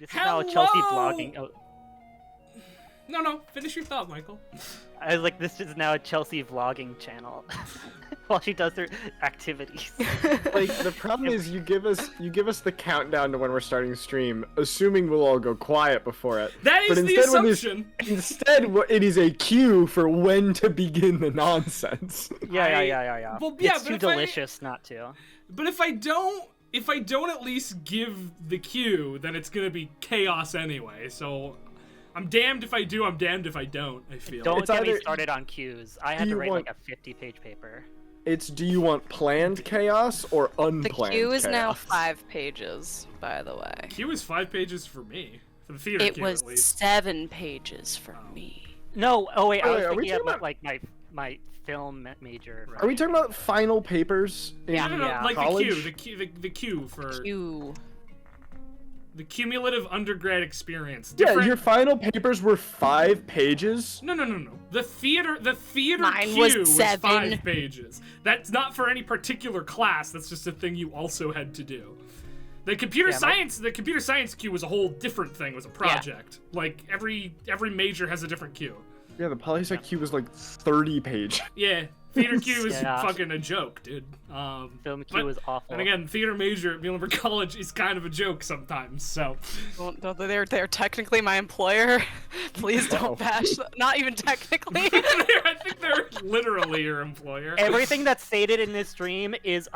This is now a Chelsea blogging. Oh, No, finish your thought, Michael. I was like, this is now a Chelsea vlogging channel while she does her activities. Like, the problem is you give us the countdown to when we're starting stream, assuming we'll all go quiet before it. That is the assumption. Instead, it is a cue for when to begin the nonsense. Yeah. Well, yeah, it's too delicious not to. But if I don't at least give the cue, then it's gonna be chaos anyway. So I'm damned if I do, I'm damned if I don't, I feel. Don't get me started on cues. I had to write like a 50-page paper. It's, do you want planned chaos or unplanned chaos? The queue is now 5 pages, by the way. Queue is 5 pages for me. For the theater queue, was at least. 7 pages for me. No, I was are we thinking talking about like my film major. Are we talking about final papers in No, like college? the queue for Queue. the cumulative undergrad experience. Yeah, your final papers were 5 pages? No. The theater Mine queue was was 7. 5 pages. That's not for any particular class. That's just a thing you also had to do. The computer science queue was a whole different thing. It was a project. Yeah. Like every major has a different queue. Yeah, the poli-sci queue was like 30 pages. Yeah. Theater queue is fucking a joke, dude. Film queue is awful. And again, theater major at Muhlenberg College is kind of a joke sometimes, so. Well, they're technically my employer. Please don't bash them. Not even technically. I think they're literally your employer. Everything that's stated in this stream is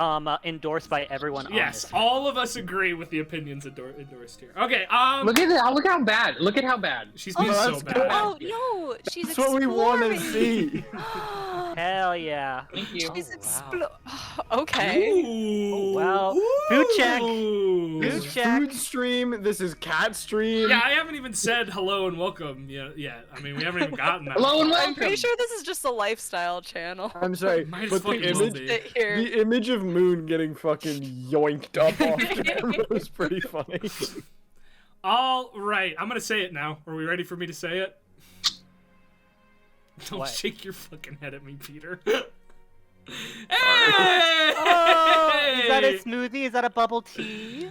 endorsed by everyone on Yes, this all of us agree with the opinions endorsed here. Okay, Look how bad. Look at how bad. She's being so bad. Oh, no, she's That's what we want to see. Hell yeah. Thank you. She's okay. Ooh. Well, food check. This is food stream, this is cat stream. Yeah, I haven't even said hello and welcome yet. I mean, we haven't even gotten that. Hello and welcome. I'm pretty sure this is just a lifestyle channel. I'm sorry, Might as but fucking well be. the image of Moon getting fucking yoinked up off camera was pretty funny. All right, I'm gonna say it now. Are we ready for me to say it? Don't shake your fucking head at me, Peter. Hey! Oh, is that a smoothie? Is that a bubble tea?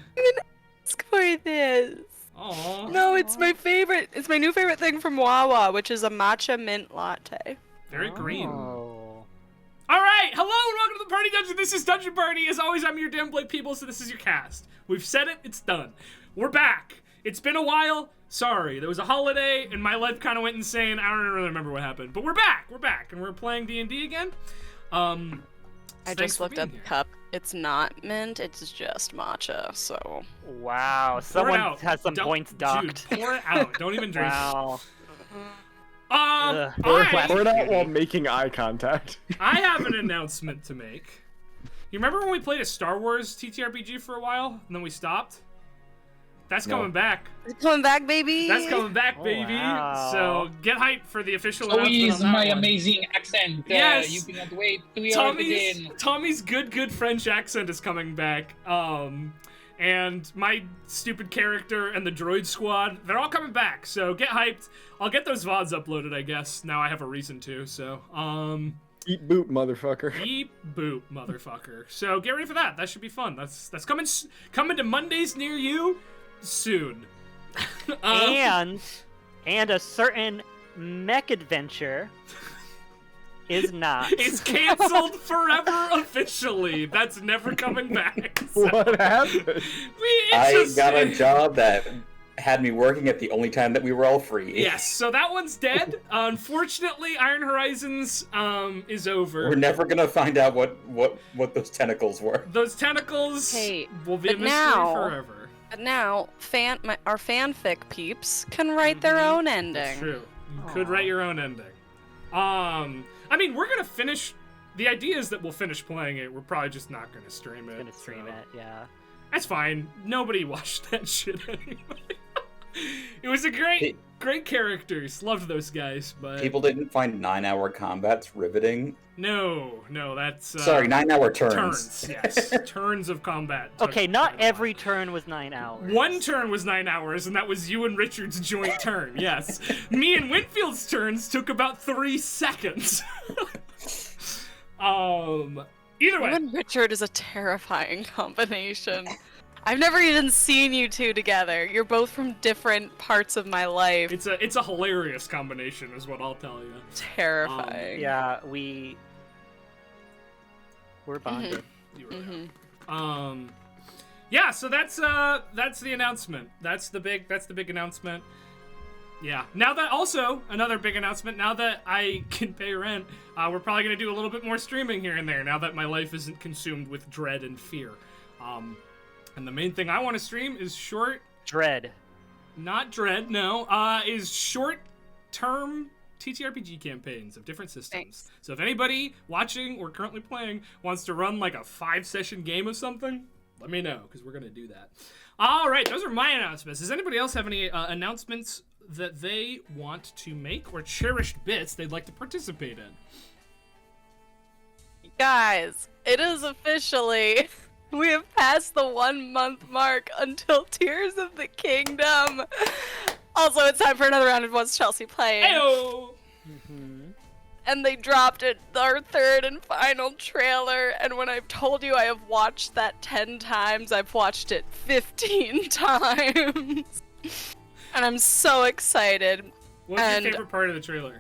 Ask for this. Aww. No, it's my favorite. It's my new favorite thing from Wawa, which is a matcha mint latte. Very green. Oh. All right, hello and welcome to the Party Dungeon. This is Dungeon Party. As always, I'm your damn Blake people, so this is your cast. We've said it, it's done. We're back. It's been a while. Sorry, there was a holiday and my life kind of went insane. I don't really remember what happened, but we're back, and we're playing D&D again. I just looked at the cup. It's not mint, it's just matcha, so. Wow, someone has some points docked. Dude, pour it out. Don't even drink Wow. Pour it out while making eye contact. I have an announcement to make. You remember when we played a Star Wars TTRPG for a while, and then we stopped? That's coming back. It's coming back, baby! That's coming back, baby! Wow. So, get hyped for the official announcement Always on that my one. amazing accent. Yes! You cannot wait to hear it again. Tommy's good French accent is coming back. And my stupid character and the droid squad, they're all coming back. So, get hyped. I'll get those VODs uploaded, I guess. Now I have a reason to, so, Eat boot, motherfucker. Eat boot, motherfucker. So, get ready for that. That should be fun. That's coming to Mondays near you soon. And a certain mech adventure is not. It's canceled forever officially. That's never coming back. So. What happened? I got a job that had me working at the only time that we were all free. Yes, so that one's dead. Unfortunately, Iron Horizons is over. We're never gonna find out what those tentacles were. Those tentacles will be a mystery forever. But now, our fanfic peeps can write their own ending. That's true. You could write your own ending. I mean, we're gonna finish. The idea is that we'll finish playing it. We're probably just not gonna stream it. Yeah. That's fine. Nobody watched that shit anyway. It was a great characters. Loved those guys, but people didn't find 9-hour combats riveting. No, that's sorry, 9-hour turns. Turns, yes, turns of combat. Okay, not every turn was 9 hours. One turn was 9 hours, and that was you and Richard's joint turn. Yes, me and Winfield's turns took about 3 seconds. Either way, You and Richard is a terrifying combination. I've never even seen you two together. You're both from different parts of my life. It's a hilarious combination, is what I'll tell you. Terrifying. Yeah, we're bonded. You really are. Yeah, so that's the announcement. That's the big announcement. Yeah. Now that also another big announcement. Now that I can pay rent, we're probably gonna do a little bit more streaming here and there. Now that my life isn't consumed with dread and fear. And the main thing I want to stream is Dread. Not dread. No. Is short-term TTRPG campaigns of different systems. Thanks. So if anybody watching or currently playing wants to run like a 5-session game of something, let me know, because we're going to do that. All right, those are my announcements. Does anybody else have any announcements that they want to make or cherished bits they'd like to participate in? Guys, it is officially... We have passed the 1-month mark until Tears of the Kingdom. Also, it's time for another round of What's Chelsea Playing. Heyo! And they dropped our third and final trailer, and when I've told you I have watched that 10 times, I've watched it 15 times. And I'm so excited. What's your favorite part of the trailer?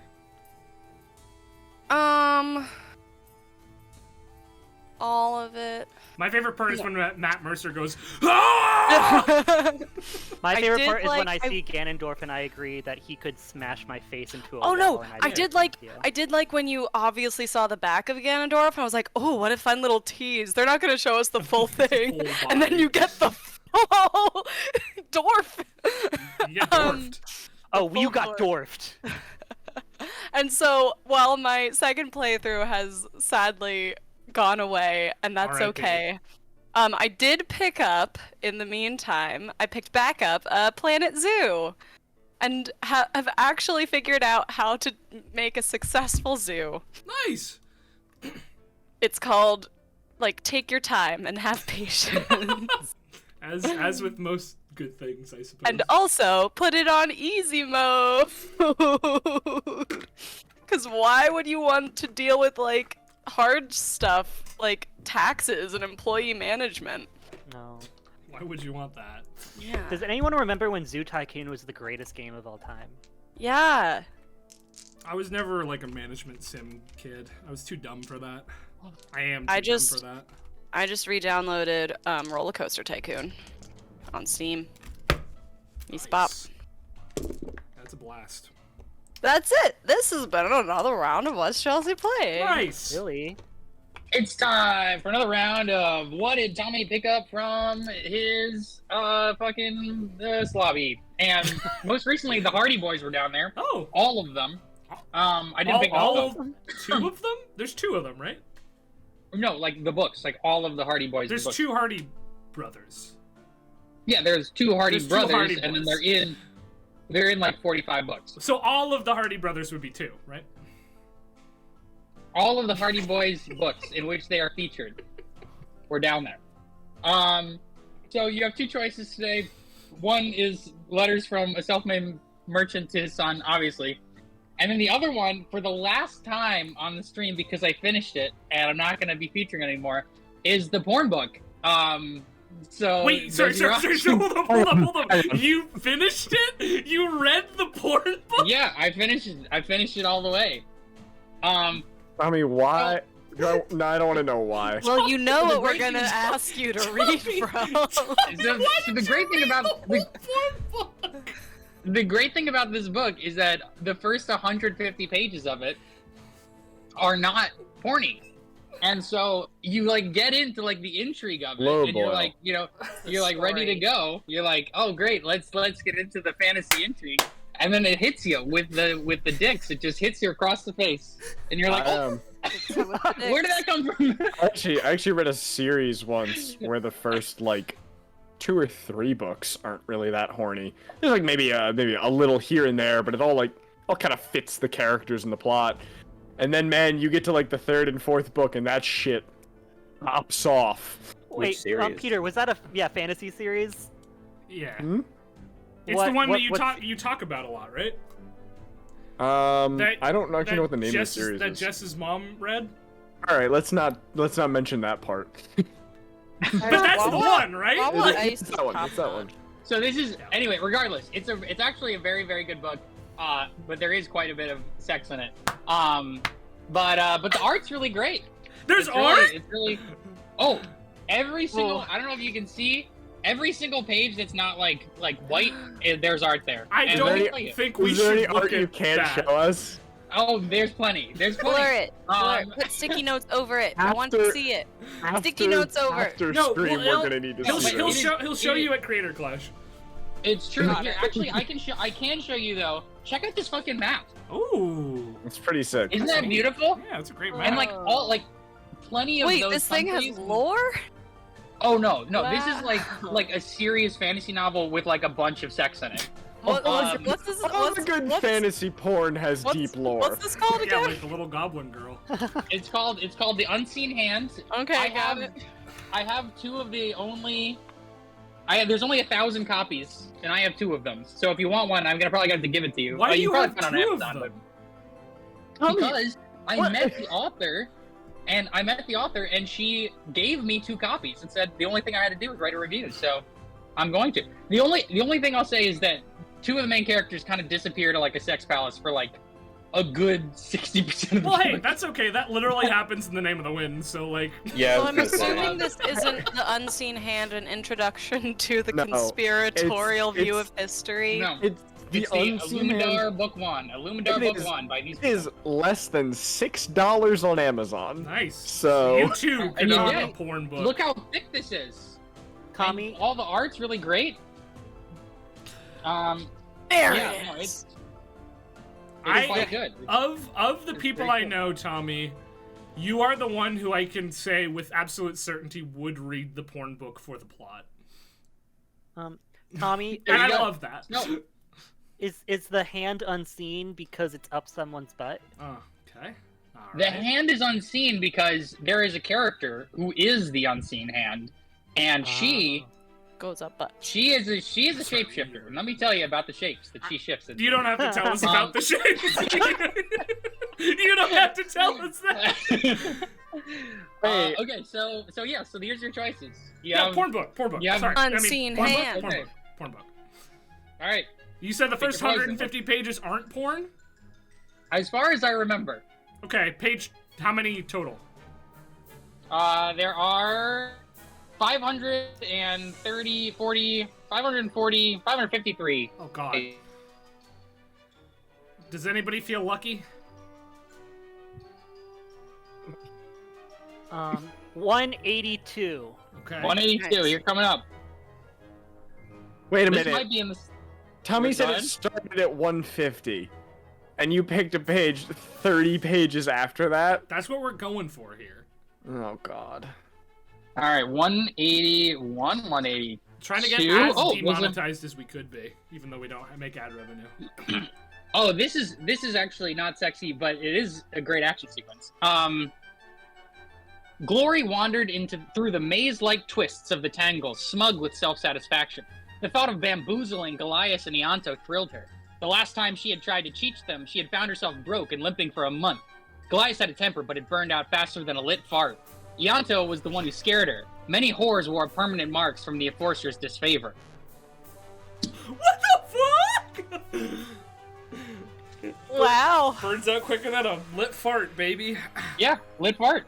All of it. My favorite part is when Matt Mercer goes, "Ah!" My favorite did part is when I like- see Ganondorf and I agree that he could smash my face into a Oh wall. no, and I did like you. when you obviously saw the back of Ganondorf, and I was like, oh, what a fun little tease. They're not gonna show us the full thing. Full And then body. you get the full dwarf. You get dwarfed. Oh, you full got dwarfed. And so, while my second playthrough has sadly gone away, and that's R.I.P. okay. I did pick up, in the meantime, I picked back up Planet Zoo, and have actually figured out how to make a successful zoo. Nice. It's called, like, take your time and have patience. As with most good things, I suppose. And also, put it on easy mode. Because why would you want to deal with, like, hard stuff like taxes and employee management? No. Why would you want that? Yeah. Does anyone remember when Zoo Tycoon was the greatest game of all time? Yeah. I was never like a management sim kid. I was too dumb for that. I am too I dumb just- for that. I just re-downloaded Roller Coaster Tycoon on Steam. Nice bop. Nice. That's a blast. That's it. This has been another round of What's Chelsea Playing. Nice. Really? It's time for another round of what did Tommy pick up from his fucking slobby. And most recently, the Hardy Boys were down there. Oh. All of them. I didn't pick all of them. Two of them? There's two of them, right? No, like the books, like all of the Hardy Boys. There's books. two Hardy brothers. Yeah, there's two Hardy There's two brothers, Hardy and then Boys. they're in like 45 books. So all of the Hardy brothers would be two, right? All of the Hardy Boys books in which they are featured were down there. So you have two choices today. One is letters from a self-made merchant to his son, obviously. And then the other one, for the last time on the stream, because I finished it and I'm not going to be featuring it anymore, is the porn book. So Wait, sorry, there's your hold up. You finished it? You read the porn book? Yeah, I finished it all the way. I mean, why? No, I don't want to know why. Well, you know The what we're great gonna thing is- ask you to read from. So the great thing about the great thing about this book is that the first 150 pages of it are not porny. And so you like get into like the intrigue of it, Low and you're boil. like, you're like ready to go. You're like, oh great, let's get into the fantasy intrigue, and then it hits you with the dicks. It just hits you across the face, and you're like, oh, where did that come from? I actually read a series once where the first like 2 or 3 books aren't really that horny. There's like maybe a little here and there, but it all kind of fits the characters and the plot. And then man, you get to like the 3rd and 4th book, and that shit pops off. Wait, series? Peter, was that a fantasy series? Yeah. Hmm? It's What- the one what- that you talk about a lot, right? I don't actually know what the name of the Jess's- series that is. Jess's mom read? All right, let's not mention that part. But that's the one, right? Wawa It's Ice that one. top It's that one. So this is anyway. Regardless, it's actually a very, very good book. But there is quite a bit of sex in it. But the art's really great. There's It's art? really, it's really. Oh, every single. I don't know if you can see. Every single page that's not like white, there's art there. I And don't let me tell you- think we Is there any should look art you at can't that. show us? Oh, there's plenty. There's Blur plenty. it. Blur it. Put sticky notes over it. I want to After- see it. After, Sticky notes over. After No, stream, well, we're gonna need to He'll, see he'll this. show you at Creator Clash. It's true. Got Here, it. actually, I can show you though. Check out this fucking map. Ooh. It's pretty sick. Isn't that beautiful? Yeah, it's a great And map. like plenty of Wait, those this thing has countries- lore? Oh no. This is Wow. like a serious fantasy novel with like a bunch of sex in it. What's this? All the good fantasy porn has deep lore. What's this called Yeah, again? like the little goblin girl. It's called The Unseen Hand. Okay, I got have it. I have two of the only. There's only 1,000 copies, and I have 2 of them. So if you want one, I'm gonna probably have to give it to you. Why do you probably have find it 2 on of Amazon, them? but- Because I What? met the author, and she gave me 2 copies and said the only thing I had to do was write a review. So I'm going to. The only thing I'll say is that 2 of the main characters kind of disappear to like a sex palace for like a good 60% of the Well, hey, book. that's okay. That literally happens in the name of the wind, so like. Yeah. So I I'm was gonna say. assuming this isn't the Unseen Hand, an introduction to the No, conspiratorial view it's- of history. No. It's the It's the Unseen Hand Illumidar Book 1. Illumidar It Book is- 1 by these is less than $6 on Amazon. Nice. So- You too can Yeah. own a porn book. Look how thick this is. Tommy, And all the art's really great. There Yeah, it no, is. It's quite good. Of the It's people very I cool. know, Tommy, you are the one who I can say with absolute certainty would read the porn book for the plot. Tommy, There And you I go. love that. No, is the hand unseen because it's up someone's butt? Oh, okay. All the right. hand is unseen because there is a character who is the unseen hand, and she Goes up butt. is a shapeshifter. And let me tell you about the shapes that she shifts into. You don't have to tell us about the shapes. You don't have to tell us that. Wait. Okay, so here's your choices. You No, have- porn book. you have- Sorry. Unseen porn hand. Book, Okay. porn book. All right. You said the Pick first your poison. 150 pages aren't porn? As far as I remember, Okay, page. How many total? there are 530, 40, 540, 553. Oh God. Does anybody feel lucky? 182. Okay. 182. Nice. You're coming up. Wait a This minute. might be in the. Tommy We're said done? it started at 150, and you picked a page 30 pages after that. That's what we're going for here. Oh God. All right, 181, 180. Trying to get Two? as Oh, was it- demonetized as we could be, even though we don't make ad revenue. Oh, this is actually not sexy, but it is a great action sequence. Glory wandered through the maze-like twists of the tangle, smug with self-satisfaction. The thought of bamboozling Goliath and Ianto thrilled her. The last time she had tried to cheat them, she had found herself broke and limping for a month. Goliath had a temper, but it burned out faster than a lit fart. Ianto was the one who scared her. Many whores wore permanent marks from the enforcer's disfavor. What the fuck? Wow. Burns out quicker than a lit fart, baby. Yeah, lit fart.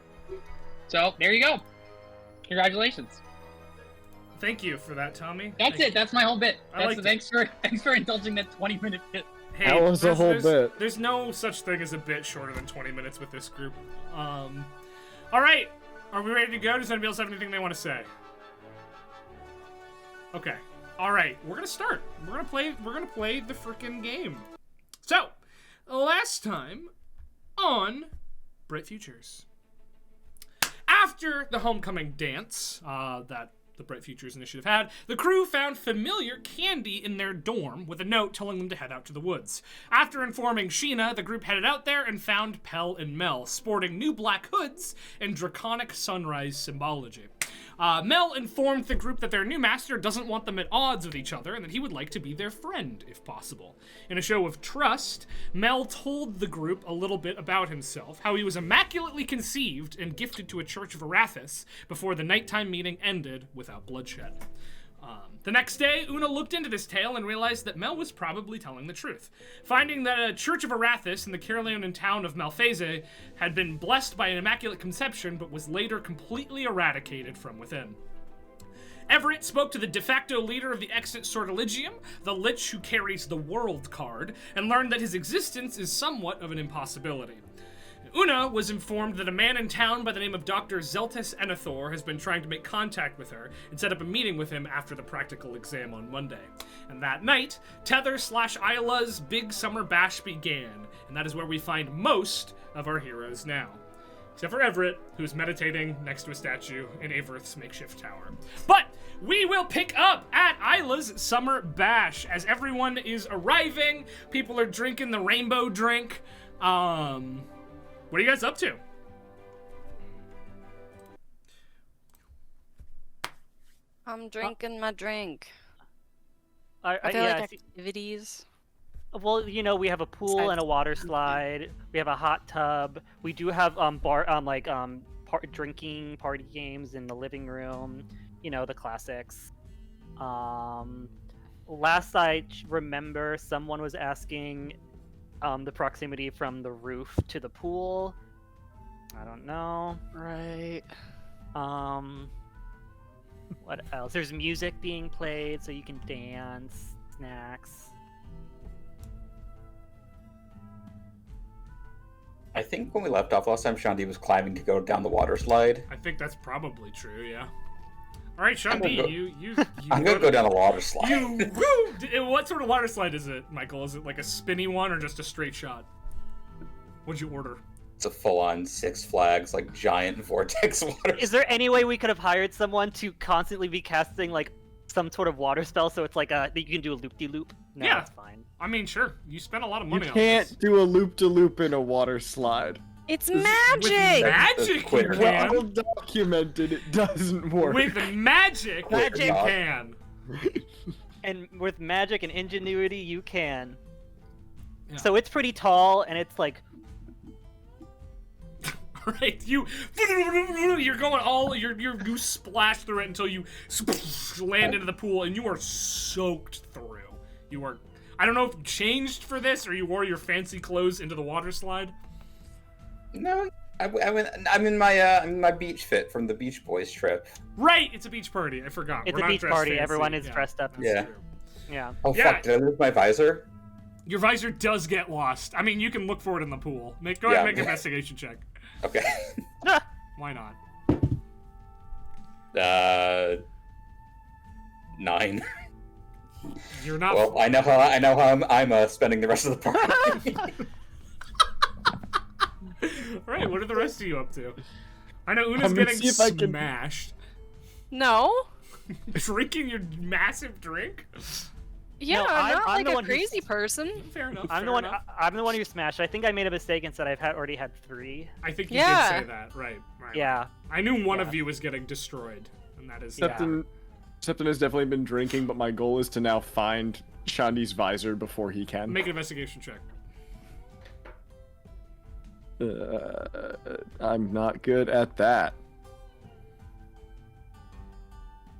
So, there you go. Congratulations. Thank you for that, Tommy. That's Thank it. That's my whole bit. I liked Thanks for indulging that 20-minute bit. Hey, That was a there's- whole there's- bit. There's no such thing as a bit shorter than 20 minutes with this group. All right, are we ready to go? Does anybody else have anything they want to say? Okay. All right, we're gonna start. We're gonna play the frickin' game. So, last time on Bright Futures, after the homecoming dance that the Bright Futures Initiative had, the crew found familiar candy in their dorm with a note telling them to head out to the woods. After informing Sheena, the group headed out there and found Pell and Mel, sporting new black hoods and draconic sunrise symbology. Mel informed the group that their new master doesn't want them at odds with each other and that he would like to be their friend, if possible. In a show of trust, Mel told the group a little bit about himself, how he was immaculately conceived and gifted to a church of Arathis before the nighttime meeting ended without bloodshed. The next day, Una looked into this tale and realized that Mel was probably telling the truth. Finding that a church of Arathis in the Caerleonin town of Malphase had been blessed by an immaculate conception but was later completely eradicated from within. Everett spoke to the de facto leader of the Exit Sortilegium, the Lich who carries the World card, and learned that his existence is somewhat of an impossibility. Una was informed that a man in town by the name of Dr. Zeltis Enethor has been trying to make contact with her and set up a meeting with him after the practical exam on Monday. And that night, Tether/Isla's Big Summer Bash began, and that is where we find most of our heroes now. Except for Everett, who's meditating next to a statue in Averth's makeshift tower. But we will pick up at Isla's Summer Bash as everyone is arriving. People are drinking the rainbow drink. What are you guys up to? I'm drinking my drink. Are Are there yeah, like activities? well, we have a pool and a water slide. We have a hot tub. We do have drinking party games in the living room. The classics. Last I remember, someone was asking the proximity from the roof to the pool. I don't know. Right. What else? There's music being played, so you can dance. Snacks. I think when we left off last time, Shandi was climbing to go down the water slide. I think that's probably true, yeah. All right, I'm gonna Shandi, go- you I'm gonna go down the water slide. What sort of water slide is it, Michael? Is it like a spinny one or just a straight shot? What'd you order? It's a full-on Six Flags, like, giant vortex water. Is there any way we could have hired someone to constantly be casting like some sort of water spell, so it's like you can do a loop-de-loop? No, Yeah. that's fine. I mean, sure. You spent a lot of You money on this. can't do a loop-de-loop in a water slide. It's With magic! magic, you Quitter. can. Well documented, it doesn't work. With magic, you Magic. can. And with magic and ingenuity, you can. Yeah. So it's pretty tall, and it's like Right, you're going you splash through it until you land into the pool, and you are soaked through. You are. I don't know if you changed for this or you wore your fancy clothes into the water slide. No, I'm in my beach fit from the Beach Boys trip. Right, it's a beach party. I forgot. it's We're a not beach dressed party. fancy. Everyone is Yeah, dressed up. that's Yeah. true. Yeah. Oh Yeah. fuck, did I lose my visor? Your visor does get lost. I mean, you can look for it in the pool. Go ahead and make an investigation check. Okay. Why not? 9. You're not. Well, I know how I'm spending the rest of the party. Alright, what are the rest of you up to? I know Una's I'm gonna getting see if I can- smashed. No? Drinking your massive drink? Yeah, No, I'm not I'm like the a one who's- crazy person. Fair enough. I'm fair the one. enough. I'm the one who smashed. I think I made a mistake and said already had 3. I think you Yeah. did say that. Right. Yeah. I knew one Yeah. of you was getting destroyed, and that is. Septon has definitely been drinking, but my goal is to now find Shandi's visor before he can. Make an investigation check. I'm not good at that.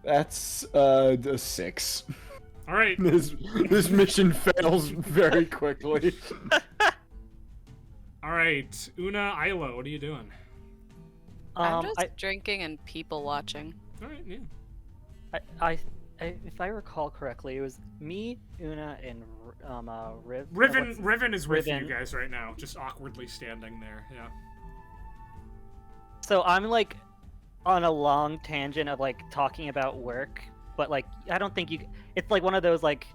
That's a 6. All right. This mission fails very quickly. All right. Una, Isla, what are you doing? I'm just drinking and people watching. All right. Yeah. I, if I recall correctly, it was me, Una, and Riv. Riven is with Riven. you guys right now, just awkwardly standing there. Yeah. So I'm like on a long tangent of like talking about work, but like I don't think you. It's like one of those like.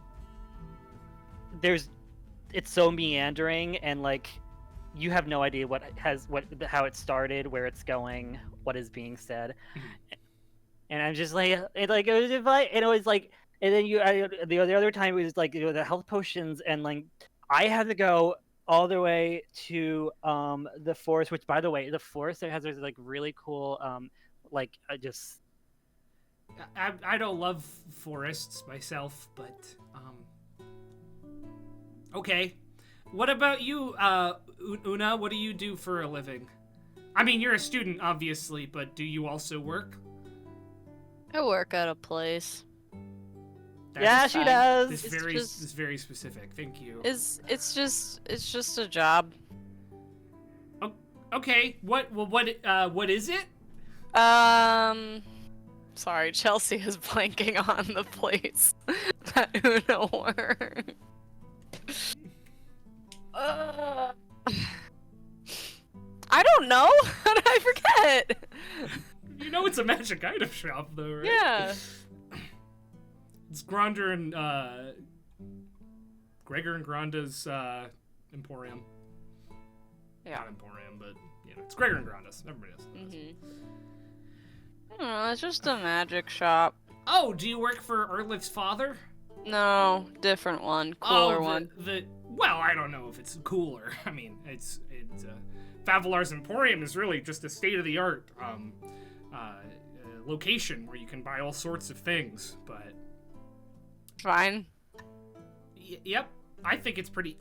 It's so meandering and like, you have no idea how it started, where it's going, what is being said, and I'm just like it was like. And then the other time it was like the health potions, and like I had to go all the way to the forest. Which, by the way, the forest has this like really cool just I don't love forests myself, but okay. What about you, Una? What do you do for a living? I mean, you're a student, obviously, but do you also work? I work at a place. Yeah, she does. This It's just- very specific. Thank you. It's just a job. Okay. What is it? Sorry, Chelsea is blanking on the place that Una worked. I don't know. How did I forget? You know it's a magic item shop, though, right? Yeah. It's Gronder and Gregor and Gronda's Emporium. Yeah. Not Emporium, but you know, it's Gregor and Gronda's. Everybody else knows. I don't know, it's just a magic shop. Oh, do you work for Erlith's father? No, different one, cooler one. Well, I don't know if it's cooler. I mean, it's Favalar's Emporium is really just a state-of-the-art location where you can buy all sorts of things. But Fine. yep, I think it's pretty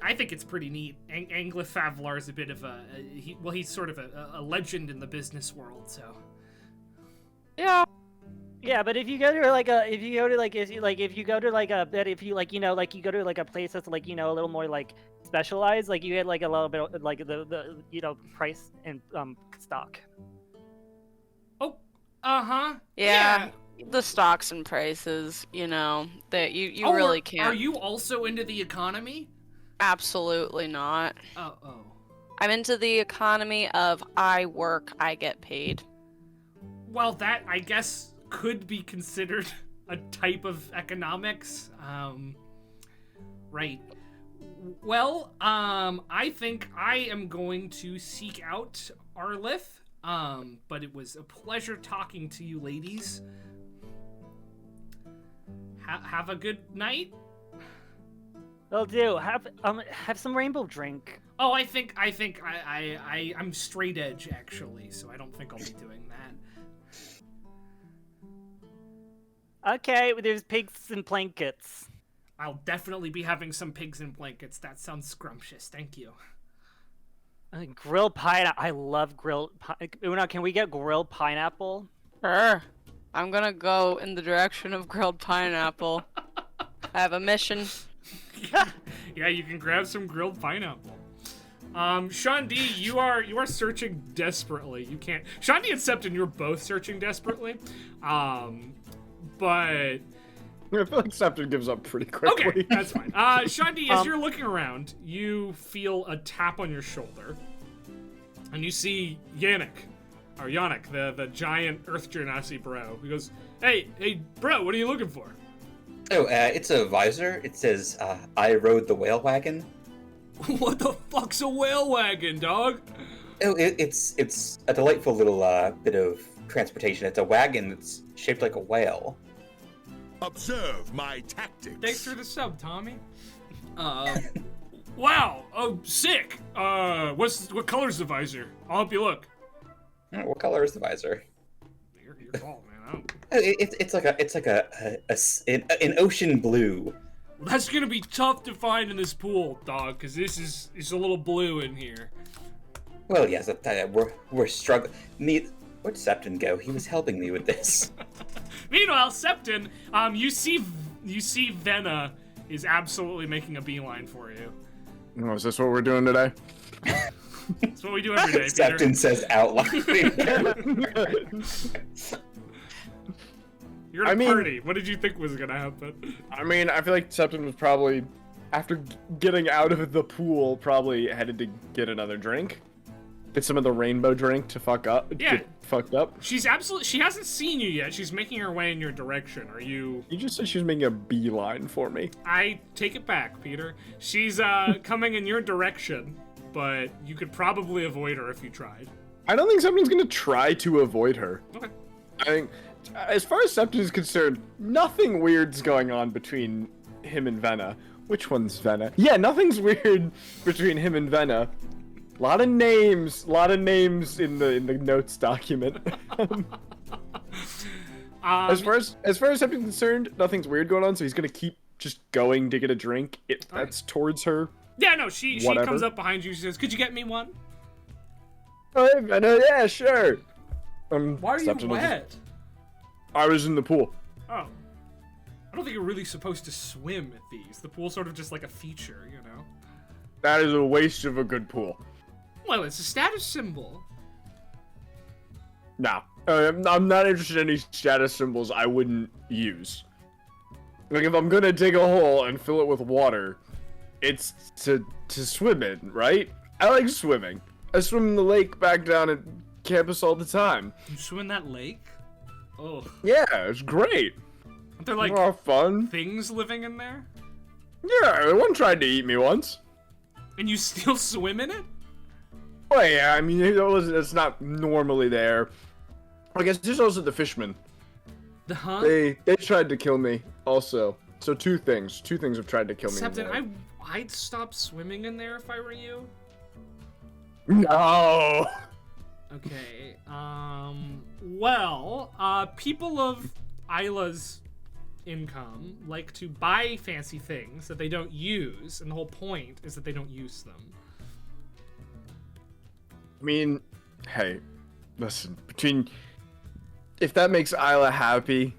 neat. Anglith Favalar is a bit of he's sort of a legend in the business world. So Yeah. Yeah, but if you go to like a you go to like you go to like a place that's like, you know, a little more like specialized, like you get like a little bit of, like the you know, price and stock. Yeah. The stocks and prices, you know, that you Oh, really Are can't. you also into the economy? Absolutely not. Oh. I'm into the economy of I work, I get paid. Well, that I guess could be considered a type of economics. Right. Well, I think I am going to seek out Arlith. But it was a pleasure talking to you, ladies. Have a good night. Will do. Have some rainbow drink. Oh, I think I'm straight edge actually, so I don't think I'll be doing that. Okay, there's pigs and blankets. I'll definitely be having some pigs and blankets. That sounds scrumptious. Thank you. Grilled pineapple. I love grilled. Una, can we get grilled pineapple? Sure. I'm gonna go in the direction of grilled pineapple. I have a mission. Yeah, you can grab some grilled pineapple. Sean D, you are searching desperately. You can't. Sean D and Septon, you're both searching desperately. But I feel like Scepter gives up pretty quickly. okay, that's fine. Sean D, as you're looking around, you feel a tap on your shoulder, and you see Yannick, the giant Earth Genasi bro. He goes, "Hey, bro, what are you looking for?" Oh, it's a visor. It says, "I rode the whale wagon." What the fuck's a whale wagon, dog? Oh, it's a delightful little bit of transportation. It's a wagon that's shaped like a whale. Observe my tactics. Thanks for the sub, Tommy. Wow. Oh, sick. What color's the visor? I'll help you look. Oh, what color is the visor? Your call, man. It's like an ocean blue. Well, that's gonna be tough to find in this pool, dog, because it's a little blue in here. Well, yes, we're struggling. Where'd Septon go? He was helping me with this. Meanwhile, Septon, you see Venna is absolutely making a beeline for you. Oh, is this what we're doing today? That's what we do every day, Peter. Septon says out loud. You're at a party. What did you think was gonna happen? I mean, I feel like Septon was probably, after getting out of the pool, probably headed to get another drink. Get some of the rainbow drink to get fucked up. She hasn't seen you yet. She's making her way in your direction. Are you... You just said she was making a beeline for me. I take it back, Peter. She's coming in your direction, but you could probably avoid her if you tried. I don't think Septon's gonna try to avoid her. Okay. I think, as far as Septon is concerned, nothing weird's going on between him and Venna. Which one's Venna? Yeah, nothing's weird between him and Venna. A lot of names in the notes document. As far as I'm concerned, nothing's weird going on, so he's gonna keep just going to get a drink. That's towards her. Yeah, no, she Whatever. comes up behind you. She says, "Could you get me one?" Oh, I know, yeah, sure. Why are you wet? I was in the pool. Oh. I don't think you're really supposed to swim at these. The pool's sort of just like a feature, you know? That is a waste of a good pool. Well, it's a status symbol. No, I'm not interested in any status symbols I wouldn't use. Like, if I'm gonna dig a hole and fill it with water, it's to swim in, right? I like swimming. I swim in the lake back down at campus all the time. You swim in that lake? Oh. Yeah, it's great. Aren't there like Oh, fun. things living in there? Yeah, one tried to eat me once. And you still swim in it? Well, yeah, I mean, it's not normally there. I guess there's also the fishmen. The huh? They tried to kill me also. So two things have tried to kill me. Except that I'd stop swimming in there if I were you. No. Okay. Well, people of Isla's income like to buy fancy things that they don't use, and the whole point is that they don't use them. I mean, hey, listen, if that makes Isla happy,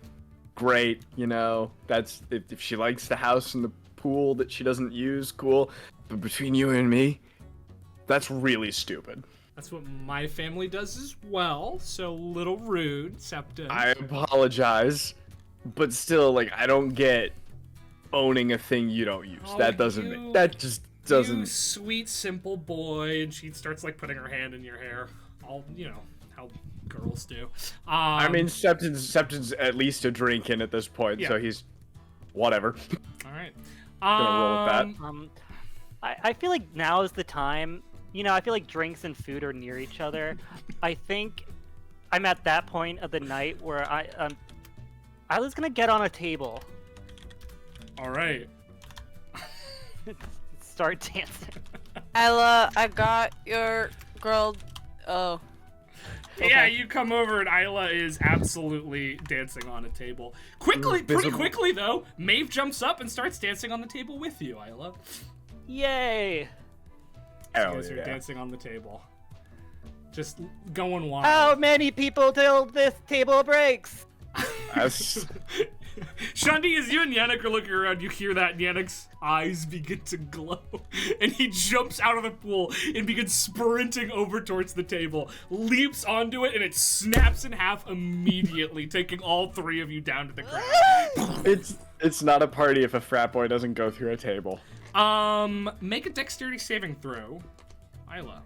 great, you know, that's, if she likes the house and the pool that she doesn't use, cool, but between you and me, that's really stupid. That's what my family does as well, so little rude, Septon. I apologize, but still, like, I don't get owning a thing you don't use. Oh, That just doesn't. You sweet, simple boy, and she starts, like, putting her hand in your hair. All, you know, how girls do. I mean, Septon's at least a drink in at this point, Yeah. so he's whatever. All right. Gonna roll with that. I feel like now is the time. You know, I feel like drinks and food are near each other. I think I'm at that point of the night where I was gonna get on a table. All right. Start dancing. Ella, I got your girl. Oh. Yeah, Okay. you come over and Isla is absolutely dancing on a table. Pretty quickly though, Maeve jumps up and starts dancing on the table with you, Isla. Yay! You Hell guys are yeah. dancing on the table. Just going wild. How many people till this table breaks? That's- Shundi, as you and Yannick are looking around, you hear that, and Yannick's eyes begin to glow. And he jumps out of the pool and begins sprinting over towards the table, leaps onto it, and it snaps in half immediately, taking all three of you down to the ground. It's not a party if a frat boy doesn't go through a table. Make a dexterity saving throw, Isla.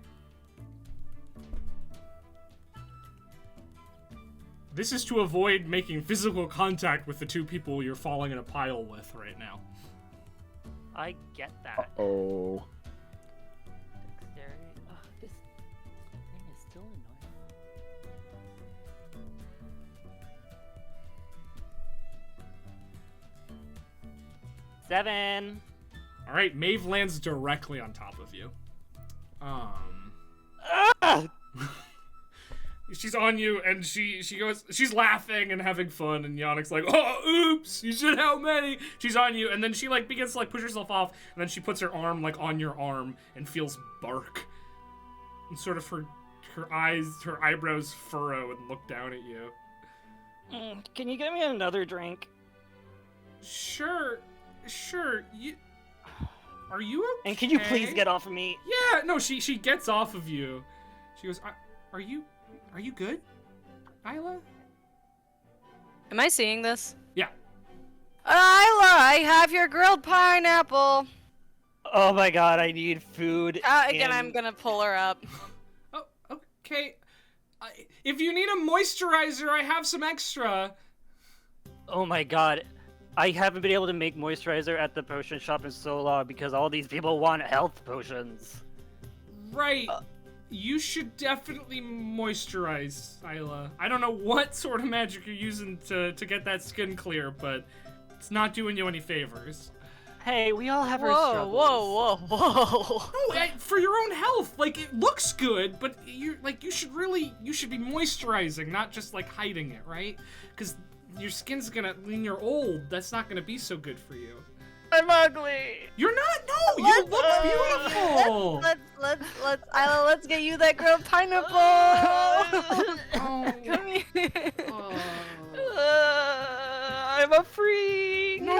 This is to avoid making physical contact with the two people you're falling in a pile with right now. I get that. Oh. Dexterity. Ugh, this thing is still annoying. 7. All right, Maeve lands directly on top of you. Ah! She's on you, and she's laughing and having fun, and Yannick's like, oh, oops, you said how many? She's on you, and then she, like, begins to, like, push herself off, and then she puts her arm, like, on your arm and feels bark. And sort of her eyebrows furrow and look down at you. Can you get me another drink? Sure, are you okay? And can you please get off of me? Yeah, no, she gets off of you. She goes, are you good, Isla? Am I seeing this? Yeah. Isla, I have your grilled pineapple. Oh my god, I need food. Again, and- I'm gonna pull her up. Oh, okay. If you need a moisturizer, I have some extra. Oh my god. I haven't been able to make moisturizer at the potion shop in so long because all these people want health potions. Right. You should definitely moisturize, Isla. I don't know what sort of magic you're using to get that skin clear, but it's not doing you any favors. Hey, we all have our Whoa, struggles. whoa, whoa, whoa. No, for your own health. Like, it looks good, but you should be moisturizing, not just, like, hiding it, right? Because your skin's gonna, when you're old, that's not gonna be so good for you. I'm ugly. You're not. No, you look beautiful. Let's get you that grilled pineapple. Come here. I'm a freak. No.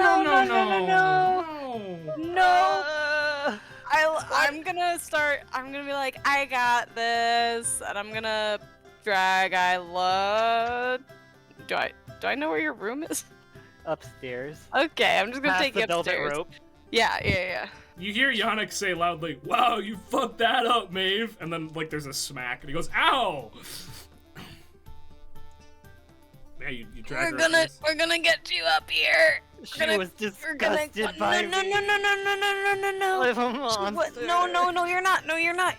I'm gonna be like, I got this, and I'm gonna drag Isla. Do I know where your room is? Upstairs. Okay, I'm just gonna Past take the you velvet upstairs. rope. Yeah. You hear Yannick say loudly, "Wow, you fucked that up, Maeve," and then like there's a smack, and he goes, "Ow!" Yeah, you drag her upstairs. We're gonna get you up here. She was disgusted by me. No. Live a monster. No, you're not. No, you're not.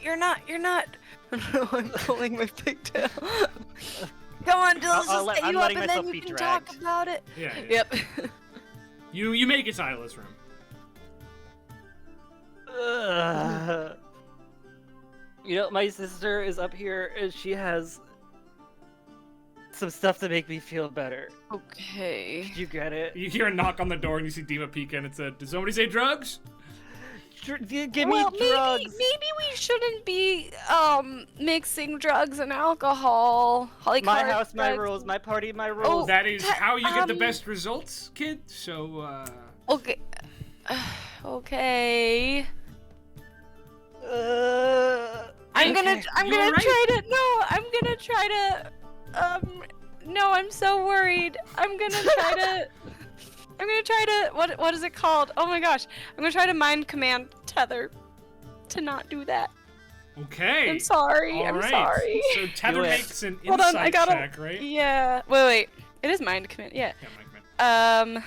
No, I'm pulling my pigtail. Come on, let's just get you up and then you can talk about it. Yeah. Yep. You make it to Isla's room. You know, my sister is up here and she has some stuff to make me feel better. Okay. Did you get it? You hear a knock on the door and you see Dima peek in and said, "Did somebody say drugs?" Give me drugs. Maybe we shouldn't be mixing drugs and alcohol. Like My hard house, my drugs. rules. My party, my rules. That is how you get the best results, kid. So, Okay. Okay. I'm gonna try to no, I'm so worried. I'm gonna try to what is it called? Oh my gosh. I'm gonna try to mind command Tether to not do that. okay. I'm sorry. All I'm right. sorry. So Tether Do it. makes an Hold on, insight check, right? Yeah. Wait. It is mind command. Yeah. Yeah, mind command.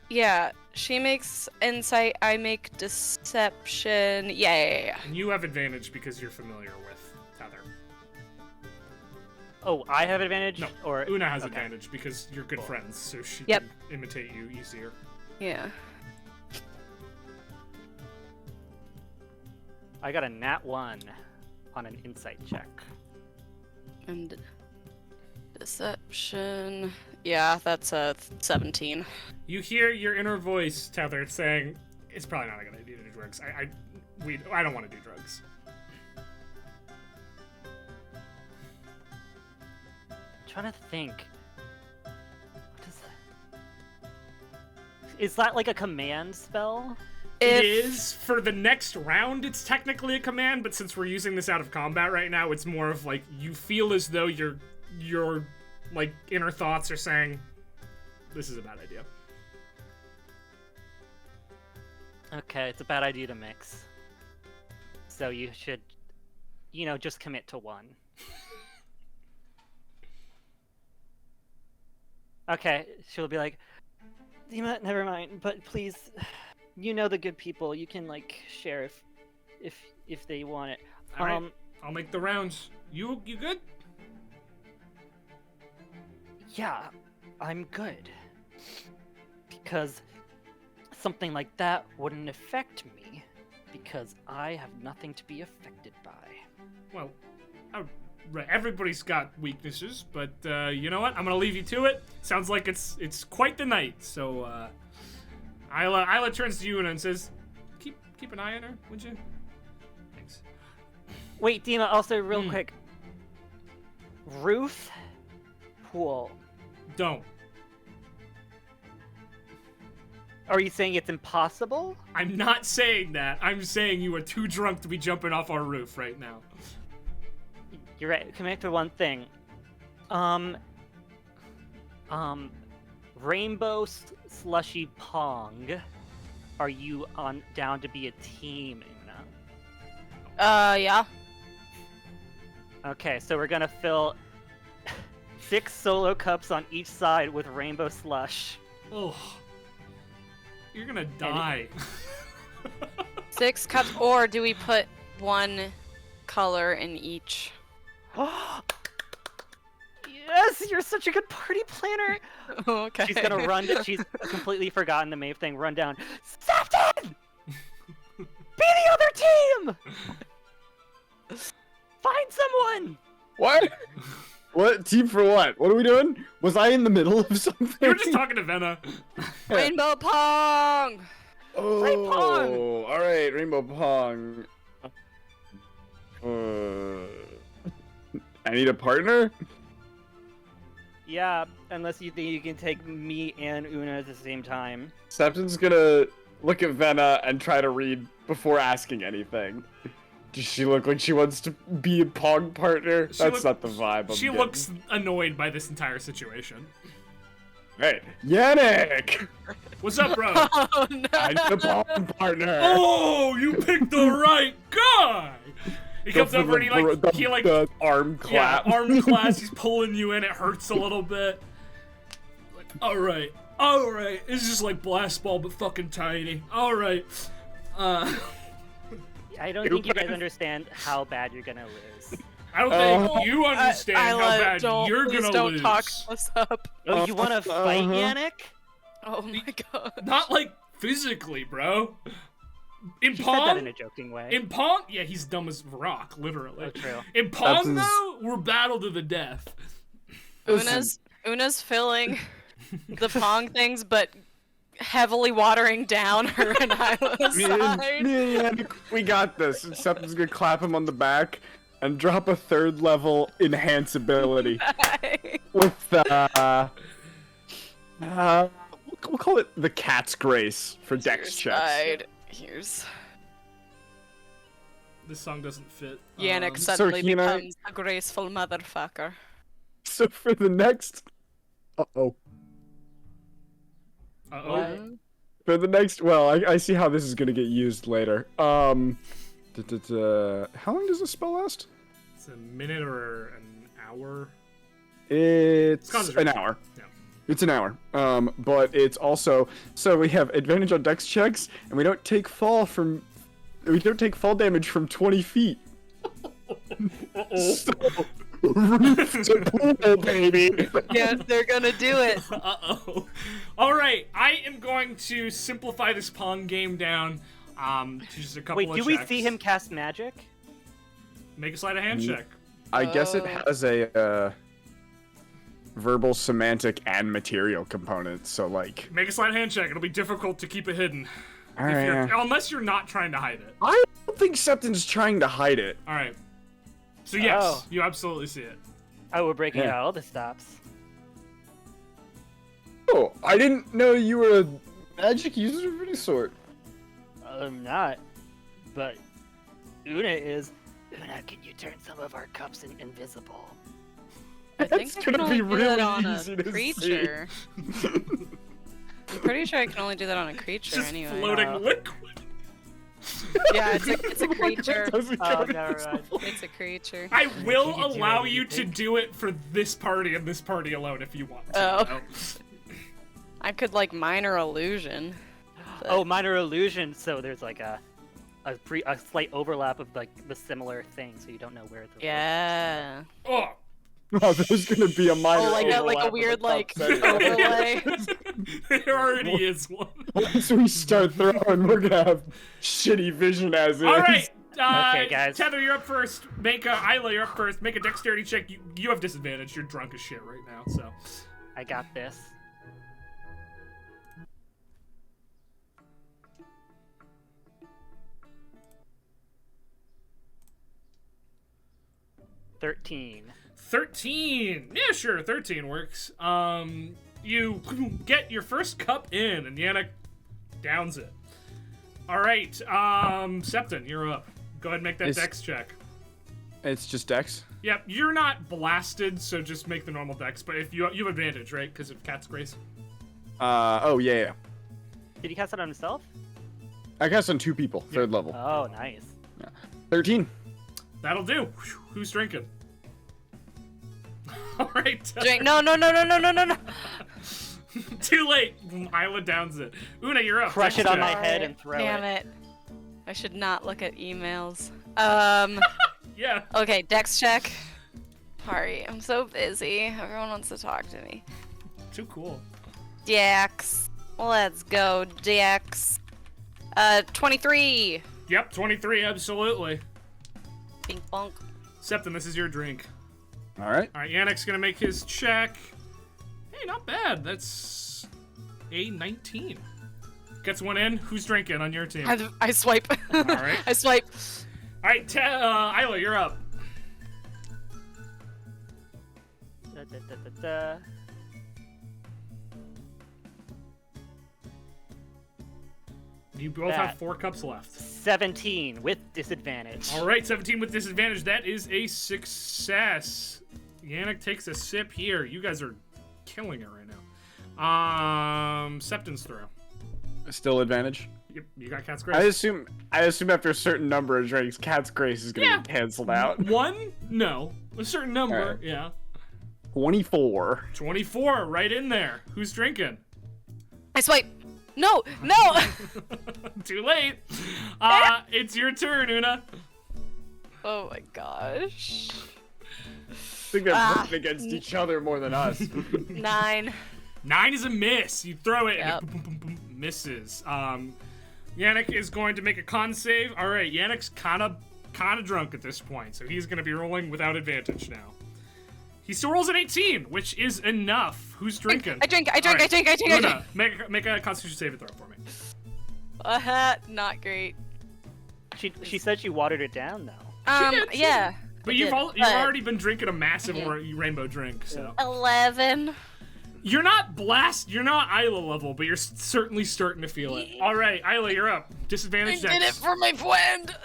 Yeah, she makes insight, I make deception. Yeah. And you have advantage because you're familiar with Tether. Oh, I have advantage? No, Or Una has okay. advantage because you're good friends, so she Yep. can imitate you easier. Yeah. I got a nat 1 on an insight check. And deception. Yeah, that's a 17. You hear your inner voice, Tether, saying, "It's probably not a good idea to do drugs. I don't want to do drugs." Trying to think. Is that like a command spell? It is. For the next round, it's technically a command, but since we're using this out of combat right now, it's more of like you feel as though your like inner thoughts are saying, "This is a bad idea." Okay, it's a bad idea to mix. So you should, just commit to one. Okay, she'll be like, Dima, never mind, but please, the good people, you can share if they want it. All right, I'll make the rounds. You good? Yeah, I'm good. Because something like that wouldn't affect me, because I have nothing to be affected by. Well, everybody's got weaknesses, but you know what? I'm gonna leave you to it. Sounds like it's quite the night. So Isla turns to you and says, "Keep an eye on her, would you?" Thanks. Wait, Dima, also real quick. Roof, pool. Don't. Are you saying it's impossible? I'm not saying that. I'm saying you are too drunk to be jumping off our roof right now. You're right. Commit to one thing. Rainbow Slushy Pong. Are you down to be a team, Una? Yeah. Okay, so we're gonna fill 6 solo cups on each side with rainbow slush. Oh, you're gonna die. 6 cups, or do we put 1 color in each? Yes, you're such a good party planner. Okay. She's gonna run. She's completely forgotten the Maeve thing. Run down. Sefton! Be the other team! Find someone! What? What? Team for what? What are we doing? Was I in the middle of something? You were just talking to Venna. Rainbow Pong! Play Pong! Oh, all right, Rainbow Pong. I need a partner? Yeah, unless you think you can take me and Una at the same time. Septon's gonna look at Venna and try to read before asking anything. Does she look like she wants to be a Pong partner? That's not the vibe I'm She getting. looks annoyed by this entire situation. Hey, Yannick! What's up, bro? Oh no! I need a Pong partner! Oh, you picked the right guy! He Go comes for over and he the arm clap. Yeah, arm class, he's pulling you in, it hurts a little bit. Like, alright, it's just like blast ball but fucking tiny. Alright. I don't think you guys understand how bad you're gonna lose. I don't think you understand how Isla, bad you're please gonna don't lose. talk us up. Oh, you wanna fight, Yannick? Oh my god. Not like physically, bro. In She said that in Pong, a joking way. in Pong, yeah, he's dumb as rock, literally. Oh, true. In Pong, That's his- though, we're battle to the death. Una's filling the Pong things, but heavily watering down her and Isla's Me and side. Yannick, we got this. Septon's gonna clap him on the back and drop a 3rd level enhance ability with we'll call it the Cat's Grace for Dex checks. Side. Here's This song doesn't fit. Yannick so suddenly he and I- becomes a graceful motherfucker. So for the next, Uh-oh. for the next, well, I see how this is gonna get used later. How long does this spell last? It's a minute or an hour. It's Concentrate. an hour. Yeah. It's an hour. But it's also so we have advantage on Dex checks, and we don't take fall damage from 20 feet. So, roof to pool, baby. Yes, they're gonna do it. Uh-oh. Alright, I am going to simplify this Pong game down to just a couple Wait, of do we checks. see him cast magic? Make a sleight of hand check. I guess it has a verbal, semantic, and material component. So like, Make a sleight of hand check. It'll be difficult to keep it hidden. all If you're, right. unless you're not trying to hide it. I don't think Septon's trying to hide it. Alright. So yes, Oh. you absolutely see it. Oh, we're breaking Yeah. out all the stops. Oh, I didn't know you were a magic user of any sort. I'm not, but Una is. Una, can you turn some of our cups invisible? I think That's I can gonna only be do that really on easy a to see. creature. I'm pretty sure I can only do that on a creature Just anyway. floating liquid. Yeah, it's a creature. Oh, never mind. It's a creature. I will Can you do allow you to anything? do it for this party and this party alone if you want to. Oh. you know? I could like minor illusion. but- Oh, minor illusion. So there's like a slight overlap of like the similar thing, so you don't know where the Yeah. Oh. Oh, there's gonna be a minor. Oh, like a overlap of weird the like cups anyway. overlay. There already is one. Once we start throwing, we're gonna have shitty vision as is. All right. Okay, guys. Tether, you're up first. Isla, you're up first. Make a dexterity check. You have disadvantage. You're drunk as shit right now, so. I got this. $13. 13. Yeah, sure. 13 works. You get your first cup in, and Yannick downs it. All right. Septon, you're up. Go ahead and make that Is- dex check. It's just Dex. Yep, you're not blasted, so just make the normal dex. But if you have advantage, right? Because of Cat's Grace. Oh yeah. Did he cast it on himself? I cast on 2 people, 3rd level. Oh, nice. 13. That'll do. Whew, who's drinking? All right. Drink. No. Too late. Isla downs it. Una, you're up. Crush Dex it on check. my head and throw Damn it. it. I should not look at emails. Yeah. Okay, dex check. Sorry, I'm so busy. Everyone wants to talk to me. Too cool. Dex. Let's go, Dex. 23. Yep, 23, absolutely. Pink bonk. Septon, this is your drink. All right. All right, Yannick's gonna make his check. Hey, not bad. That's a 19. Gets one in. Who's drinking on your team? I swipe. All right. I swipe. All right, Isla, you're up. Da, da, da, da, da. You both That. have 4 cups left. 17 with disadvantage. All right, 17 with disadvantage. That is a success. Yannick takes a sip here. You guys are killing it right now. Septon's throw. Still advantage. Yep, you got Cat's I Grace. assume after a certain number of drinks, Cat's Grace is gonna be canceled out. 1? No. A certain number, All right. yeah. 24. 24, right in there. Who's drinking? I swipe. No. Too late. It's your turn, Una. Oh my gosh. I think they're voting against each other more than us. 9. 9 is a miss. You throw it, Yep. and it boom, boom, boom, misses. Yannick is going to make a con save. All right, Yannick's kind of drunk at this point, so he's going to be rolling without advantage now. He still rolls an 18, which is enough. Who's drinking? I drink. All right, Una, I make a Constitution saving throw for me. Not great. She said she watered it down though. did. Yeah. But I you've did, you've already been drinking a massive rainbow drink, so 11. you're not You're not Isla level, but you're certainly starting to feel it. All right, Isla, you're up. I Disadvantage did it dex. for my friend.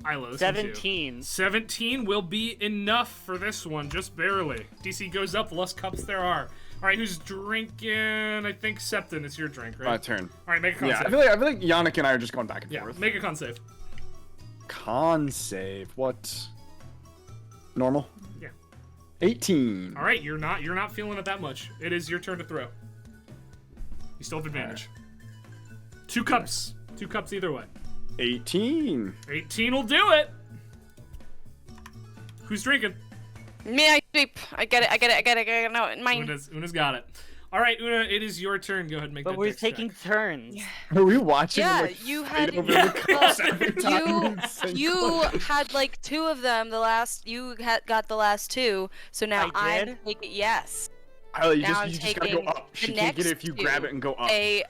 Isla, this one's you. 17. 17 will be enough for this one, just barely. DC goes up, the less cups there are. All right, who's drinking? I think Septon, it's your drink, right? My turn. All right, make a con Yeah, save. I feel like Yannick and I are just going back and Yeah, forth. make a con save. Con save. What? Normal? Yeah. 18. All right, you're not feeling it that much. It is your turn to throw. You still have advantage. 2 cups. 2 cups either way. 18. 18 will do it. Who's drinking? Me, I sweep. I get it. No, mine. Una's got it. All right, Una, it is your turn. Go ahead and make But that we're dex taking check. turns. Are we watching? Yeah, like, you fight had over the cups every time we sing you one? had like 2 of them. You got the last 2. So now I I'm did? taking yes. Oh, you Now I'm just gotta go taking up. the She can't get it if next you grab it and go up. A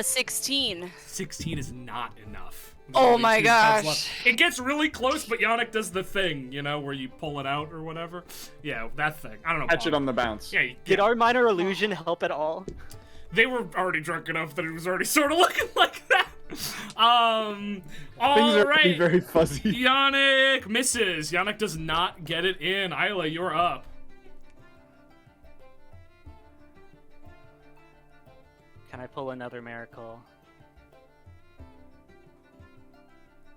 16. 16 is not enough. There's Oh only my 2 cups gosh. left. It gets really close, but Yannick does the thing, where you pull it out or whatever. Yeah, that thing. I don't know. Catch it Bob. on the bounce. Yeah, Did yeah. our minor illusion help at all? They were already drunk enough that it was already sort of looking like that. Things All are right. very fuzzy. Yannick misses. Yannick does not get it in. Isla, you're up. Can I pull another miracle?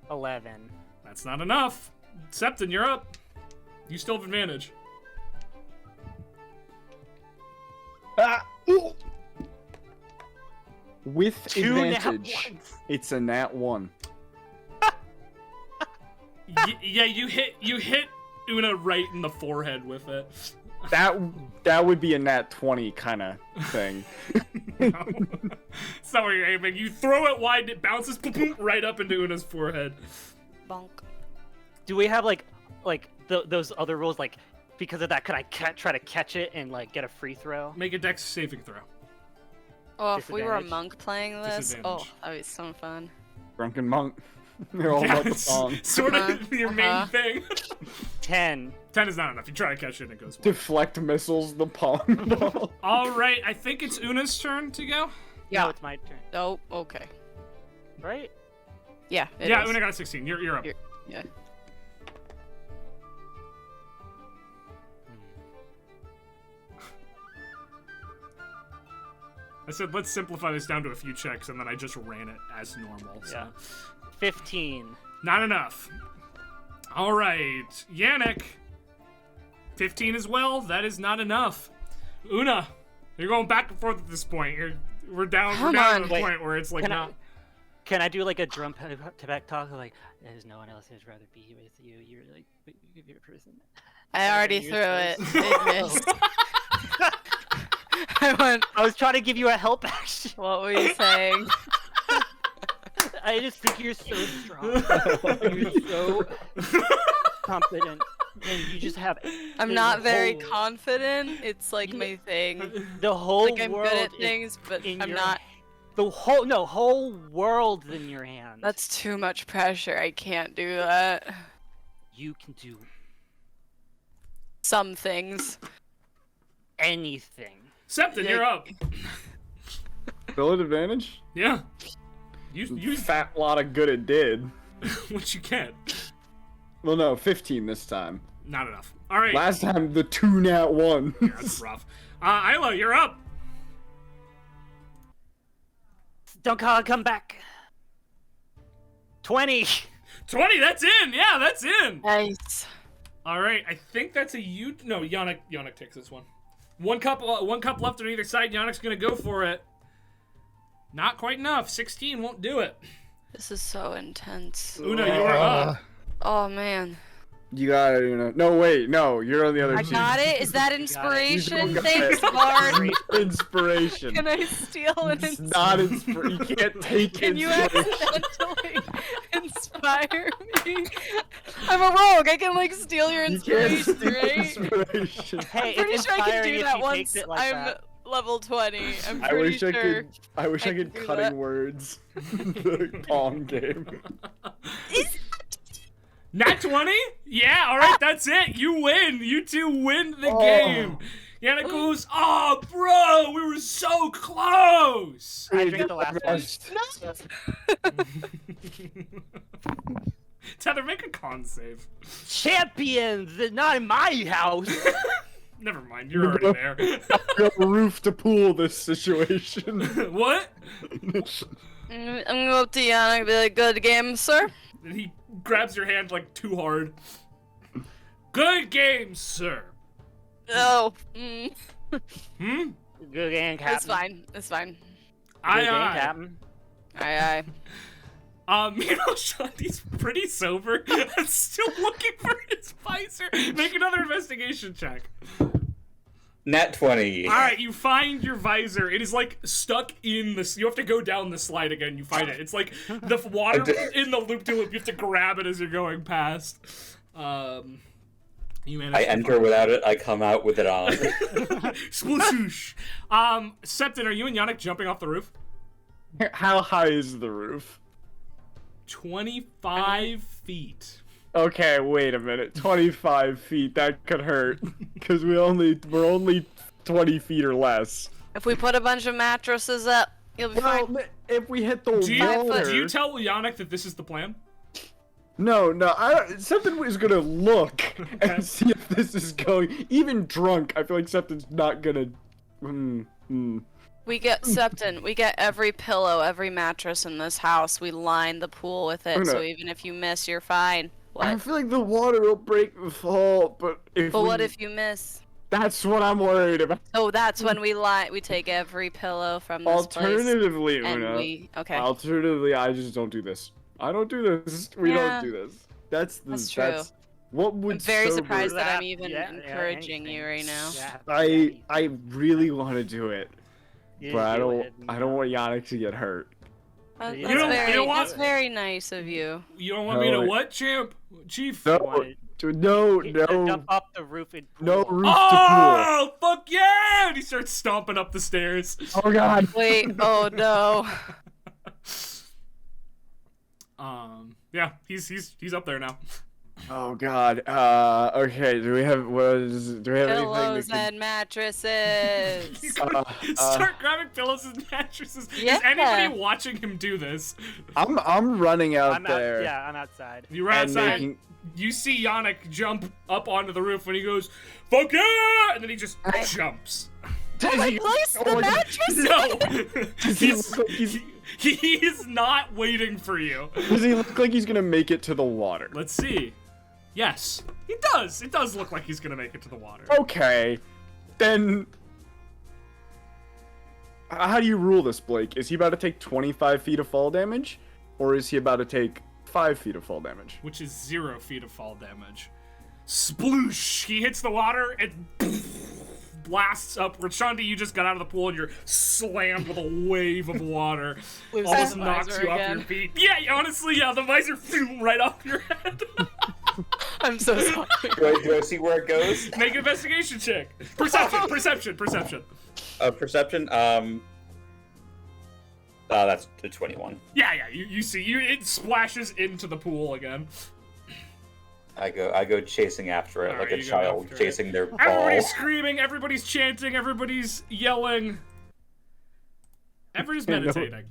11. That's not enough. Septon, you're up. You still have advantage. Ah, ooh. With 2 nat advantage, ones. it's a nat 1. Yeah, you hit Una right in the forehead with it. That would be a nat 20 kind of thing. No. It's not where you're aiming. You throw it wide, it bounces right up into Una's forehead. Bonk. Do we have those other rules? Like, because of that, could I try to catch it and get a free throw? Make a dex saving throw. Oh, if we were a Disadvantage. monk playing this, oh, Disadvantage. that would be so fun. Drunken monk. They're all about the That's song. sort of your main thing. 10. 10 is not enough. You try to catch it and it goes wide. Deflect missiles the pong ball. All right, I think it's Una's turn to go. Yeah, it's my turn. Oh, okay. Right? Yeah. it Yeah, is. Una got a 16. You're up. Yeah. I said let's simplify this down to a few checks, and then I just ran it as normal. So. Yeah. 15. Not enough. All right, Yannick. 15 as well. That is not enough. Una, you're going back and forth at this point. We're down Come to on. the Wait, point where it's like can not. Can I do a drum back talk? There's no one else who'd rather be with you. You're your person. I already You're threw it. supposed- It missed. I went. I was trying to give you a help action. What were you saying? I just think you're so strong. You're so confident, and you just have. I'm the not very whole- confident. It's like my thing. The whole Like I'm world good at is things, but in I'm your- not. The whole world's in your hands. That's too much pressure. I can't do that. You can do Some things. anything. Septon, you're up. Still at advantage? Yeah. You Fat lot of good it did. what you can. Well, no, 15 this time. Not enough. All right. Last time, the 2 nat 1. That's rough. Isla, you're up. Don't call it, come back. 20. 20. That's in. Yeah, that's in. Nice. All right. I think that's a you. No, Yannick takes this one. One cup left on either side. Yannick's gonna go for it. Not quite enough. 16 won't do it. This is so intense. Una, you are up. Oh man. You got it, you know. No, wait, no, you're on the other I team. got it. Is that You inspiration? got Thanks, it. Bard. Inspiration. Can I steal an It's inspiration? not inspiration. You can't take Can you inspiration. accidentally inspire me? I'm a rogue. I can like steal your You can't inspiration, steal right? inspiration. Hey, Pretty it's sure I can inspiring do if that she once takes it like I'm that. level 20. I'm I pretty wish sure. I could. I wish I I could can do cutting that. words. The Pong game. Nat 20? Yeah, all right, that's it. You win. You two win the Oh. game. Yannick goes, oh, bro, we were so close. I drink the last one. Tether, make a con save. Champions, not in my house. Never mind, you're already there. Got a roof to pool this situation. What? I'm gonna go up to Yana and be like, good game, sir. And he grabs your hand like too hard. Good game, sir. Oh. Hmm? Good game, Captain. It's fine. It's fine. Good Aye, game, aye. Captain. Aye, aye. Meanwhile, Shanti's pretty sober and still looking for his visor. Make another investigation check. Nat 20. All right, you find your visor. It is like stuck in this. You have to go down the slide again. You find it. It's like the water in the loop-de-loop. You have to grab it as you're going past. You manage I to enter find without it, I come out with it on. Splashoosh. Septon, are you and Yannick jumping off the roof? How high is the roof? 25 feet. Okay, wait a minute. 25 feet. That could hurt. Because we're only 20 feet or less. If we put a bunch of mattresses up, you'll be fine. Well, if we hit the Do you, water... do you tell Yannick that this is the plan? No, Septon is gonna look and see if this is going... Even drunk, I feel like Septon's not gonna... We get Septon. We get every pillow, every mattress in this house. We line the pool with it, Oh, no. so even if you miss, you're fine. I What? feel like the water will break the fall, but if But we... what if you miss? That's what I'm worried about. Oh, that's when we lie. We take every pillow from this place. Alternatively, And Una. we okay. Alternatively, I just don't do this. I don't do this. We Yeah. don't do this. That's true. What would I'm very sober- surprised that I'm Yeah, even yeah, encouraging you right anything. now. Yeah, I really want to do it, you but I do don't. it. I don't want Yannick to get hurt. That's, You that's don't- very, you don't want- that's very nice of you. You don't want me to No, what, champ? Chief? No, wanted- no, To no, Jump up the roof and no pool. roof Oh, fuck yeah! And he starts stomping up the stairs. to pool. Oh God. Wait, oh no. Yeah, he's up there now. Oh God. Okay. Do we have Do we have Pillows anything? That and mattresses. You Uh, start grabbing pillows and mattresses. Yeah. Is anybody watching him do this? I'm running out I'm there. Yeah, I'm outside. You're and outside. making- You see Yannick jump up onto the roof when he goes, "Fuck yeah!" and then he just jumps. I placed the mattress. No, he's not waiting for you. Does he look like he's gonna make it to the water? Let's see. Yes, he does. It does look like he's gonna make it to the water. Okay, then. How do you rule this, Blake? Is he about to take 25 feet of fall damage, or is he about to take 5 feet of fall damage? Which is 0 feet of fall damage. Sploosh! He hits the water and blasts upward. Shanti, you just got out of the pool and you're slammed with a wave of water. Loses Almost the knocks visor you off again. your feet. Yeah, honestly, yeah, the visor flew right off your head. I'm so sorry. Do I see where it goes? Make an investigation check. Perception. Perception. That's a 21. Yeah, you see, it splashes into the pool again. I go chasing after it Alright, like a you go child after it. chasing their ball. Everybody's screaming, everybody's chanting, everybody's yelling. Everybody's meditating.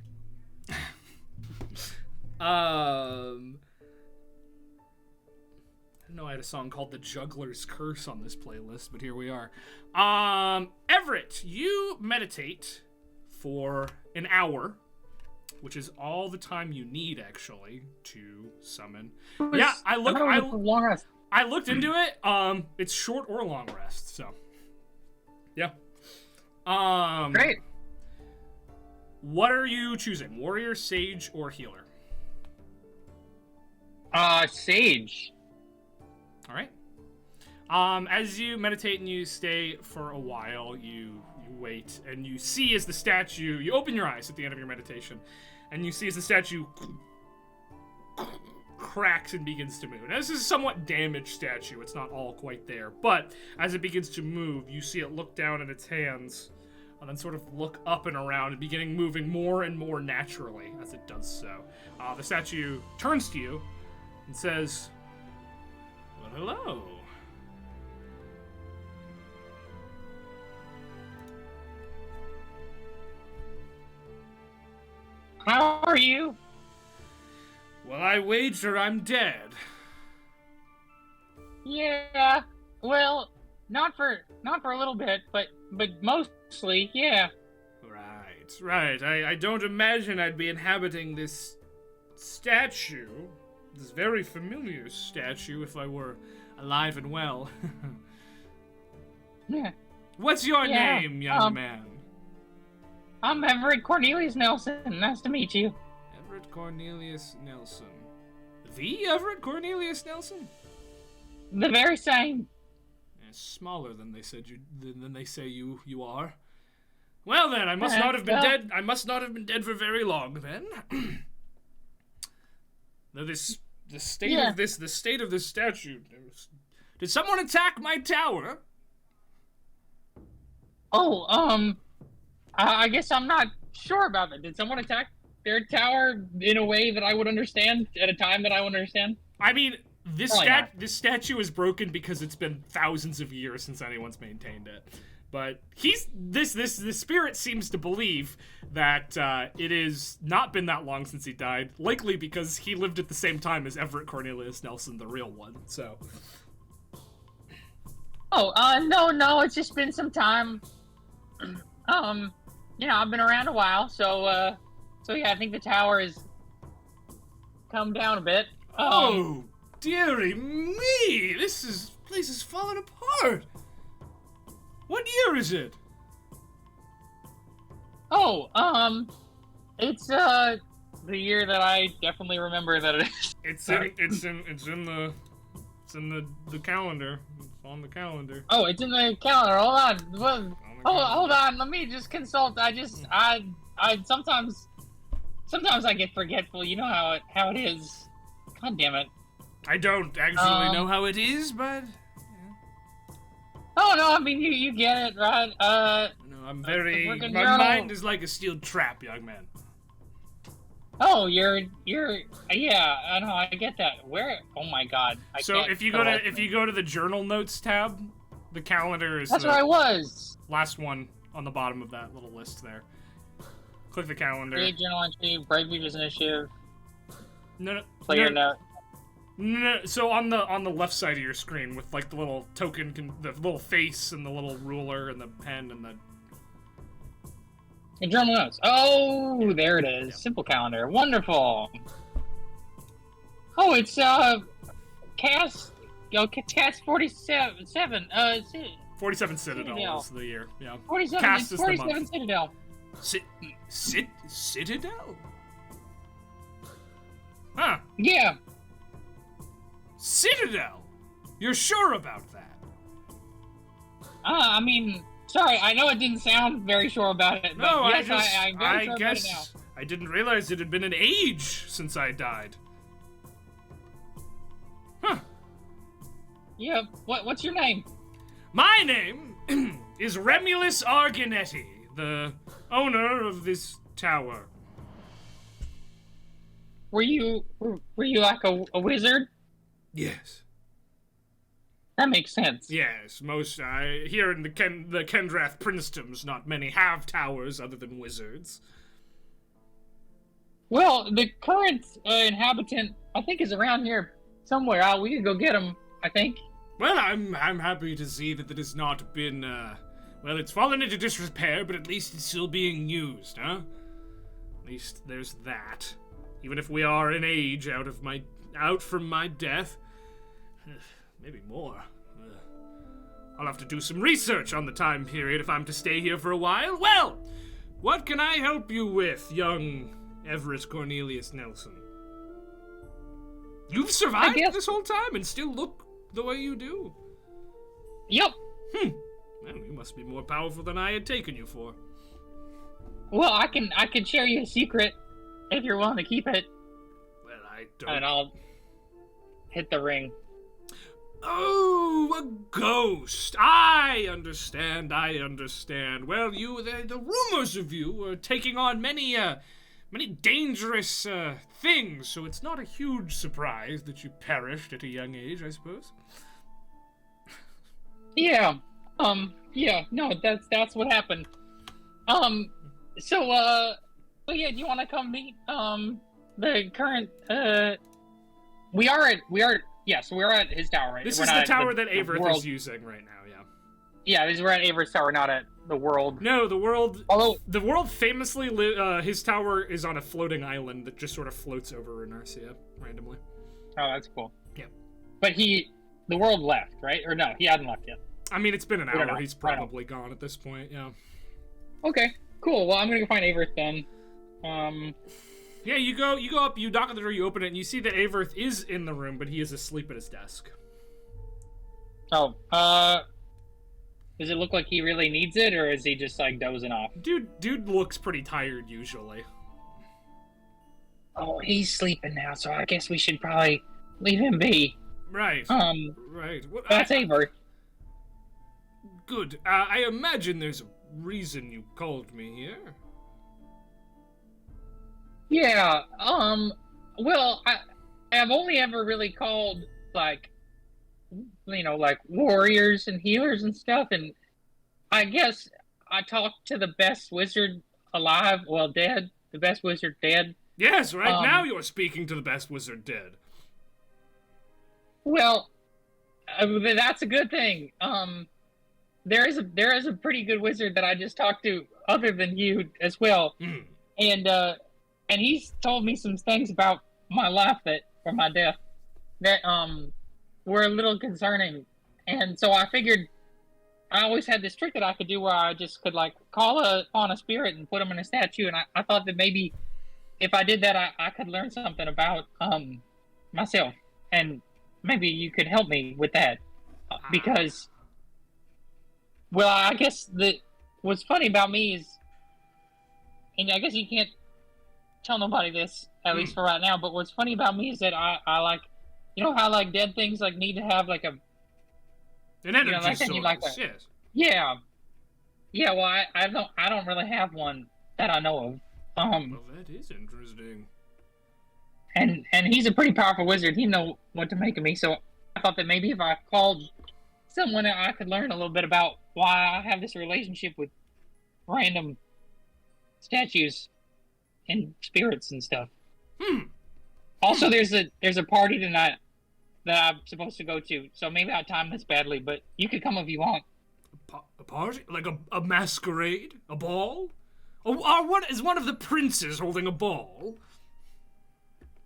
I didn't know I had a song called The Juggler's Curse on this playlist, but here we are. Everett, you meditate for an hour, which is all the time you need, actually, to summon. Yeah, I looked into it. It's short or long rest, so. Yeah. Great. What are you choosing? Warrior, Sage, or Healer? Sage. Alright. As you meditate and you stay for a while, you wait, and you see as the statue, you open your eyes at the end of your meditation, and you see as the statue cracks and begins to move. Now, this is a somewhat damaged statue. It's not all quite there, but as it begins to move, you see it look down at its hands, and then sort of look up and around, and beginning moving more and more naturally as it does so. The statue turns to you and says, "Well, hello." How are you? Well, I wager I'm dead. Yeah. Well, not for a little bit, but mostly, yeah. Right. I don't imagine I'd be inhabiting this statue, this very familiar statue, if I were alive and well. Yeah. What's your Yeah, name, young man? I'm Everett Cornelius Nelson. Nice to meet you. Everett Cornelius Nelson. The Everett Cornelius Nelson? The very same. Smaller than they said than they say you are. Well then, I must not have been well- dead. I must not have been dead for very long then. Though the state of this statue. Did someone attack my tower? Oh, I guess I'm not sure about that. Did someone attack their tower in a way that I would understand at a time that I would understand? I mean, this Probably not. statue is broken because it's been thousands of years since anyone's maintained it. But the spirit seems to believe that it has not been that long since he died, likely because he lived at the same time as Everett Cornelius Nelson, the real one. So. Oh, no, it's just been some time. I've been around a while, so yeah, I think the tower has come down a bit. Oh, dearie me! This place is falling apart. What year is it? It's the year that I definitely remember that it is. It's in the calendar. It's on the calendar. Oh, it's in the calendar. Hold on. Well, On the calendar. hold on. Let me just consult. I sometimes I get forgetful. You know how it is. God damn it. I don't actually know how it is, but Oh no, I mean you get it, right? no, I'm very. Freaking My journal. mind is like a steel trap, young man. Oh, you're yeah, I know, I get that. Where? Oh my God. So if you go to the journal notes tab, the calendar is That's the where I was. last one on the bottom of that little list there. Click the calendar. Create journal entry, break previous initiative, No. play your note. No, so on the left side of your screen with like the little token, the little face and the little ruler and the pen and the. Your journal notes. Oh, there it is. Simple calendar. Wonderful. Oh, it's cast. Cast 47. 47 Citadel Citadel. is the year. Yeah. 47. Cast It's is the 47 month. Citadel. Citadel. Huh? Yeah. Citadel. You're sure about that? I mean, Sorry, I know it didn't sound very sure about it, but No, yes, I'm very sure about it now. guess I didn't realize it had been an age since I died. Huh. Yeah, what's your name? My name is Remulus Arganetti, the owner of this tower. Were you like a wizard? Yes. That makes sense. Yes, most here in the Kendrath Princedoms, not many have towers other than wizards. Well, the current inhabitant, I think, is around here somewhere. We can go get him, I think. Well, I'm happy to see that it has not been well, it's fallen into disrepair, but at least it's still being used, huh? At least there's that. Even if we are an age out from my death, maybe more. I'll have to do some research on the time period if I'm to stay here for a while. Well, what can I help you with, young Everett Cornelius Nelson? You've survived this whole time and still look the way you do. Yep. Well, you must be more powerful than I had taken you for. Well, I can share you a secret if you're willing to keep it. Well, I don't. And I'll hit the ring. Oh, a ghost. I understand. Well, the rumors of you are taking on many dangerous things, so it's not a huge surprise that you perished at a young age, I suppose. Yeah. No, that's what happened. So yeah, do you want to come meet the current we're at his tower, right? This We're is not the at tower that Averith world. is using right now, yeah. Yeah, we're at Aver's tower, not at the world. No, the world. Although the world famously, his tower is on a floating island that just sort of floats over Inertia randomly. Oh, that's cool. Yeah. But the world left, right? Or no, he hadn't left yet. I mean, it's been an We don't hour. know. He's probably gone at this point. Yeah. Okay, cool. Well, I'm gonna go find Averth then. Yeah, you go up, you knock on the door, you open it, and you see that Averth is in the room, but he is asleep at his desk. Oh, does it look like he really needs it, or is he just like dozing off? Dude looks pretty tired usually. Oh, he's sleeping now, so I guess we should probably leave him be. Right. Right. Well, That's Averth. Good. I imagine there's a reason you called me here. Yeah, well, I've only ever really called, like, like warriors and healers and stuff, and I guess I talked to the best wizard alive, well, dead, the best wizard dead. Yes, right now you're speaking to the best wizard dead. Well, that's a good thing. There is a pretty good wizard that I just talked to, other than you as well, and he's told me some things about my life or my death that were a little concerning. And so I figured I always had this trick that I could do where I just could like call on a spirit and put him in a statue. And I thought that maybe if I did that, I could learn something about myself. And maybe you could help me with that. Because, well, I guess what's funny about me is, and I guess you can't tell nobody this, at least for right now, but what's funny about me is that I like, you know how like dead things like need to have like an energy like source, like yes. Yeah, well I don't really have one that I know of. Well, that is interesting. And he's a pretty powerful wizard. He know what to make of me, so I thought that maybe if I called someone, I could learn a little bit about why I have this relationship with random statues and spirits and stuff. Also, there's a party tonight that I'm supposed to go to, so maybe I timed this badly, but you could come if you want. A party? Like a masquerade? A ball? Or what is one of the princes holding a ball?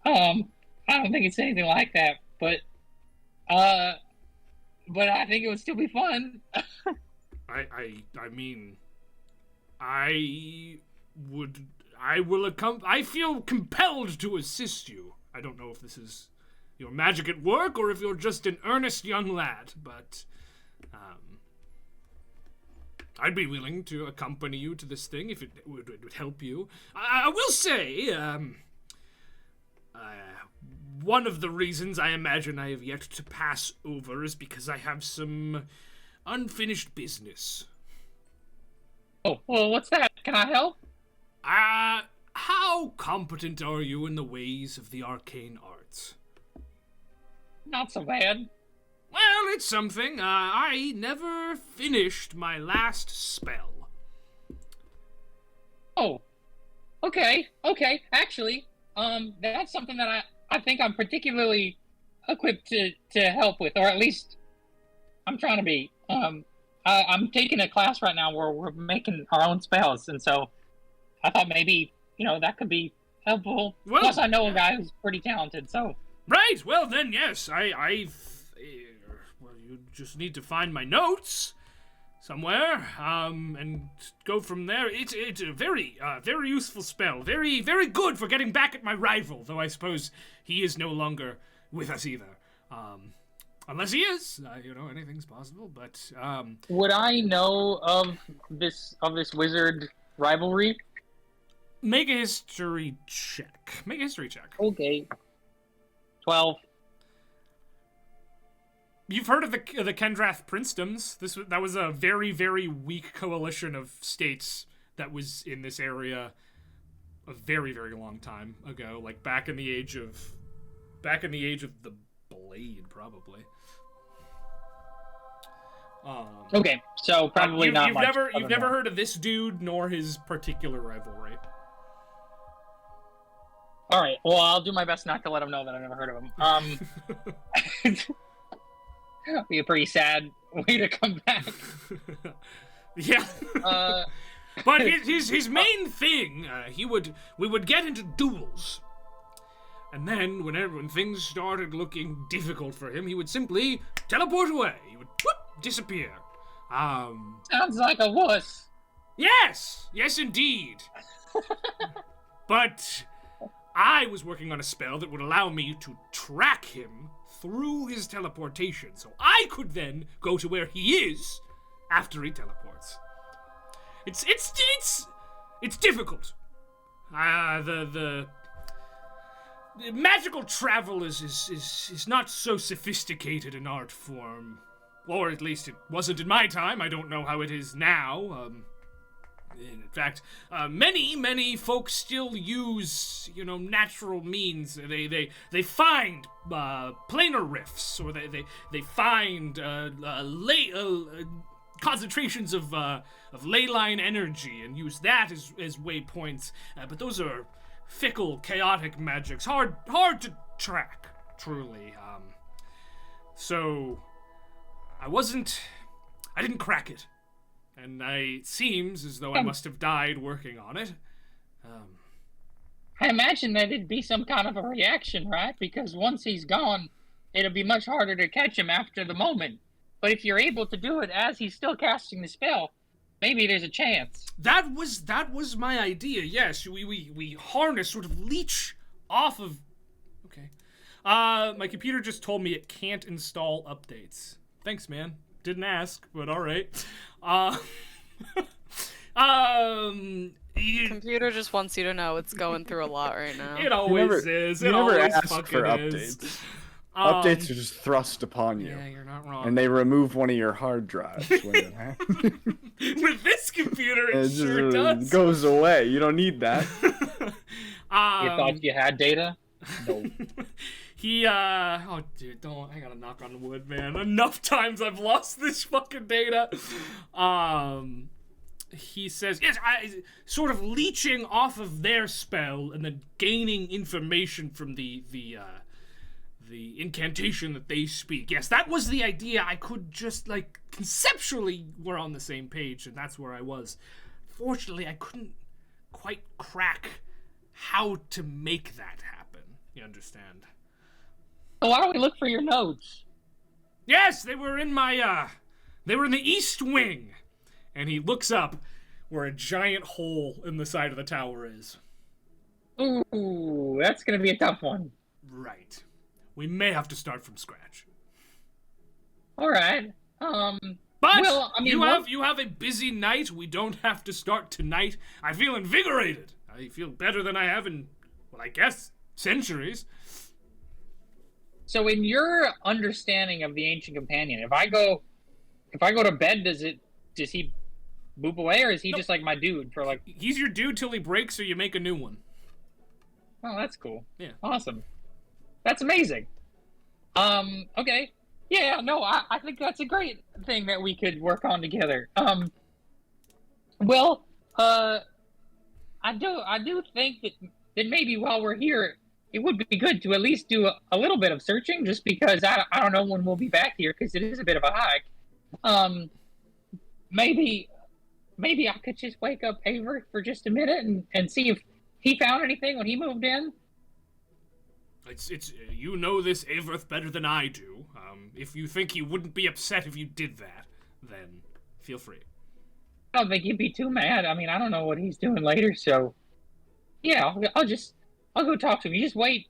I don't think it's anything like that, but I think it would still be fun. I mean, I feel compelled to assist you. I don't know if this is your magic at work or if you're just an earnest young lad, but I'd be willing to accompany you to this thing if it would help you. I will say, one of the reasons I imagine I have yet to pass over is because I have some unfinished business. Oh, well, what's that? Can I help? How competent are you in the ways of the arcane arts? Not so bad. Well, it's something. I never finished my last spell. Oh, okay. Actually, that's something that I think I'm particularly equipped to help with, or at least I'm trying to be. I'm taking a class right now where we're making our own spells, and so I thought maybe, that could be helpful. Well, plus, I know a guy who's pretty talented, so. Right, well then, yes, well, you just need to find my notes somewhere, and go from there. It's a very useful spell. Very, very good for getting back at my rival, though I suppose he is no longer with us either. Unless he is, anything's possible, but, Would I know of this wizard rivalry? Make a history check. Okay. 12. You've heard of the Kendrath Princedoms. That was a very, very weak coalition of states that was in this area a very, very long time ago, like back in the age of the Blade, probably. Okay, so probably not much. You've never heard of this dude nor his particular rivalry. All right. Well, I'll do my best not to let him know that I've never heard of him. Be a pretty sad way to come back. Yeah. But his main thing, we would get into duels, and then when things started looking difficult for him, he would simply teleport away. He would disappear. Sounds like a wuss. Yes, indeed. But I was working on a spell that would allow me to track him through his teleportation, so I could then go to where he is after he teleports. It's difficult. The magical travel is not so sophisticated an art form, or at least it wasn't in my time. I don't know how it is now. In fact, many folks still use, natural means. They find planar rifts, or they find concentrations of ley line energy and use that as waypoints. But those are fickle, chaotic magics, hard to track, truly. So I didn't crack it. And it seems as though I must have died working on it. I imagine that it'd be some kind of a reaction, right? Because once he's gone, it'll be much harder to catch him after the moment. But if you're able to do it as he's still casting the spell, maybe there's a chance. That was my idea. Yes, we harness, sort of leech off of. Okay. My computer just told me it can't install updates. Thanks, man. Didn't ask, but all right. Computer just wants you to know it's going through a lot right now. It always is. It never always ask fucking for is. updates. Updates are just thrust upon you. Yeah, you're not wrong. And they remove one of your hard drives when it happens. With this computer, it It sure does. goes away. You don't need that. You thought you had data? No. Oh dude, I gotta knock on wood, man. Enough times I've lost this fucking data. He says, yes, sort of leeching off of their spell and then gaining information from the incantation that they speak. Yes, that was the idea. I could just, conceptually we're on the same page, and that's where I was. Fortunately, I couldn't quite crack how to make that happen. You understand? So why don't we look for your notes? Yes, they were in they were in the east wing. And he looks up where a giant hole in the side of the tower is. Ooh, that's gonna be a tough one. Right. We may have to start from scratch. All right. But Well, I mean, you have a busy night. We don't have to start tonight. I feel invigorated. I feel better than I have in, well, I guess, centuries. So in your understanding of the Ancient Companion, if I go to bed, does he boop away, or is he just like my dude for like? He's your dude till he breaks, or you make a new one. Oh, that's cool. Yeah. Awesome. That's amazing. Okay. Yeah, no, I think that's a great thing that we could work on together. Well, I do think that maybe while we're here, it would be good to at least do a little bit of searching, just because I don't know when we'll be back here, because it is a bit of a hike. Maybe I could just wake up Aver for just a minute and see if he found anything when he moved in. It's you know this Averth better than I do. If you think he wouldn't be upset if you did that, then feel free. I don't think he'd be too mad. I mean, I don't know what he's doing later, so yeah, I'll go talk to him. You just wait.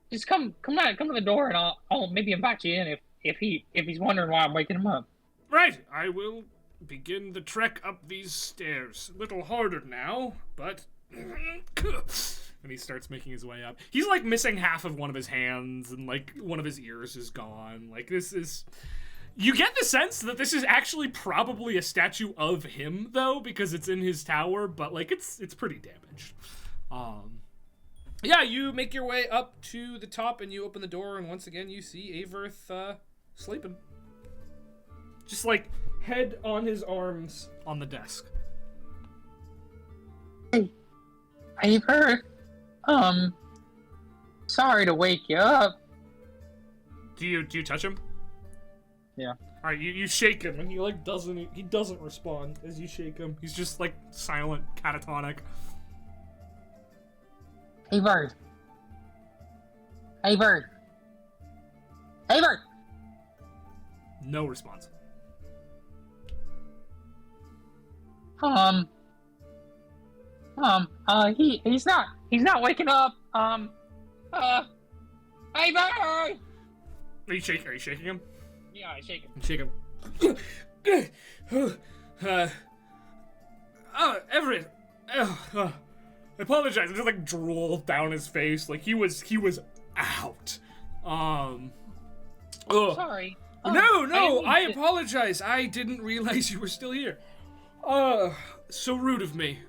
Just come to the door, and I'll maybe invite you in if he's wondering why I'm waking him up. Right, I will begin the trek up these stairs. A little harder now, but and he starts making his way up. He's like missing half of one of his hands, and like one of his ears is gone. Like this is, you get the sense that this is actually probably a statue of him though, because it's in his tower, but like it's pretty damaged. Yeah, you make your way up to the top and you open the door, and once again you see Averth sleeping. Just like head on his arms on the desk. Aver, sorry to wake you up. Do you touch him? Yeah. All right, you shake him, and he doesn't respond as you shake him. He's just like silent, catatonic. Hey bird. Hey bird. Hey bird. No response. He's not waking up. Hey bird. Are you shaking him? Yeah, I shake him. Shake him. Everett. I apologize. I just like drool down his face. Like he was out. Sorry. No, I apologize. I didn't realize you were still here. So rude of me.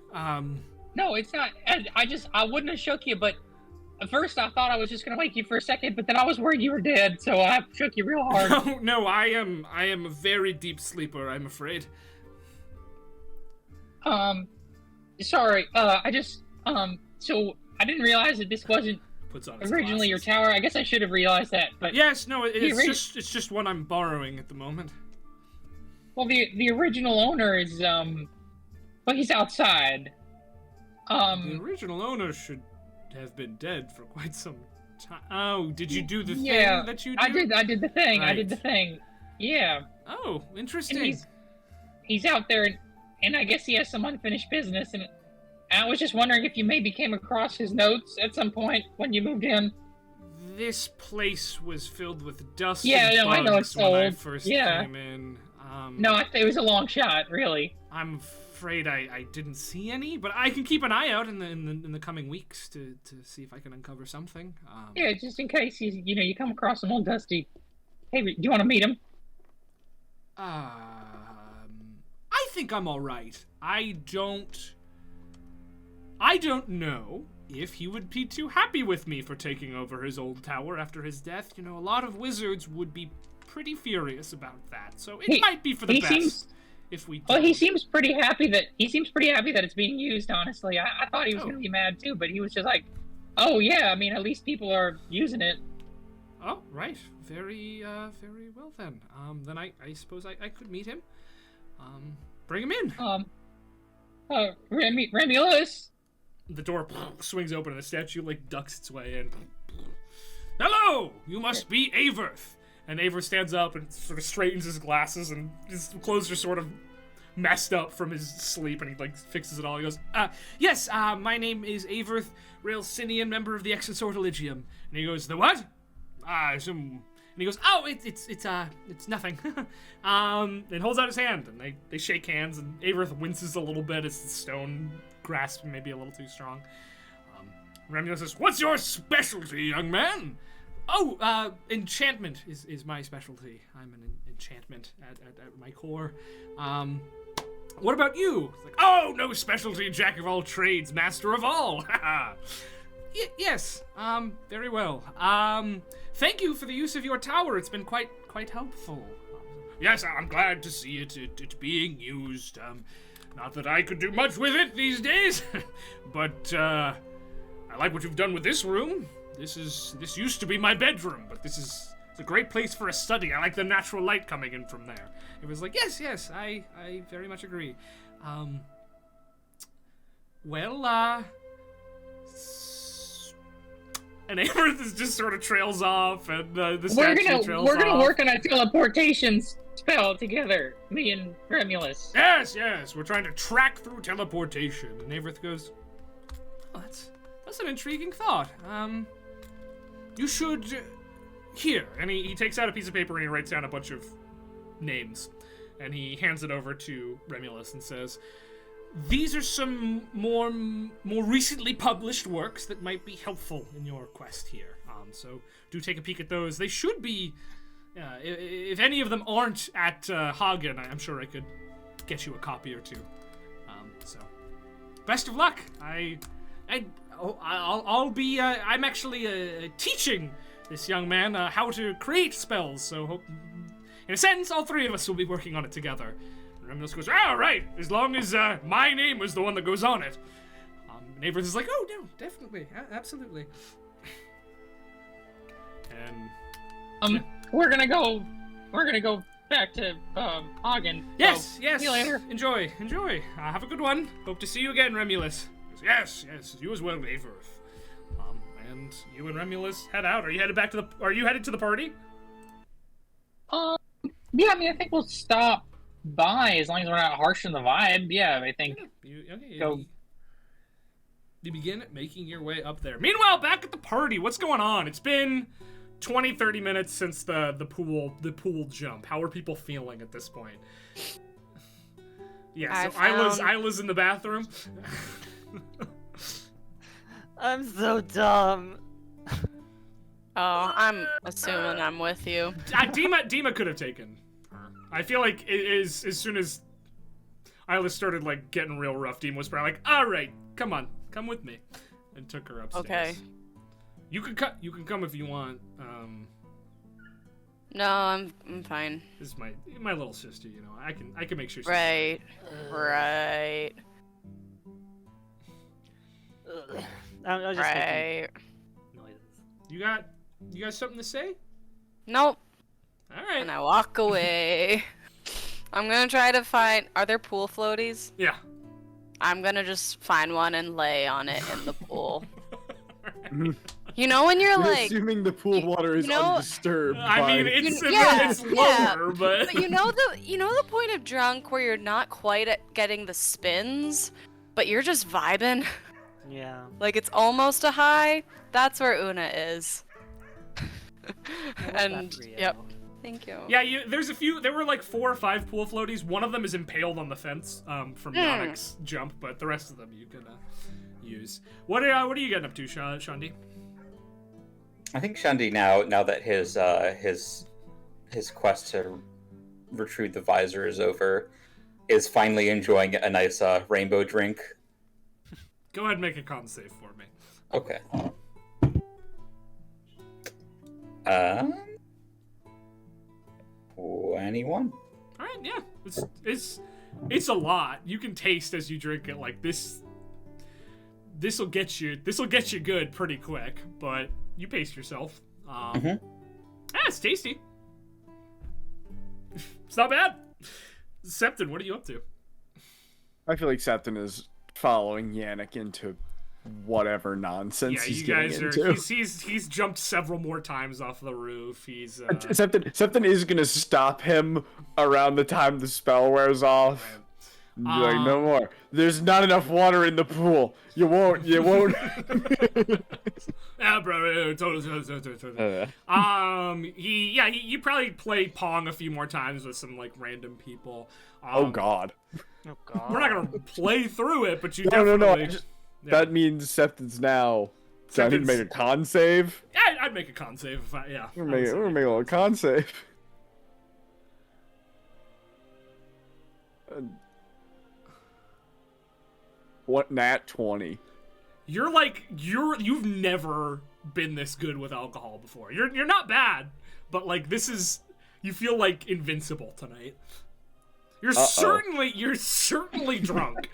No, it's not. I wouldn't have shook you, but at first I thought I was just gonna wake you for a second, but then I was worried you were dead, so I shook you real hard. No, I am a very deep sleeper, I'm afraid. Sorry. So I didn't realize that this wasn't Puts on his originally your glasses. tower. I guess I should have realized that, but Yes, no, it's just one I'm borrowing at the moment. well, the original owner is well, he's outside. The original owner should have been dead for quite some time. Oh, did you do the thing that you did? I did the thing. Right. I did the thing. Yeah. Oh, interesting. And he's out there, and I guess he has some unfinished business, and I was just wondering if you maybe came across his notes at some point when you moved in. This place was filled with dust Yeah, and no, I know bugs it's when I old. first Yeah. came in. No, it was a long shot, really. I'm afraid I didn't see any, but I can keep an eye out in the coming weeks to see if I can uncover something. Yeah, just in case you come across some old dusty. Hey, do you want to meet him? I think I'm all right. I don't know if he would be too happy with me for taking over his old tower after his death. You know, a lot of wizards would be pretty furious about that. So it might be for the best if we do. Well, he seems pretty happy that it's being used. Honestly, I thought he was going to be mad too, but he was just like, "Oh yeah, I mean, at least people are using it." Oh, right. Very well then. Then I suppose I could meet him. Bring him in. Remulus. The door swings open and the statue like ducks its way in. Hello! You must be Averth. And Averth stands up and sort of straightens his glasses, and his clothes are sort of messed up from his sleep, and he like fixes it all. He goes, yes, my name is Averth Railsinian, member of the Exensortiligium. And he goes, the what? he goes, "Oh, it's nothing." And holds out his hand, and they shake hands, and Averith winces a little bit as the stone grasp maybe a little too strong. Remulus says, "What's your specialty, young man?" "Oh, enchantment is my specialty. I'm an enchantment at my core. What about you?" It's like, "Oh, no specialty, jack of all trades, master of all." Yes, very well. Thank you for the use of your tower. It's been quite helpful. Yes, I'm glad to see it being used. Not that I could do much with it these days, but I like what you've done with this room. This used to be my bedroom, but it's a great place for a study. I like the natural light coming in from there. It was like, yes, I very much agree. And Averith just sort of trails off, and the statue trails off. We're gonna work on a teleportation spell together, me and Remulus. Yes, we're trying to track through teleportation. And Averith goes, "Oh, that's an intriguing thought. You should here." And he takes out a piece of paper and he writes down a bunch of names, and he hands it over to Remulus and says, "These are some more recently published works that might be helpful in your quest here. So do take a peek at those. They should be, if any of them aren't at Hagen, I'm sure I could get you a copy or two. So best of luck. I'll be. I'm actually teaching this young man how to create spells. So in a sense, all three of us will be working on it together." Remulus goes, "Ah, right, as long as my name was the one that goes on it." And Averith is like, "Oh, no, definitely, absolutely." And we're gonna go back to Hagen. Yes. See you later. Enjoy. Have a good one. Hope to see you again, Remulus. He goes, yes, you as well, Averith. And you and Remulus head out. Are you headed to the party? Yeah, I mean, I think we'll stop by as long as we're not harsh on the vibe. Yeah, I think. You begin making your way up there. Meanwhile, back at the party, what's going on? It's been 20-30 minutes since the pool jump. How are people feeling at this point? Yeah, so Isla's in the bathroom. I'm so dumb. Oh, I'm assuming I'm with you. Dima could have taken her. I feel like as soon as Isla started like getting real rough, Dima was probably like, "All right, come with me," and took her upstairs. Okay. You can come if you want. No, I'm fine. This is my little sister, you know. I can make sure she's Right. I was just making Right. noises. You got something to say? Nope. All right. And I walk away. I'm gonna try to find. Are there pool floaties? Yeah. I'm gonna just find one and lay on it in the pool. You know when you're like, assuming the pool water is undisturbed. I mean, by- it's lower, but But you know the point of drunk where you're not quite at getting the spins, but you're just vibing. Yeah. Like it's almost a high. That's where Una is. And yep. Thank you. Yeah, there were like 4 or 5 pool floaties. One of them is impaled on the fence from Yonik's jump, but the rest of them you can use. What are you getting up to, Shandi? I think Shandi now that his quest to retrieve the visor is over, is finally enjoying a nice rainbow drink. Go ahead and make a con save for me. Okay. 21. All right, yeah. It's a lot. You can taste as you drink it. Like this'll get you good pretty quick, but you pace yourself. It's tasty. It's not bad. Septon, what are you up to? I feel like Septon is following Yannick into whatever nonsense he's getting into. He's jumped several more times off the roof. He's Septon is gonna stop him around the time the spell wears off. You're like, no more. There's not enough water in the pool. You won't. Yeah, bro. Totally. You probably play Pong a few more times with some like random people. Oh God. Oh God. We're not gonna play through it, but you No. definitely. Yeah. That means Septon's now. So I need to make a con save. Yeah, I'd make a con save if I. We're gonna make a little con save. What nat 20? You've never been this good with alcohol before. You're not bad, but like this is, you feel like invincible tonight. You're certainly drunk.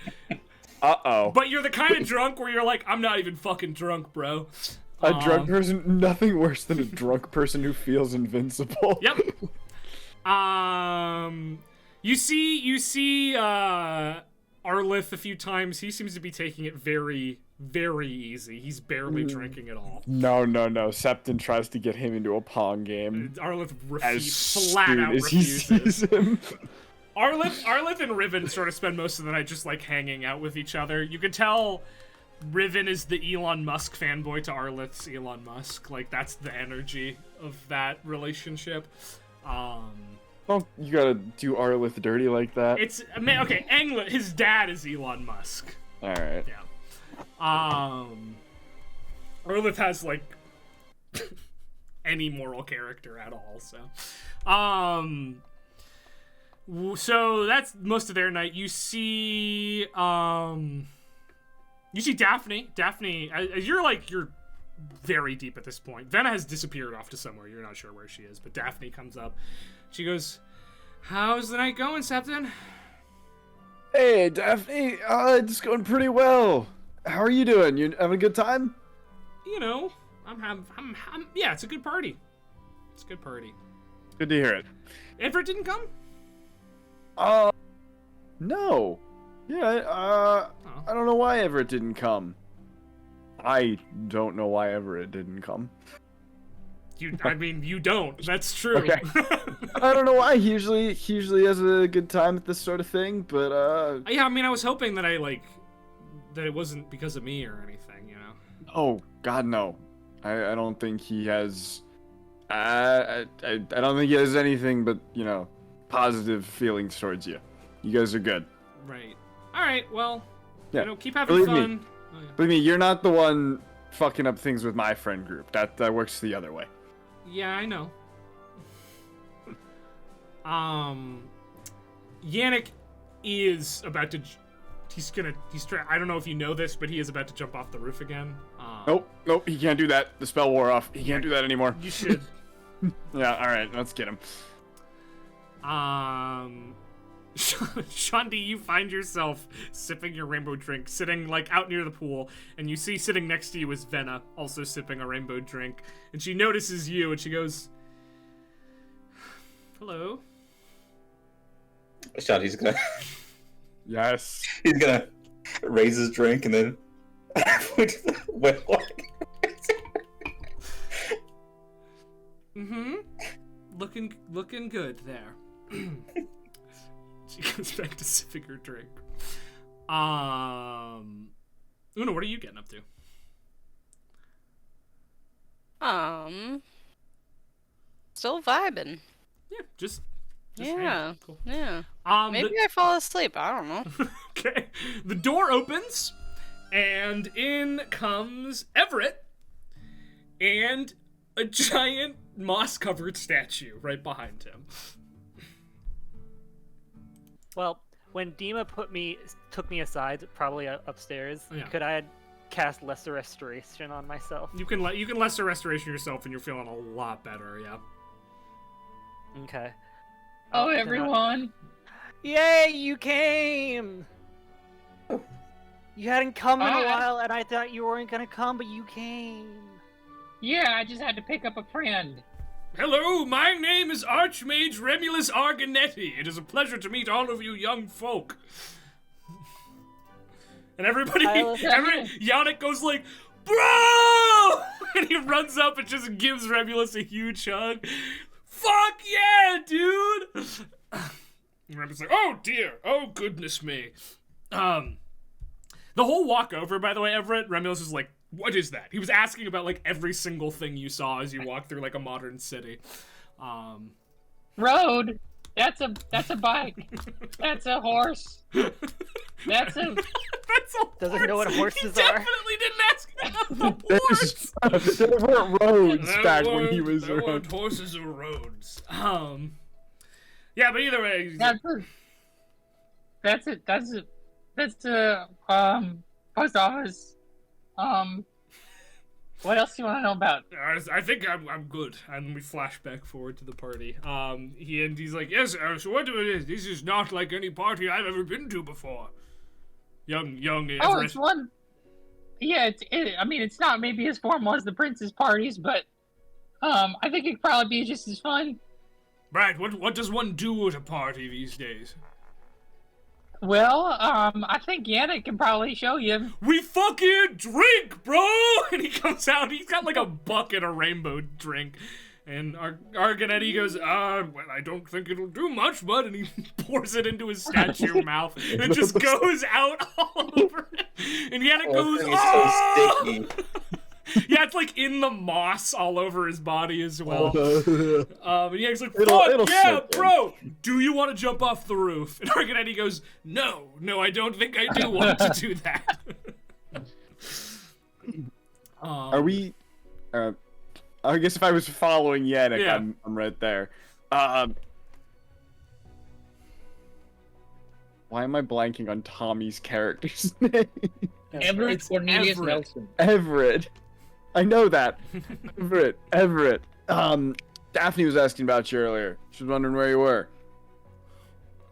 Uh-oh. But you're the kind of drunk where you're like, I'm not even fucking drunk, bro. A drunk person, nothing worse than a drunk person who feels invincible. Yep. You see Arlith a few times. He seems to be taking it very, very easy. He's barely drinking at all. No. Septon tries to get him into a Pong game. Arlith Flat out refuses. he sees him. Arlith and Riven sort of spend most of the night just like hanging out with each other. You can tell Riven is the Elon Musk fanboy to Arlith's Elon Musk. Like that's the energy of that relationship. Well, you gotta do Arlith dirty like that. It's okay. Anglet, his dad is Elon Musk. All right. Yeah. Arlith has like any moral character at all. So that's most of their night. You see Daphne. Daphne, you're very deep at this point. Venna has disappeared off to somewhere. You're not sure where she is, but Daphne comes up. She goes, "How's the night going, Septon?" Hey, Daphne. It's going pretty well. How are you doing? You having a good time? You know, yeah, it's a good party. It's a good party. Good to hear it. Everett didn't come? No. Yeah, I don't know why Everett didn't come. I don't know why Everett didn't come. You don't. That's true. Okay. I don't know why. He usually has a good time at this sort of thing, but Yeah, I was hoping that that it wasn't because of me or anything, you know. Oh God, no. I don't think he has. I don't think he has anything but positive feelings towards you. You guys are good. Right. All right. Well, Yeah. Keep having Believe fun. me. Believe me, you're not the one fucking up things with my friend group. That works the other way. Yeah, I know. Yannick is about to. I don't know if you know this, but he is about to jump off the roof again. Nope. He can't do that. The spell wore off. He can't do that anymore. You should. Yeah. All right. Let's get him. Shandi, you find yourself sipping your rainbow drink, sitting like out near the pool, and you see sitting next to you is Venna, also sipping a rainbow drink, and she notices you, and she goes, "Hello." Shanti's gonna. Yes. He's gonna raise his drink and then. Looking good there. She goes back to sipping her drink. Una, what are you getting up to? Still vibing. Yeah, just Yeah. hang. Cool. Yeah. Maybe I fall asleep. I don't know. Okay. The door opens, and in comes Everett, and a giant moss-covered statue right behind him. Well, when Dima took me aside, probably upstairs, Yeah. could I cast Lesser Restoration on myself? You can lesser restoration yourself, and you're feeling a lot better. Yeah. Okay. Oh, then everyone. Yay, you came! You hadn't come in a while, and I thought you weren't gonna come, but you came. Yeah, I just had to pick up a friend. Hello, my name is Archmage Remulus Arganetti. It is a pleasure to meet all of you young folk. And everybody, Yannick goes like, "Bro!" And he runs up and just gives Remulus a huge hug. Fuck yeah, dude! And Remy's like, oh dear, oh goodness me. The whole walk over, by the way, Everett, Remulus is like, what is that? He was asking about like every single thing you saw as you walked through like a modern city. Road. That's a bike. That's a horse. That's a. That's a Doesn't horse. know what horses he are. definitely didn't ask about the horse. There weren't roads back when he was there around. weren't horses or roads. Yeah, but either way, That's the post office. What else do you want to know about? I think I'm good. And we flash back forward to the party. He's like, yes, so what it is? This is not like any party I've ever been to before. Young Everett. Oh, it's one. Yeah, I mean, it's not maybe as formal as the prince's parties, but I think it'd probably be just as fun. Right. What does one do at a party these days? Well, I think Yannick can probably show you. We fucking drink, bro! And he comes out, he's got like a bucket of rainbow drink. And Arganetti goes, well, I don't think it'll do much, bud. And he pours it into his statue mouth. And it just goes out all over it. And Yannick goes, Oh, oh! so sticky. Yeah, it's like in the moss all over his body as well. And Yannick's like, It'll fuck yeah, soak in. bro! Do you want to jump off the roof? And Arganetti goes, no, I don't think I do want to do that. Are we? I guess if I was following Yannick, Yeah. I'm right there. Why am I blanking on Tommy's character's name? Everett It's Cornelius Everett. Nelson. Everett. I know that. Everett. Daphne was asking about you earlier. She was wondering where you were.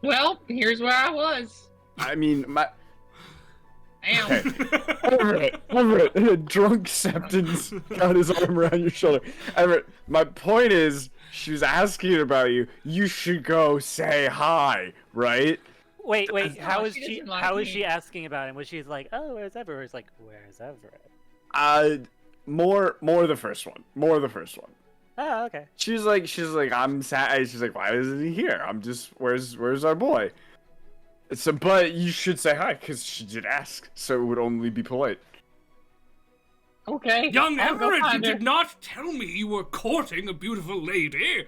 Well, here's where I was. I mean, my Damn. Everett. Drunk Septon's got his arm around your shoulder. Everett, my point is, she was asking about you. You should go say hi, right? Wait, how No, is she she? doesn't like How is me. she asking about him? Was she like, oh, where's Everett? It's like, where's Everett? More the first one. More the first one. Oh, okay. She's like, I'm sad. She's like, why isn't he here? I'm just, where's our boy? So, but you should say hi because she did ask, so it would only be polite. Okay. Young I'll go Everett, you find her. did not tell me you were courting a beautiful lady.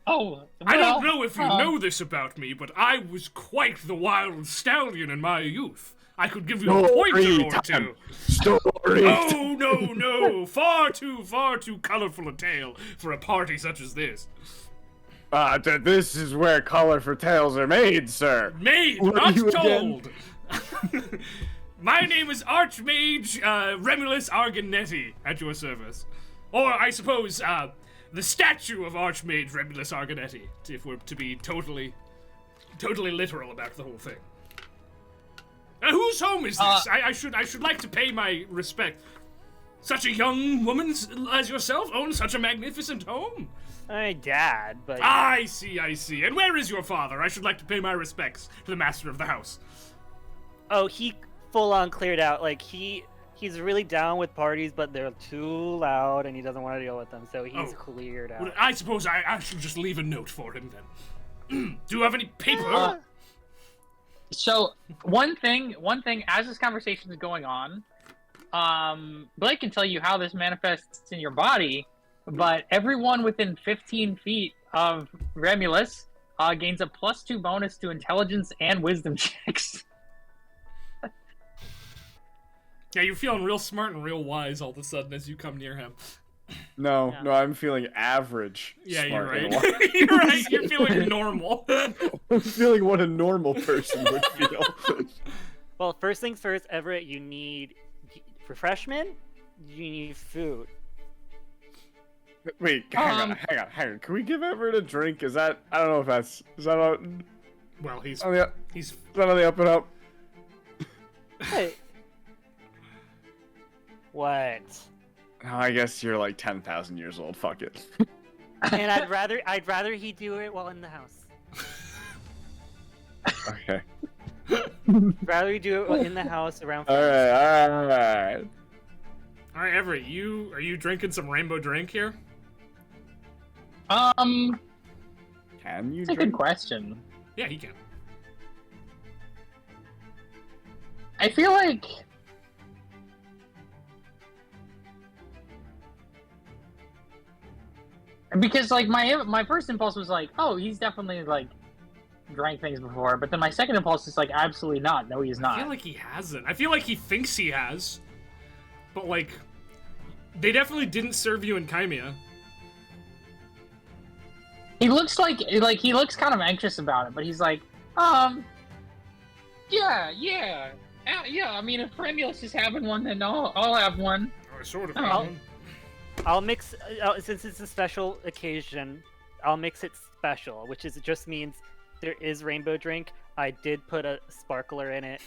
Oh, well, I don't know if you know this about me, but I was quite the wild stallion in my youth. I could give you a pointer or two. Story. No. Far too colorful a tale for a party such as this. This is where colorful tales are made, sir. Made, What are not you told. My name is Archmage Remulus Arganetti, at your service. Or, I suppose, the statue of Archmage Remulus Arganetti, if we're to be totally literal about the whole thing. Whose home is this? I should like to pay my respect. Such a young woman as yourself owns such a magnificent home. My dad, but I see. And where is your father? I should like to pay my respects to the master of the house. oh, he full on cleared out. Like he's really down with parties, but they're too loud, and he doesn't want to deal with them. So he's cleared out. Well, I suppose I should just leave a note for him then. Do you have any paper? So one thing, as this conversation is going on, Blake can tell you how this manifests in your body, but everyone within 15 feet of Remulus gains a +2 bonus to intelligence and wisdom checks. Yeah, you're feeling real smart and real wise all of a sudden as you come near him. No, I'm feeling average. Yeah, smart you're and right. wise. You're right. You're feeling normal. I'm feeling what a normal person would feel. Well, first things first, Everett, you need refreshment. You need food. Wait, hang on. Can we give Everett a drink? Is that, I don't know if that's, is that on Well, he's the, is that on the up and up? Hey. What? Oh, I guess you're like 10,000 years old. Fuck it. And I'd rather he do it while in the house. Okay. Rather he do it in the house around. All right. all right. Everett, are you drinking some rainbow drink here? Can Can you That's a drink? good question. Yeah, he can. I feel like because like my first impulse was like, oh, he's definitely like drank things before, but then my second impulse is like, absolutely not. No, he's I not. feel like he hasn't. I feel like he thinks he has. But, like, they definitely didn't serve you in Chimea. He looks like he looks kind of anxious about it, but he's like, yeah. I mean, if Remulus is having one, then I'll have one. I sort of Oh. have one. I'll mix since it's a special occasion. I'll mix it special, which is it just means there is rainbow drink. I did put a sparkler in it,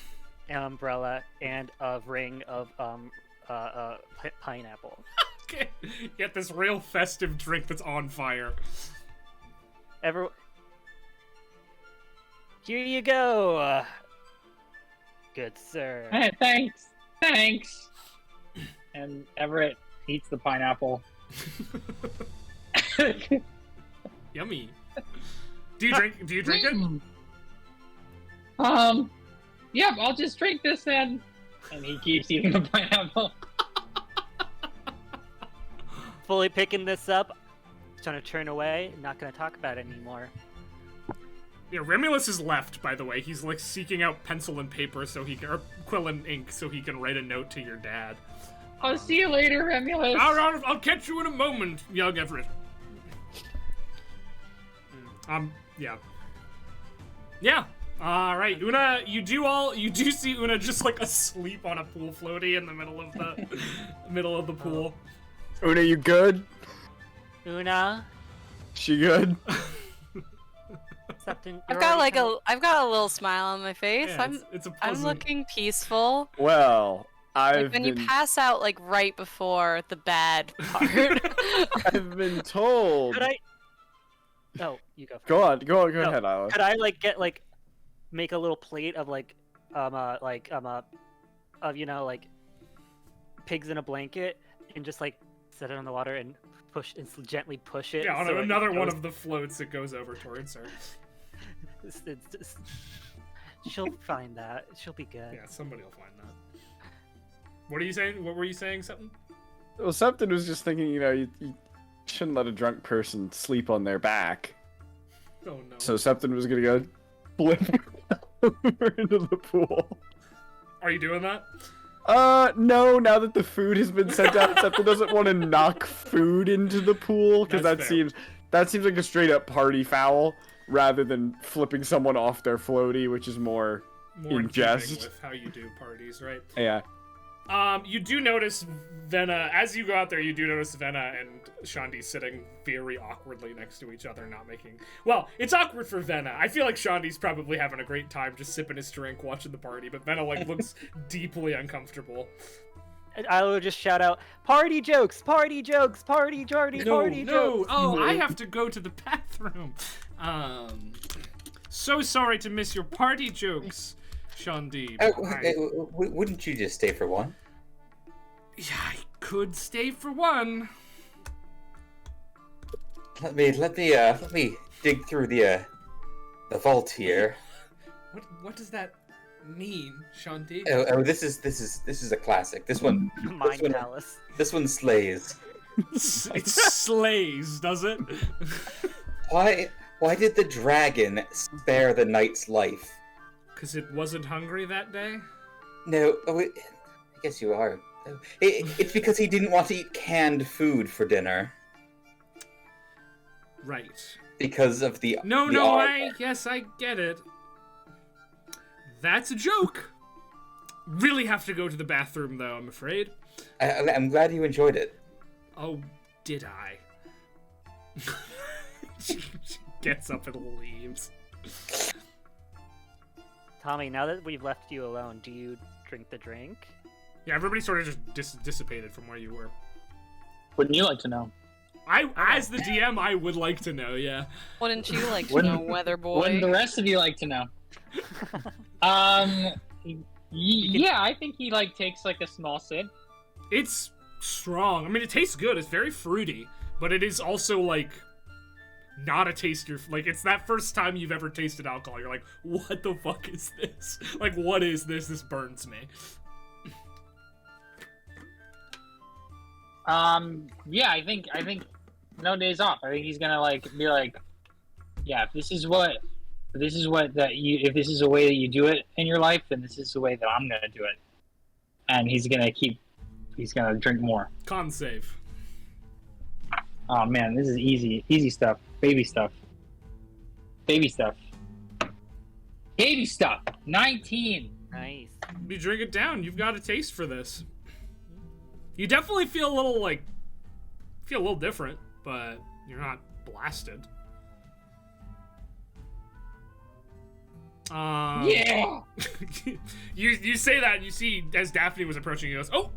an umbrella, and a ring of pineapple. Okay. Get this real festive drink that's on fire. Here you go, good sir. Hey, thanks. And Everett eats the pineapple. Yummy. Do you drink it? Yep, I'll just drink this then. And he keeps eating the pineapple. Fully picking this up. Trying to turn away. Not gonna talk about it anymore. Yeah, Remulus is left, by the way. He's like seeking out pencil and paper or quill and ink so he can write a note to your dad. I'll see you later, Remulus. I'll catch you in a moment, young Everett. Yeah. Yeah. All right, Una, you do see Una just like asleep on a pool floaty in the middle of the pool. Una, you good? Una, She good? Septon, I've got a little smile on my face. Yeah, I'm it's a I'm pleasant... looking peaceful. Well, Like when you pass out like right before the bad part. I've been told. Could I? Oh, you go. First. Go on, go No, ahead, Isla. Could I make a little plate of pigs in a blanket and just like set it on the water and gently push it? Yeah, on so another it one goes- of the floats it goes over towards her. She'll find that. She'll be good. Yeah, somebody will find that. What are you saying? What were you saying, something? Well, Septon was just thinking, you shouldn't let a drunk person sleep on their back. Oh no. So Septon was gonna go flip over into the pool. Are you doing that? No, now that the food has been sent out, Septon doesn't want to knock food into the pool, because That's fair. that seems like a straight up party foul, rather than flipping someone off their floaty, which is more More in keeping jest. with how you do parties, right? Yeah. You do notice Venna, as you go out there, you do notice Venna and Shandi sitting very awkwardly next to each other, not making... Well, it's awkward for Venna. I feel like Shandi's probably having a great time just sipping his drink, watching the party, but Venna, looks deeply uncomfortable. I will just shout out, party jokes, party jokes, party jokes. Oh, I have to go to the bathroom. So sorry to miss your party jokes, Shandi. Wouldn't you just stay for one? Yeah, I could stay for one. Let me dig through the vault here. What does that mean, Shandi? Oh, this is a classic. This one, Mind palace. this one slays. It slays, does it? Why did the dragon spare the knight's life? Because it wasn't hungry that day? No, I guess you are. It's because he didn't want to eat canned food for dinner. Right. Because of the Yes, I get it. That's a joke. Really have to go to the bathroom, though, I'm afraid. I'm glad you enjoyed it. Oh, did I? She gets up and leaves. Tommy, now that we've left you alone, do you drink the drink? Yeah, everybody sort of just dissipated from where you were. Wouldn't you like to know? As the DM, I would like to know, yeah. Wouldn't you like to know, Weather Boy? Wouldn't the rest of you like to know? Yeah, I think he takes a small sip. It's strong. I mean, it tastes good. It's very fruity, but it is also not a taster. Like, it's that first time you've ever tasted alcohol. You're like, what the fuck is this? Like, what is this? This burns me. Yeah, I think no days off. I think he's gonna be like, yeah, if this is a way that you do it in your life, then this is the way that I'm gonna do it. And he's gonna drink more. Con save. Oh man, this is easy stuff, baby stuff. 19. Nice. You drink it down. You've got a taste for this. You definitely feel a little different, but you're not blasted. Yeah. you say that, and you see as Daphne was approaching, he goes, "Oh,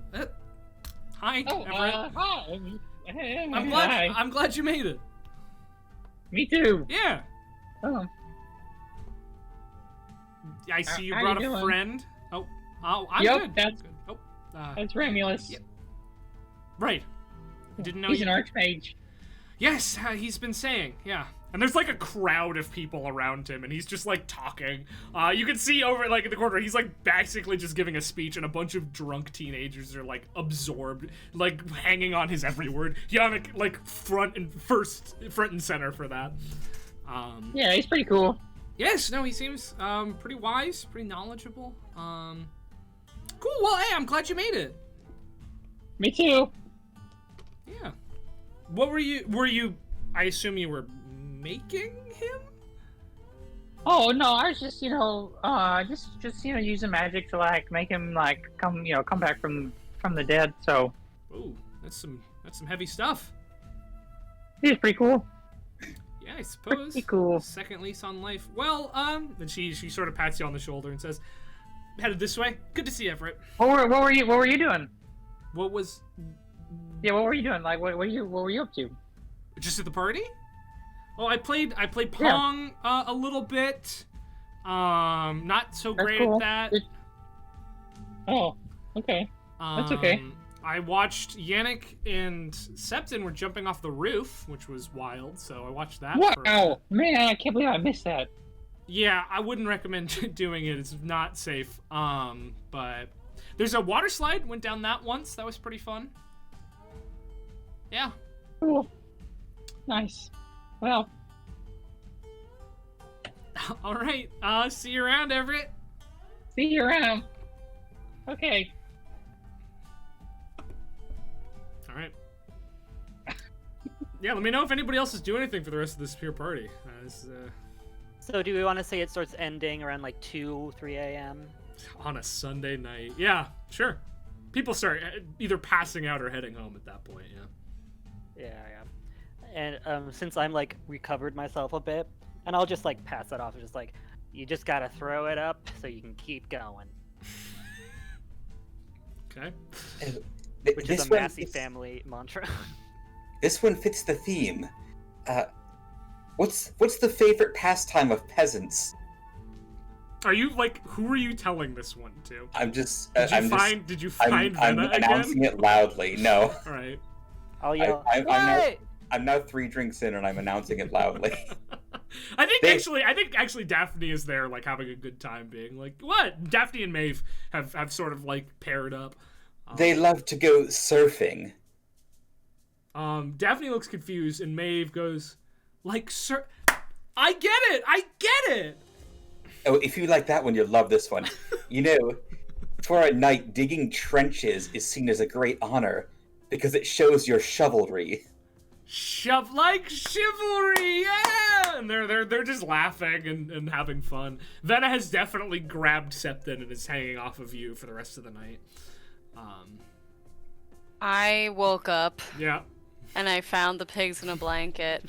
hi, Everett. Hi. I'm glad you made it." Me too. Yeah. Oh. I see you How brought you a doing? friend. Oh, I'm Yep, good. that's- Good. Oh, That's Romulus. Yeah. Right. Didn't know He's you. an archmage. Yes, he's been saying, yeah. And there's like a crowd of people around him, and he's just like talking. You can see over like in the corner, he's like basically just giving a speech, and a bunch of drunk teenagers are like absorbed, like hanging on his every word. Yannick like front and center for that. Yeah, he's pretty cool. Yes, no, he seems pretty wise, pretty knowledgeable. Cool. Well, hey, I'm glad you made it. Me too. Yeah. What were you? I assume you were making him? Oh no, I was just using magic to like make him like come back from the dead. So Ooh, that's some heavy stuff. he's pretty cool. Yeah, I suppose. Pretty cool. Second lease on life. Well, and she sort of pats you on the shoulder and says, "Headed this way. Good to see you, Everett." What were you doing? What was? Yeah, what were you doing? Like, what were you up to? Just at the party? Oh, I played Pong a little bit. Not so That's great cool. at that. Oh, okay. That's okay. I watched Yannick and Septon were jumping off the roof, which was wild, so I watched that. Wow, man, I can't believe I missed that. Yeah, I wouldn't recommend doing it. It's not safe. But there's a water slide. Went down that once. That was pretty fun. Yeah. Cool. Nice. Well, All right. See you around, Everett. see you around. Okay. All right. Yeah, let me know if anybody else is doing anything for the rest of this peer party. So do we want to say it starts ending around like 2, 3 a.m.? On a Sunday night. Yeah, sure. People start either passing out or heading home at that point, yeah. Yeah. And since I'm like recovered myself a bit, and I'll just like pass that off, just like, you just gotta throw it up so you can keep going. Okay. Which is a Massey family mantra. This one fits the theme. What's the favorite pastime of peasants? Are you like, who are you telling this one to? Did Did you find I'm Venna announcing again? it loudly. No. All right. I'll yell, I'm now 3 drinks in and I'm announcing it loudly. I think actually Daphne is there, like having a good time, being like, what? Daphne and Maeve have sort of like paired up. They love to go surfing. Daphne looks confused, and Maeve goes, like, sir, I get it. Oh, if you like that one, you'll love this one. You know, for a knight, digging trenches is seen as a great honor because it shows your chivalry. Like chivalry, yeah! And they're just laughing and having fun. Venna has definitely grabbed Septon and is hanging off of you for the rest of the night. I woke up Yeah. and I found the pigs in a blanket,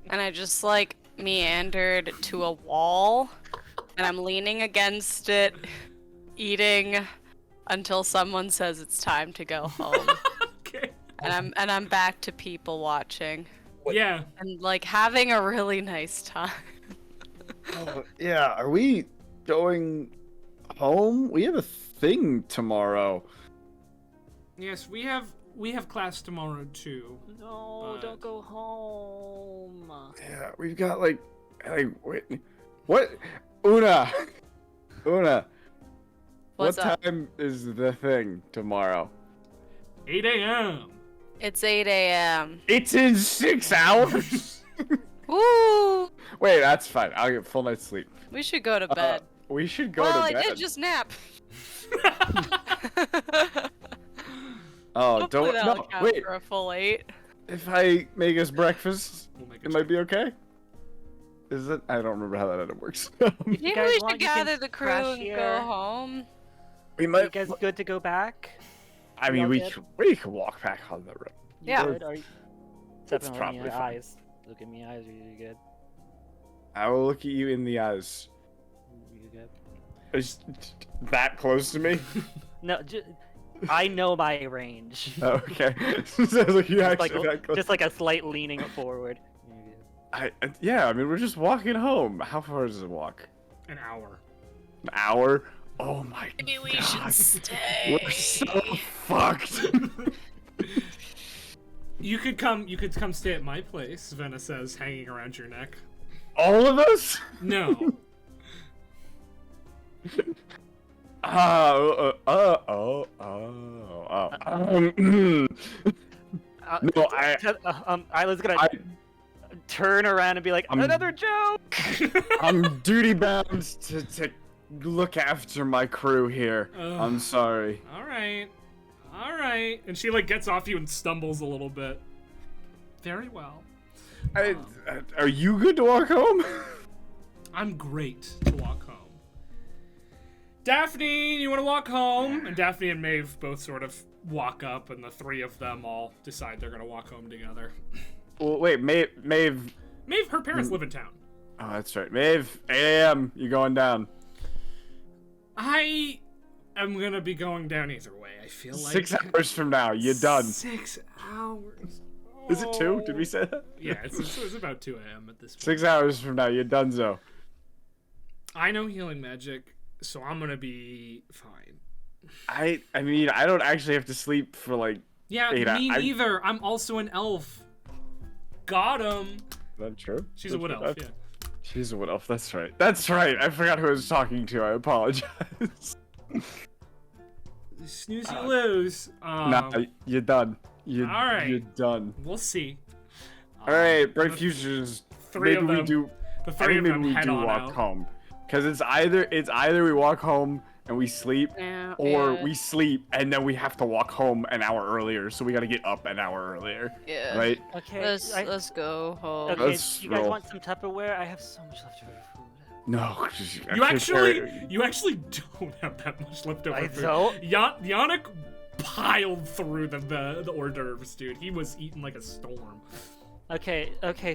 and I just like meandered to a wall, and I'm leaning against it, eating until someone says it's time to go home. Okay. And I'm back to people watching Yeah. and like having a really nice time. Oh, yeah, are we going home? We have a thing tomorrow. Yes, we have we have class tomorrow too. No, But- don't go home. Yeah, we've got like wait, what? Una, What's what up? time is the thing tomorrow? 8 a.m. It's 8 a.m. It's in 6 hours. Woo! Wait, that's fine. I'll get full night's sleep. We should go to bed. We should go Well, to bed. I did just nap. Oh, Hopefully don't that'll no. count Wait, for a full 8. if I make us breakfast, We'll make it might be okay. Is it? I don't remember how that item works. If you Maybe guys we want, should you can gather the crew crash and here. go home. we Are might. you guys good to go back? I you mean, all we good? we can walk back on the road. You Yeah. Good? Are you... It's Step in probably your fine. eyes. Look at me eyes. Are you good? I will look at you in the eyes. You good? Is that close to me? No, I know my range. Oh, okay. So, like, you Just actually that close. just like a slight leaning forward. Yeah, I mean, we're just walking home. How far does it walk? An hour. An hour? Oh my Maybe we god. should stay. We're so fucked. You could come stay at my place, Venna says, hanging around your neck. All of us? No. No, Isla's gonna I- turn around and be like, another joke. I'm duty bound to look after my crew here. Ugh. I'm sorry. All right. And she like gets off you and stumbles a little bit. Very well. Are you good to walk home? I'm great to walk home. Daphne, you want to walk home? And Daphne and Maeve both sort of walk up, and the three of them all decide they're gonna walk home together. Well, wait, Maeve. Maeve, her parents live in town. Oh, that's right. Maeve, 8 a.m. You going down? I am gonna be going down either way. I feel like 6 hours from now, you're done. 6 hours. Is it 2? Did we say that? Yeah, it's about 2 a.m. at this point. 6 hours from now, you're done, Zo. I know healing magic, so I'm gonna be fine. I mean, I don't actually have to sleep for like. Yeah, Ada, me neither. I'm also an elf. Got him. That's true. She's a wood elf, yeah. She's a wood elf. That's right. That's right. I forgot who I was talking to. I apologize. Snooze you lose. Nah, you're done. You're Alright. done. We'll see. All right, bright the futures. three maybe of we them- do. The I three think of maybe them we head do on walk out. home, because it's either we walk home and we sleep, Yeah, or yeah, we sleep and then we have to walk home an hour earlier. So we got to get up an hour earlier, yeah. right? Okay. Let's go home. Okay. Let's You guys roll. want some Tupperware? I have so much leftover food. No, You actually don't have that much leftover I food. don't? Yannick piled through the hors d'oeuvres, dude. He was eating like a storm. Okay.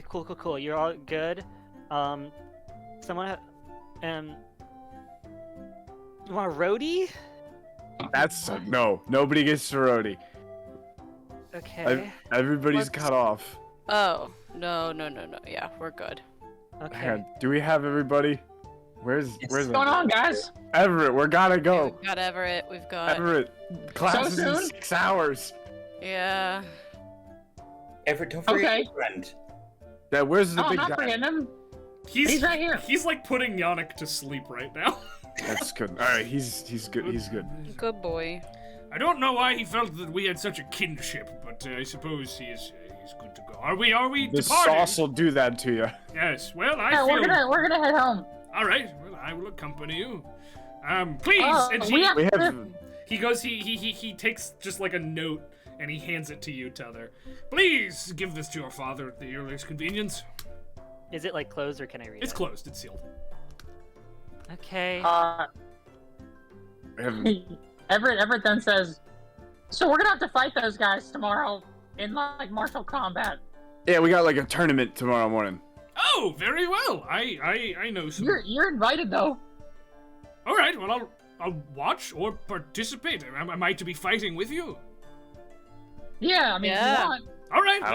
Cool. You're all good. Someone, you want a roadie? That's no. Nobody gets sorority. Okay. Everybody's Let's- cut off. Oh, no. Yeah, we're good. Hang Okay. on, do we have everybody? Where's What's going on, guys? Everett? We're gotta go. We've got Everett. We've got. Everett, class is in soon? 6 hours. Yeah. Everett, don't forget Okay. your friend. Yeah, where's the Oh, I'm big not guy? forgetting him. He's He's right here. He's like putting Yannick to sleep right now. That's good. All right, he's good. He's good. Good boy. I don't know why he felt that we had such a kinship, but I suppose he's good to go. Are we The departing? sauce will do that to you. Yes. Well, I Yeah, feel. we're gonna head home. All right. Well, I will accompany you. Please. And we have, We have. he goes. He takes just like a note and he hands it to you, Tether. Please give this to your father at the earliest convenience. Is it like closed or can I read It's it? closed. It's sealed. Okay. we have Everett then says, "So we're gonna have to fight those guys tomorrow in like martial combat. yeah, we got like a tournament tomorrow morning. Oh, very well. I know some. You're invited though. All right. Well, I'll watch or participate. Am I to be fighting with you? Yeah, I mean, Yeah. if you want. All right. I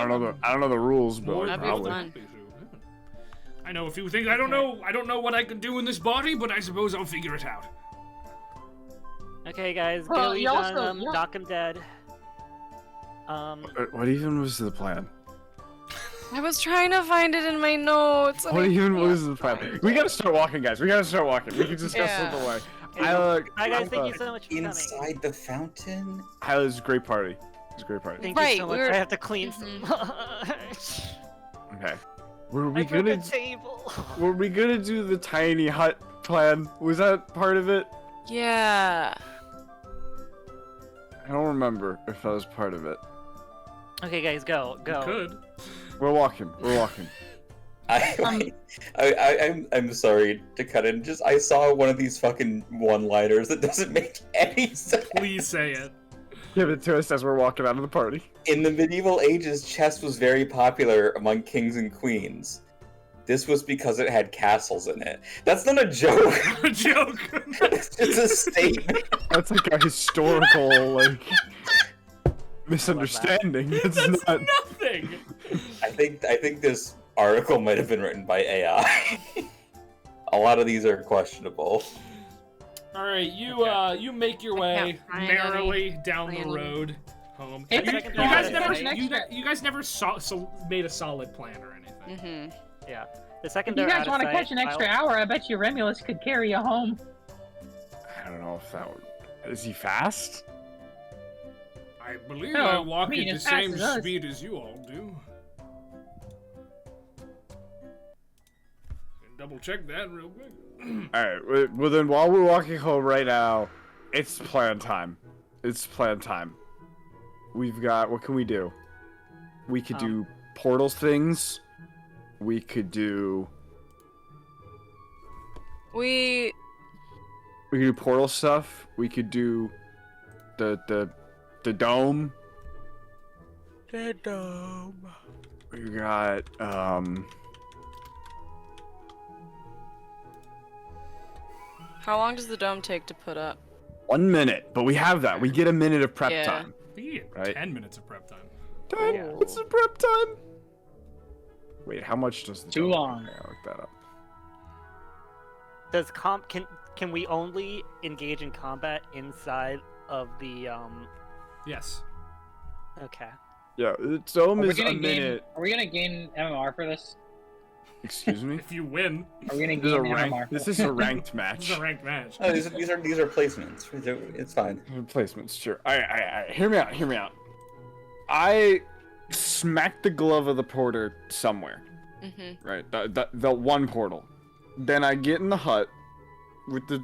don't know the rules, but More like, than That'd be probably. fun. I know a few things. I don't know what I can do in this body, but I suppose I'll figure it out. Okay, guys, Well, go you eat also- on them, yeah. knock him dead. What even was the plan? I was trying to find it in my notes. and What I even can't was the plan? find We it. gotta start walking, guys. We gotta start walking. We can discuss Yeah. it away. Hi guys, thank you so much for coming. Inside the fountain? It was a great party. It was a great party. Thank you Right, so we much. were- I have to clean some. Okay. Were we I broke gonna a table. Were we gonna do the tiny hut plan? Was that part of it? Yeah. I don't remember if that was part of it. Okay, guys, go. Could. We're walking. We're walking. I'm sorry to cut in. Just I saw one of these fucking one-liners that doesn't make any sense. Please say it. Give it to us as we're walking out of the party. In the medieval ages, chess was very popular among kings and queens. This was because it had castles in it. That's not a joke. A joke. It's just a statement. That's like a historical misunderstanding. That's It's not. nothing. I think this article might have been written by AI. A lot of these are questionable. All right, you make your way find merrily down the planning. road home. If You, you- you guys if never, there's an you guys never made a solid plan or anything. Mm-hmm. Yeah. The second If you they're guys out of want to sight, catch an extra hour, I bet you Remulus could carry you home. I don't know if that would. Is he fast? I believe No, I walk I mean, at the as fast same as us. speed as you all do. Double check that real quick. Alright, well then while we're walking home right now, it's plan time. It's plan time. We've got, what can we do? We could do portal things. We could do We portal stuff. We could do the dome. The dome. We got How long does the dome take to put up? 1 minute, but we have that. We get a minute of prep Yeah. time. We get Right. 10 minutes of prep time. Time? What's the prep time? Wait, how much does the Too dome- long. Okay, I'll look that up. Does can we only engage in combat inside of the Yes. Okay. Yeah, the dome Are we is a gonna gain? minute. Are we gonna gain MMR for this? Excuse me. If you win, Are we gonna This is a gain MMR? ranked. This is a ranked this match. is a ranked match. Oh, these are placements. It's fine. Replacements, sure. Alright. Hear me out. I smacked the glove of the porter somewhere. Mm-hmm. Right. The one portal. Then I get in the hut with the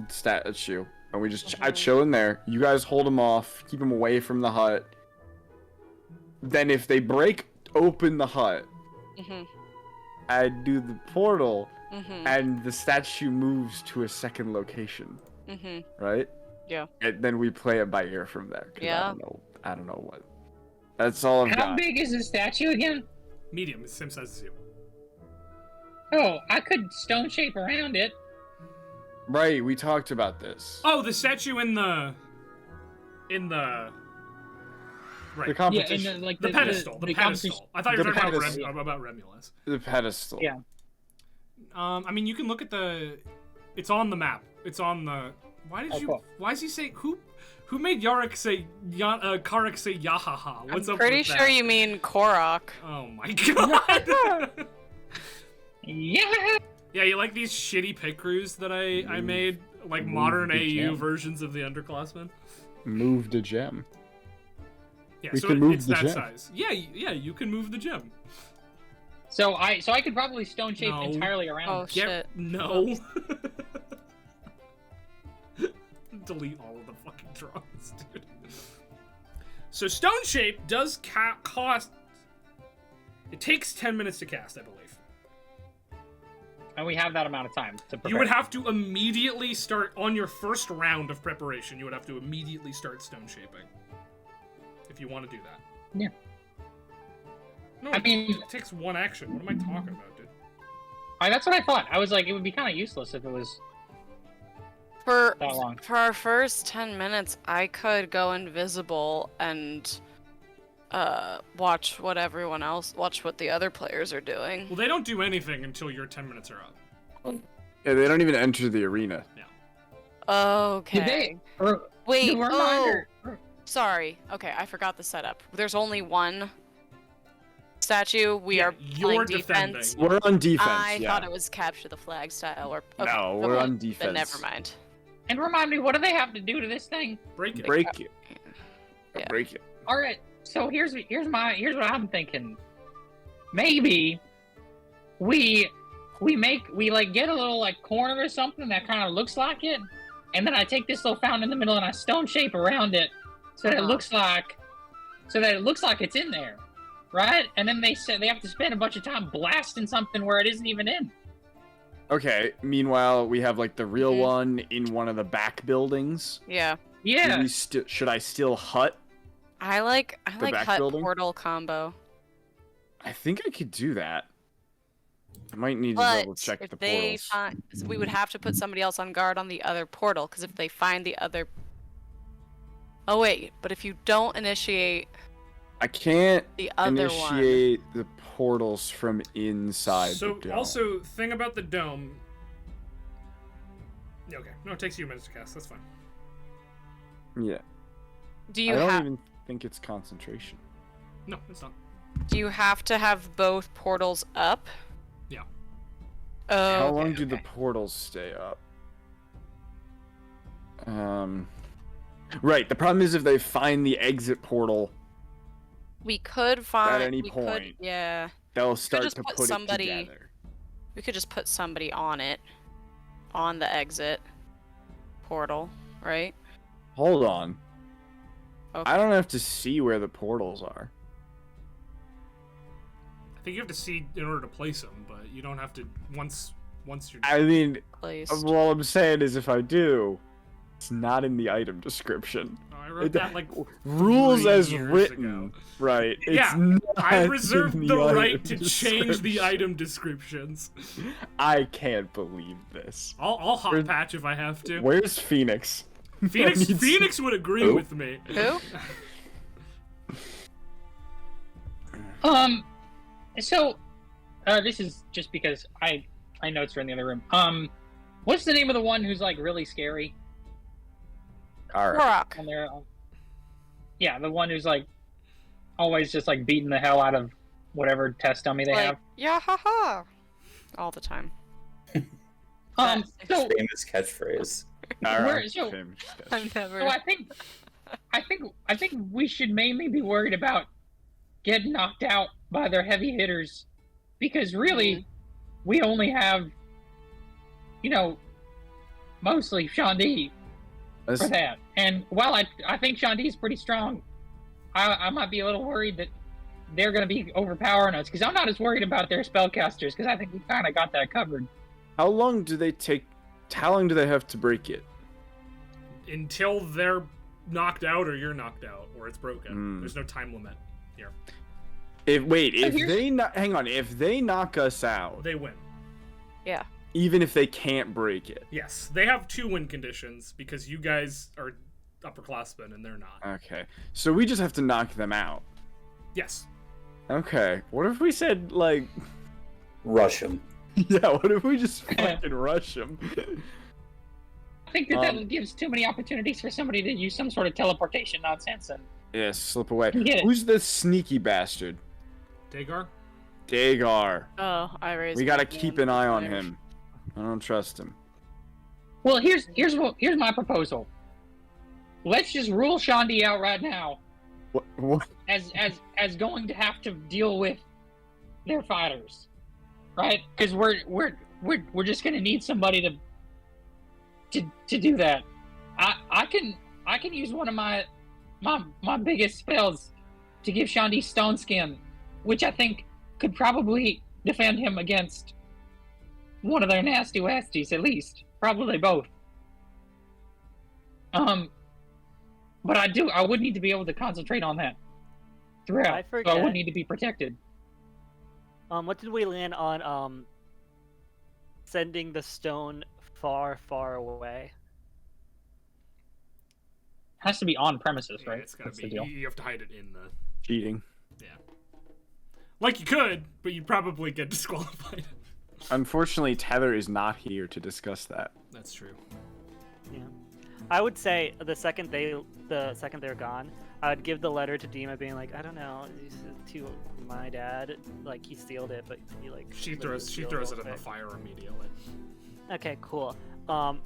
statue, and we just I chill in there. You guys hold them off, keep them away from the hut. Then if they break open the hut, Mm-hmm. I do the portal, Mm-hmm. and the statue moves to a second location. Mm-hmm. Right? Yeah. And then we play it by ear from there. 'Cause Yeah. I don't know what. That's all I've How got. big is the statue again? Medium, it's the same size as you. Oh, I could stone shape around it. Right, we talked about this. Oh, the statue in the right. The Yeah, competition. and like the pedestal. The pedestal. competition- I thought you were The talking pedestal. about Remulus. The pedestal. Yeah. I mean, you can look at the. It's on the map. It's on the. Why did Oh, you? cool. Why does he say who? Who made Yarick say Karik say Yahaha? What's I'm up pretty with sure that? you mean Korok. Oh my god. Yeah. Yeah, you like these shitty pit crews that I made, like modern the AU gem. versions of the underclassmen. Move the gem. Yeah, We so can move it's the that gem. size. Yeah, you can move the gem. So I could probably stone shape No. entirely around. Oh it. shit. No. Delete all of the fucking drawings, dude. So stone shape does cost. It takes 10 minutes to cast, I believe. And we have that amount of time to prepare. You would have to immediately start on your first round of preparation. You would have to immediately start stone shaping if you want to do that. Yeah. No, I mean- it takes one action. What am I talking about, dude? That's what I thought. I was like, it would be kind of useless if it was For that long. our first 10 minutes, I could go invisible and watch what the other players are doing. Well, they don't do anything until your 10 minutes are up. Yeah, they don't even enter the arena. Okay. Did they? Wait. Reminder. Sorry. Okay, I forgot the setup. There's only one statue. We Yeah, are you're playing defending. defense. We're on defense. I yeah. thought it was capture the flag style. Or okay, No, then we're we'll- on defense. Then never mind. And remind me, what do they have to do to this thing? Break it. Break it. Yeah. Break it. All right. So here's what I'm thinking. Maybe we like get a little like corner or something that kind of looks like it, and then I take this little fountain in the middle and I stone shape around it so that it looks like it's in there, right? And then they said they have to spend a bunch of time blasting something where it isn't even in. Okay. Meanwhile, we have like the real Mhm. one in one of the back buildings. Yeah. Yeah. Should I still hut? I like back hut building? portal combo. I think I could do that. I might need to double But check if the they portals. find, we would have to put somebody else on guard on the other portal, because if they find the other. Oh wait, but if you don't initiate I can't the other initiate the portals from inside So the dome. also, thing about the dome. Yeah, okay. No, it takes you a minute to cast. That's fine. Yeah. one, do you I don't have even think it's concentration. No, it's not. do you have to have both portals up? Yeah. Oh. How okay, long do the okay. portals stay up? Right. The problem is if they find the exit portal, We could find any we point. Could, yeah. they'll start just to put put somebody- it together. We could just put somebody on it, on the exit portal, right? Hold on. Okay. I don't have to see where the portals are. I think you have to see in order to place them, but you don't have to once you're. I mean, Placed. all I'm saying is if I do, it's not in the item description. Oh, I wrote that like Rules 3 as years written, ago. right? It's Yeah, not I in reserve the item right to change the description. item descriptions. I can't believe this. I'll hot Where- patch if I have to. Where's Phoenix? Phoenix I need to- Phoenix would agree Who? with me. Who? So, this is just because I notes are in the other room. What's the name of the one who's like really scary? All right. Rock. On there, yeah, the one who's like always just like beating the hell out of whatever test dummy they Like, have. yeah, haha. All the time. So Famous catchphrase. All Where- right. so- Famous I'm catch. never. So I think we should mainly be worried about getting knocked out by their heavy hitters, because really, we only have, mostly Shandi for Let's- that. And while I think Shandi is pretty strong, I might be a little worried that they're going to be overpowering us, because I'm not as worried about their spellcasters, because I think we kind of got that covered. How long do they take? How long do they have to break it? Until they're knocked out or you're knocked out or it's broken. Hmm. There's no time limit here. If here's- hang on, if they knock us out, They win. Yeah. even if they can't break it. Yes, they have 2 win conditions because you guys are upperclassmen and they're not. Okay. So we just have to knock them out. Yes. Okay. What if we said like Rush him. yeah, what if we just fucking rush them? I think that gives too many opportunities for somebody to use some sort of teleportation nonsense. And Yeah, slip away. Get it. Who's the sneaky bastard? Dagar? Dagar. Oh, I raised. We my gotta keep an hand eye on there. him. I don't trust him. well, here's my proposal. Let's just rule Shandi out right now What? as going to have to deal with their fighters, right? Because we're just gonna need somebody to do that. I can use one of my biggest spells to give Shandi Stone Skin, which I think could probably defend him against one of their nasty wasties, at least. Probably both. But I would need to be able to concentrate on that throughout. I So I forget. would need to be protected. What did we land on? Sending the stone far, far away. Has to be on premises, Yeah, right? it's gotta That's be. the deal. You have to hide it in the. Cheating. Yeah. Like you could, but you'd probably get disqualified. Unfortunately, Tether is not here to discuss that. That's true. Yeah. I would say the second they're gone, I would give the letter to Dima, being like, I don't know, to my dad, like he sealed it, but he like. She throws it in the fire immediately. Okay, cool. I'm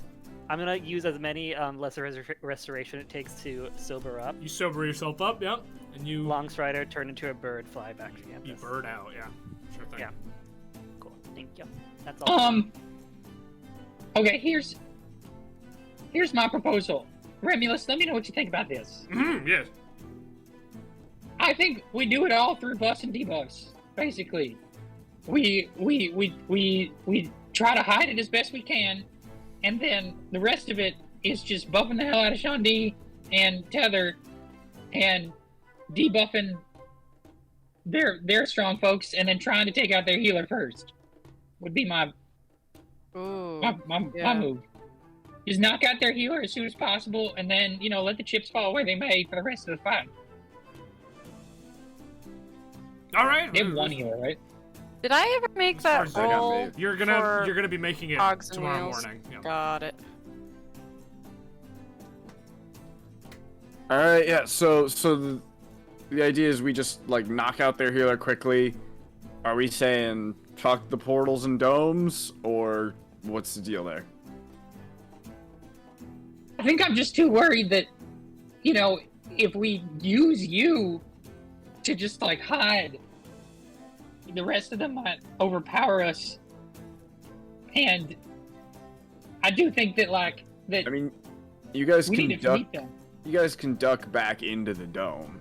gonna use as many lesser restoration it takes to sober up. You sober yourself up, yep, and you. Longstrider turn into a bird, fly back to campus. You bird out, yeah. Sure thing. Yeah. Cool. Thank you. That's all. Okay, here's my proposal. Remulus, let me know what you think about this. Yes. I think we do it all through buffs and debuffs. Basically, we try to hide it as best we can, and then the rest of it is just buffing the hell out of Shandi and Tether, and debuffing their strong folks, and then trying to take out their healer first. Would be my move. Just knock out their healer as soon as possible, and then let the chips fall where they may for the rest of the fight. All right. They have one healer, right? Did I ever make that roll? You're gonna be making it Cogs and tomorrow wheels? morning. Yeah. Got it. All right, yeah. So the idea is we just like knock out their healer quickly. Are we saying fuck the portals and domes, or what's the deal there? I think I'm just too worried that, if we use you to just like hide, the rest of them might overpower us. And I do think that I mean, you guys we can need to duck. meet them. You guys can duck back into the dome,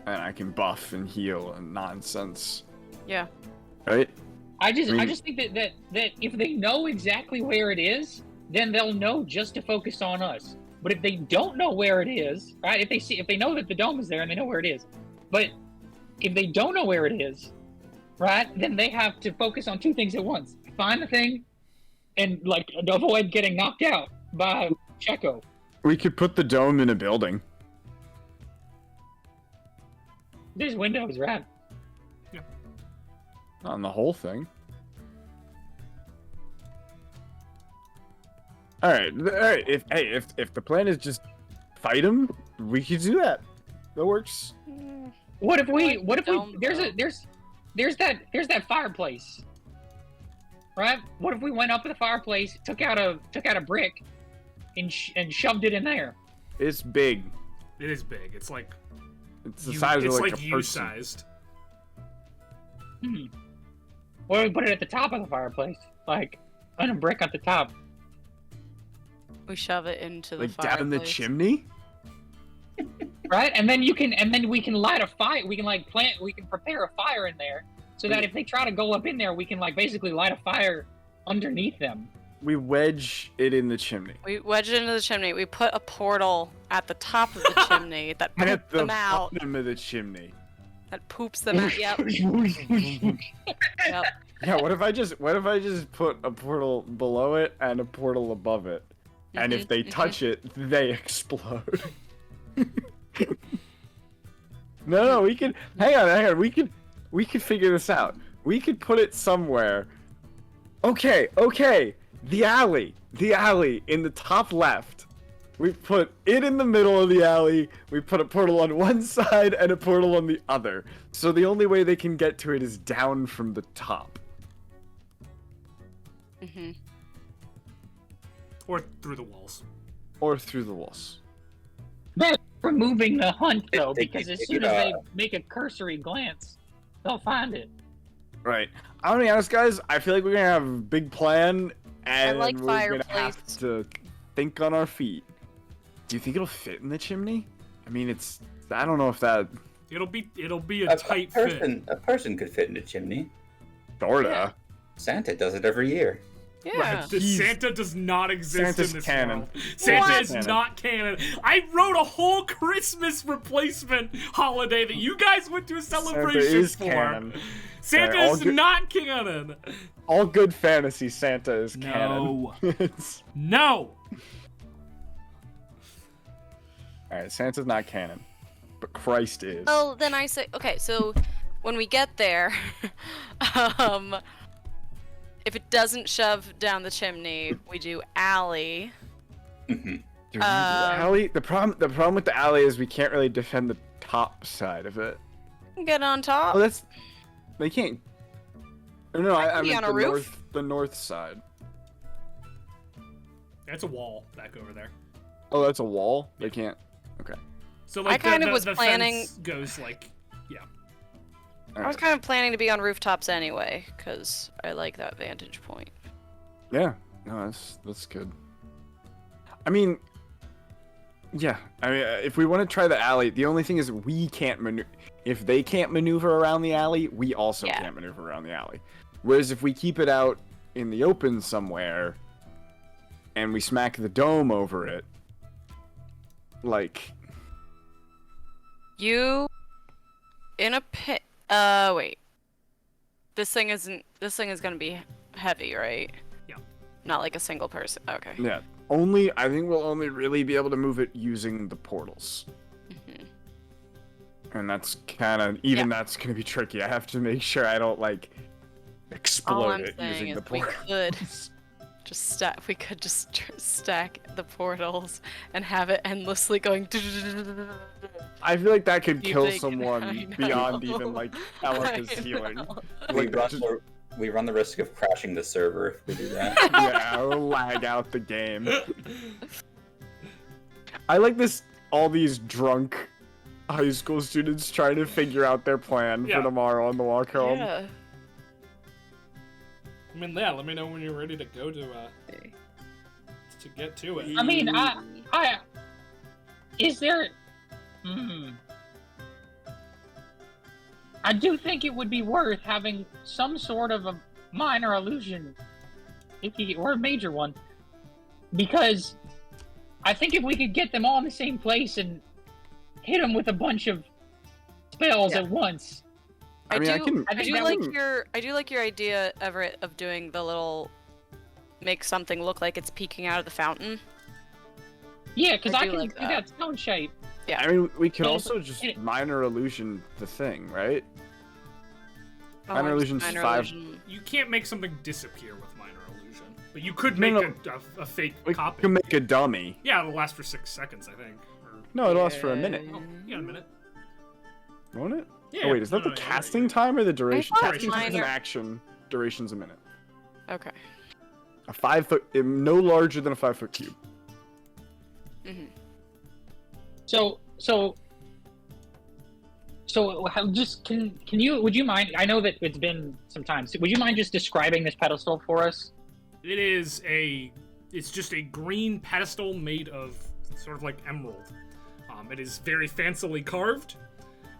and I can buff and heal and nonsense. Yeah. Right? I just think that if they know exactly where it is, then they'll know just to focus on us. But if they don't know where it is, right? If they know that the dome is there and they know where it is, but if they don't know where it is, right, then they have to focus on two things at once: find the thing, and avoid getting knocked out by Checo. We could put the dome in a building. There's windows, right? On the whole thing. All right. If the plan is just fight him, we could do that. That works. What if we? Dome, There's that fireplace, right? What if we went up to the fireplace, took out a brick, and shoved it in there? It's big. It is big. It's like It's the size of it's like like a you person. sized. Or we put it at the top of the fireplace, like on a brick at the top. We shove it into the Like fireplace. down in the chimney. Right, and then we can light a fire. We can prepare a fire in there, so that if they try to go up in there, we can basically light a fire underneath them. We wedge it in the chimney. We wedge it into the chimney. We put a portal at the top of the chimney that At poops the them out. bottom of the chimney. That poops them out. Yep. Yep. Yeah. What if I just put a portal below it and a portal above it, and if they touch it, they explode. No, we can hang on. We could figure this out. We could put it somewhere. Okay. The alley in the top left. We put it in the middle of the alley. We put a portal on one side and a portal on the other. So the only way they can get to it is down from the top. Or through the walls. Or through the walls. But removing the hunt though, They- because as they- soon as they make a cursory glance, they'll find it. Right. I'm gonna be honest, guys. I feel like we're gonna have a big plan, and like we're gonna have fireplace. to think on our feet. Do you think it'll fit in the chimney? I mean, I don't know if that. It'll be a tight fit. A person could fit in a chimney. Sorta. Yeah. Santa does it every year. Yeah. Right. Santa does not exist Santa's in this canon. world. Santa What? is not canon. I wrote a whole Christmas replacement holiday that you guys went to a celebration is for. canon. Santa All is good- not canon. All good fantasy Santa is No. canon. It's- No. Alright, Santa's not canon. But Christ is. Well, then I say, okay, so when we get there, if it doesn't shove down the chimney, we do alley. The alley. The problem with the alley is we can't really defend the top side of it. Get on top. Oh, they can't. No, I be meant on a the roof. north side. That's a wall back over there. Oh, that's a wall. They can't. Okay. So like I kind of the was planning. fence goes like, yeah. I was kind of planning to be on rooftops anyway, because I like that vantage point. Yeah. No, that's good. I mean, yeah. I mean, if we want to try the alley, the only thing is we can't maneuver. If they can't maneuver around the alley, we also can't maneuver around the alley. Whereas if we keep it out in the open somewhere, and we smack the dome over it, like. You in a pit. Wait. This thing is gonna be heavy, right? Yeah. Not like a single person. Okay. Yeah. I think we'll only really be able to move it using the portals. And that's kind of, that's going to be tricky. I have to make sure I don't, like, All explode I'm it saying using is the portals. we could just stack the portals and have it endlessly going. I feel like that could kill Keep thinking, I someone know. beyond even, like, Alaka's I healing. know. We run the risk of crashing the server if we do that. Yeah, it'll lag out the game. I like all these drunk high school students trying to figure out their plan for tomorrow on the walk home. Yeah. I mean, yeah. Let me know when you're ready to go to get to it. I mean, is there? I do think it would be worth having some sort of a minor illusion, or a major one, because I think if we could get them all in the same place and hit them with a bunch of spells at once. I do I like your idea, Everett, of doing the little make something look like it's peeking out of the fountain. Yeah, because I can like do that stone shape. Yeah. I mean, we could And- also just minor illusion the thing, right? Oh, Minor illusion's minor 5. illusion. You can't make something disappear with minor illusion, but you could make a fake We copy. can make a dummy. Yeah, it'll last for 6 seconds, I think. Or... No, it'll last for a minute. Oh, yeah, a minute. Won't it? Yeah. Oh wait, is that the casting time or the duration? thought Casting time is an minor- action. Duration's a minute. Okay. A 5 foot, no larger than a 5 foot cube. Mhm. So how, just can you, would you mind, I know that it's been some time, so would you mind just describing this pedestal for us? It's just a green pedestal made of sort of like emerald. It is very fancily carved.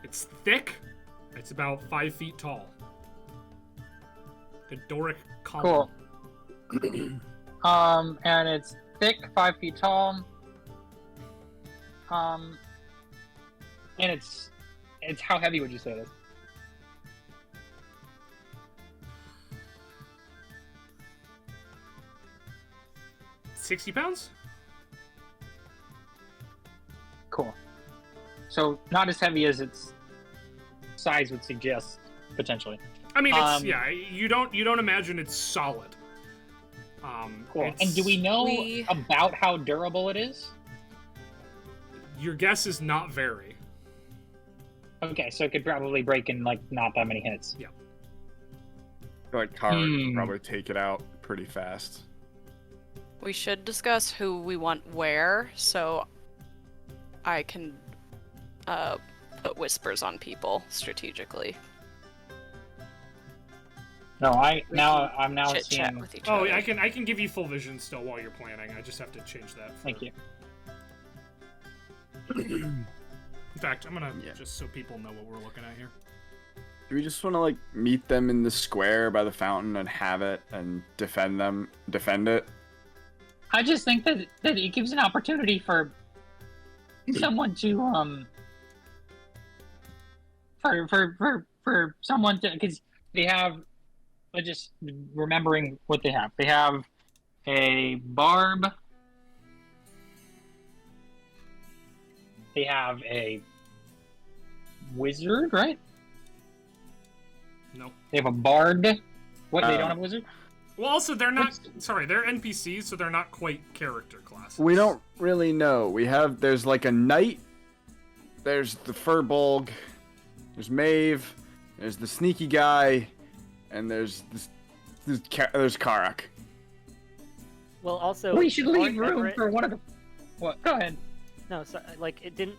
It's thick. It's about 5 feet tall. The Doric column. Cool. And it's thick, 5 feet tall. And it's how heavy would you say it is? £60? Cool. So not as heavy as its size would suggest, potentially. I mean, it's you don't imagine it's solid. Cool. And do we know about how durable it is? Your guess is not very. Okay, so it could probably break in like not that many hits. Yeah. I feel like Kara could probably take it out pretty fast. We should discuss who we want where, so I can put whispers on people strategically. No, I'm now Chit chat seeing. with each Oh, other. yeah, I can give you full vision still while you're planning. I just have to change that. Thank you. In fact, I'm gonna just so people know what we're looking at here. Do we just want to like meet them in the square by the fountain and have it and defend it? I just think that it gives an opportunity for someone to for someone to, because they have, just remembering what they have. They have a barb. They have a wizard, right? No. They have a bard. What? They don't have a wizard? Well, also they're not. Sorry, they're NPCs, so they're not quite character classes. We don't really know. There's like a knight. There's the Furbolg. There's Maeve. There's the sneaky guy, and there's Karak. Well, also We should leave aren't room Everett- for one of the. What? Go ahead. No, so, like it didn't.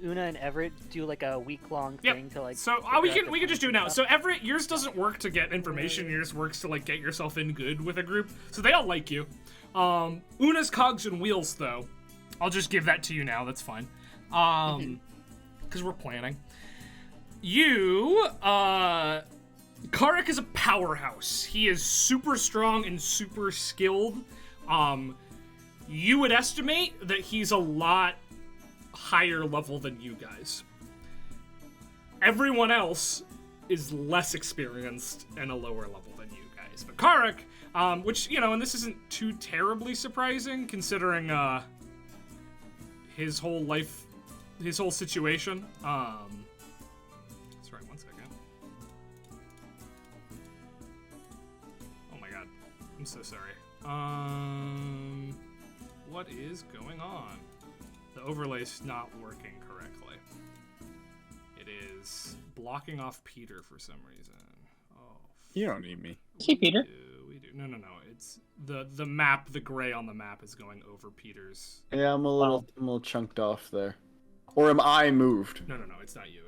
Una and Everett do like a week-long Yep. thing to like. So figure out we the can just do it plans now. and So Everett, yours doesn't work to get information. Yours works to like get yourself in good with a group. So they all like you. Una's cogs and wheels though, I'll just give that to you now. That's fine. Because we're planning. You, Karak is a powerhouse. He is super strong and super skilled. You would estimate that he's a lot higher level than you guys. Everyone else is less experienced and a lower level than you guys. But Karak, which, you know, and this isn't too terribly surprising considering his whole life, his whole situation. Sorry, one second. Oh my god. I'm so sorry. What is going on? The overlay's not working correctly. It is blocking off Peter for some reason. Oh. You don't need me. See, Peter. We do. No. It's the map. The gray on the map is going over Peter's. Yeah, I'm a little chunked off there. Or am I moved? No. It's not you.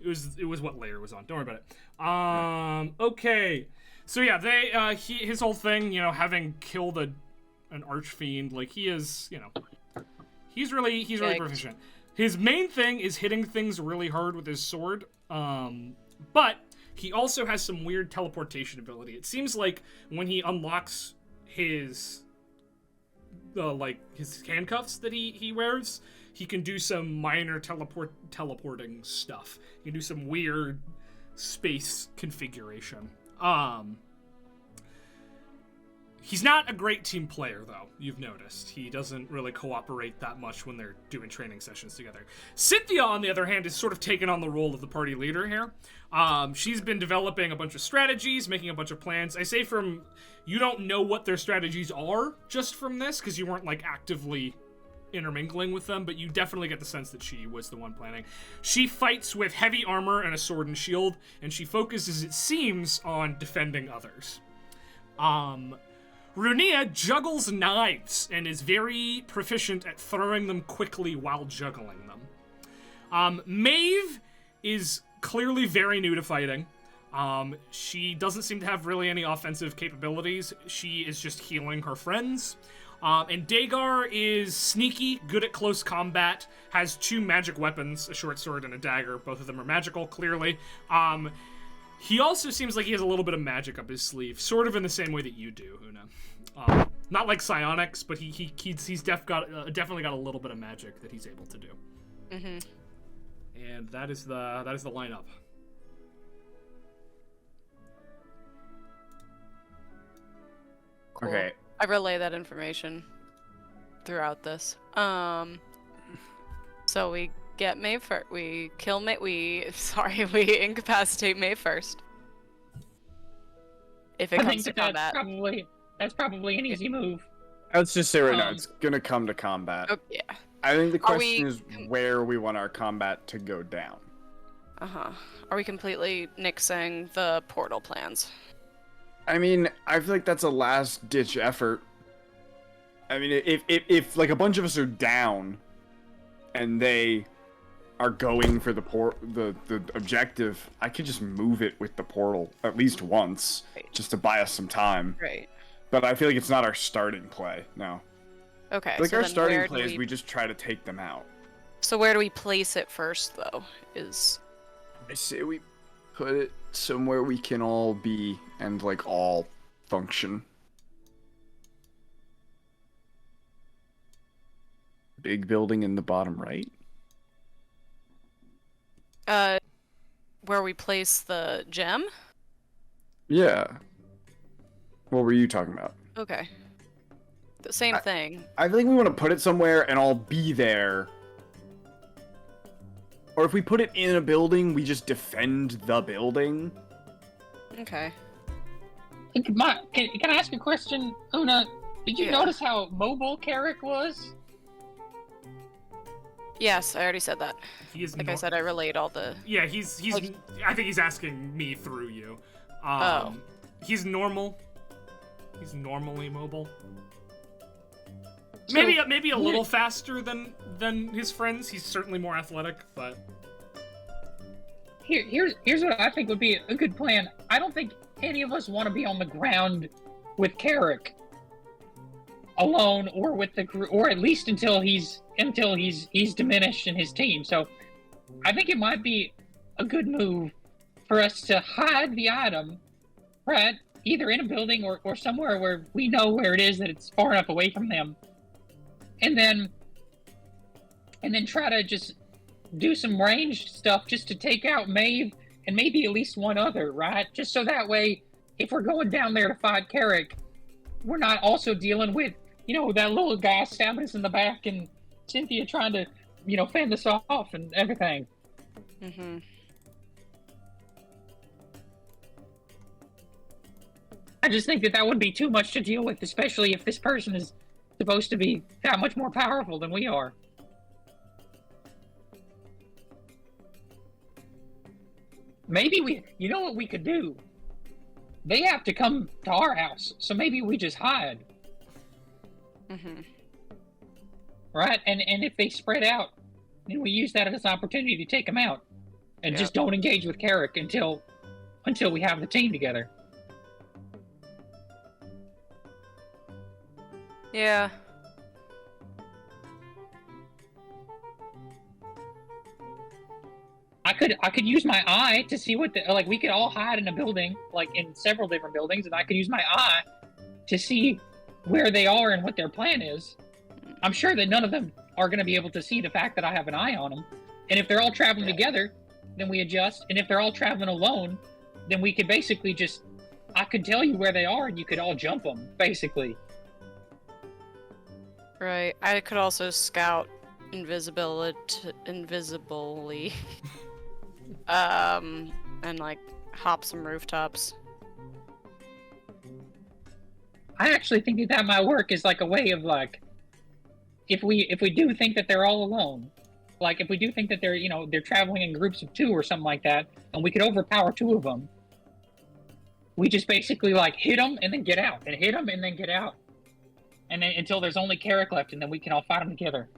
It was what layer was on. Don't worry about it. Okay. So yeah, his whole thing, you know, having killed an archfiend, like he is, you know, he's really proficient. His main thing is hitting things really hard with his sword. But he also has some weird teleportation ability. It seems like when he unlocks his his handcuffs that he wears, he can do some minor teleporting stuff. He can do some weird space configuration. He's not a great team player, though, you've noticed. He doesn't really cooperate that much when they're doing training sessions together. Cynthia, on the other hand, has sort of taken on the role of the party leader here. She's been developing a bunch of strategies, making a bunch of plans. I say you don't know what their strategies are just from this, because you weren't, like, actively intermingling with them, but you definitely get the sense that she was the one planning. She fights with heavy armor and a sword and shield, and she focuses, it seems, on defending others. Runia juggles knives and is very proficient at throwing them quickly while juggling them. Maeve is clearly very new to fighting. She doesn't seem to have really any offensive capabilities. She is just healing her friends. And Dagar is sneaky, good at close combat, has 2 magic weapons, a short sword and a dagger. Both of them are magical, clearly. He also seems like he has a little bit of magic up his sleeve, sort of in the same way that you do, Una. Not like psionics, but he's definitely got a little bit of magic that he's able to do. Mm-hmm. And that is the lineup. Cool. Okay. I relay that information throughout this. So we get May first. We kill May. We incapacitate May first. If it I comes think to combat. that's probably an easy move. Let's just say right now, it's gonna come to combat. Oh, yeah. I think the Are question we- is where we want our combat to go down. Uh-huh. Are we completely nixing the portal plans? I mean, I feel like that's a last-ditch effort. I mean, if like a bunch of us are down, and they are going for the objective, I could just move it with the portal at least once, Right. just to buy us some time. Right. But I feel like it's not our starting play. No. Okay. Like so our then starting where do play is we just try to take them out. So where do we place it first, though? I say we put it somewhere we can all be and like all function. Big building in the bottom right. Where we place the gem? Yeah. What were you talking about? Okay. The same thing. I think we want to put it somewhere and all be there. Or if we put it in a building, we just defend the building. Okay. Can I ask a question, Una? Did you Yeah. notice how mobile Carrick was? Yes, I already said that. He is Like I said, I relayed all the. Yeah, he's. Like- I think he's asking me through you. Oh. He's normal. He's normally mobile. So, Maybe a little faster than his friends. He's certainly more athletic, but Here's what I think would be a good plan. I don't think any of us want to be on the ground with Carrick alone, or with the crew, or at least until he's diminished in his team. So I think it might be a good move for us to hide the item, right? Either in a building or somewhere where we know where it is, that it's far enough away from them. And then try to just do some ranged stuff just to take out Maeve and maybe at least one other, right? Just so that way, if we're going down there to fight Carrick, we're not also dealing with, that little guy stabbing us in the back and Cynthia trying to, fend us off and everything. Mm-hmm. I just think that would be too much to deal with, especially if this person is supposed to be that much more powerful than we are. Maybe you know what we could do? They have to come to our house, so maybe we just hide, Mm-hmm. right? And if they spread out, then we use that as an opportunity to take them out, and just don't engage with Carrick until we have the team together. Yeah. I could use my eye to see what we could all hide in a building, like in several different buildings, and I could use my eye to see where they are and what their plan is. I'm sure that none of them are going to be able to see the fact that I have an eye on them. And if they're all traveling together, then we adjust. And if they're all traveling alone, then we could basically I could tell you where they are and you could all jump them, basically. Right. I could also scout invisibly. And like hop some rooftops. I actually think that might work as like a way of like, if we do think that they're all alone, like if we do think that they're traveling in groups of 2 or something like that, and we could overpower 2 of them, we just basically like hit them and then get out, and hit them and then get out, and then until there's only Carrick left, and then we can all fight them together.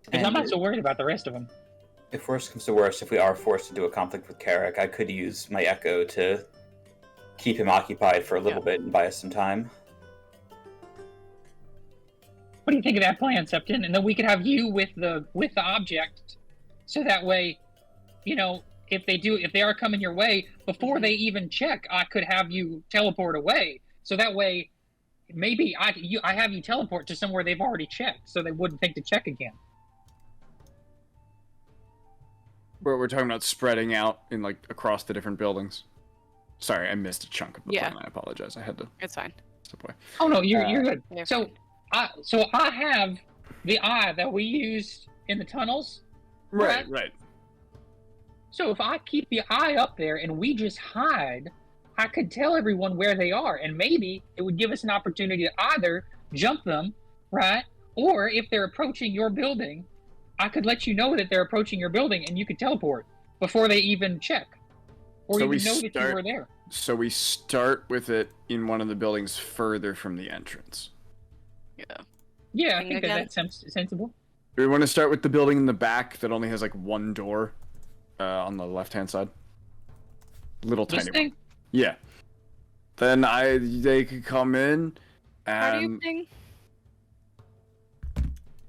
Because I'm not so worried about the rest of them. If worse comes to worse, if we are forced to do a conflict with Carrick, I could use my Echo to keep him occupied for a little bit and buy us some time. What do you think of that plan, Septon? And then we could have you with the object, so that way, if they are coming your way, before they even check, I could have you teleport away. So that way, maybe I have you teleport to somewhere they've already checked, so they wouldn't think to check again. We're talking about spreading out in across the different buildings. Sorry, I missed a chunk of the plan. I apologize. I had to It's fine. step away. Oh no, you're good. You're So I have the eye that we used in the tunnels. Right. So if I keep the eye up there and we just hide, I could tell everyone where they are, and maybe it would give us an opportunity to either jump them, right? Or if they're approaching your building, I could let you know that they're approaching your building and you could teleport before they even check. Or So even we know that you start- were there. So we start with it in one of the buildings further from the entrance. Yeah, I Thing think again? that's sensible. We want to start with the building in the back that only has one door on the left-hand side. Little This tiny thing? one. Yeah. Then they could come in How do you and ping?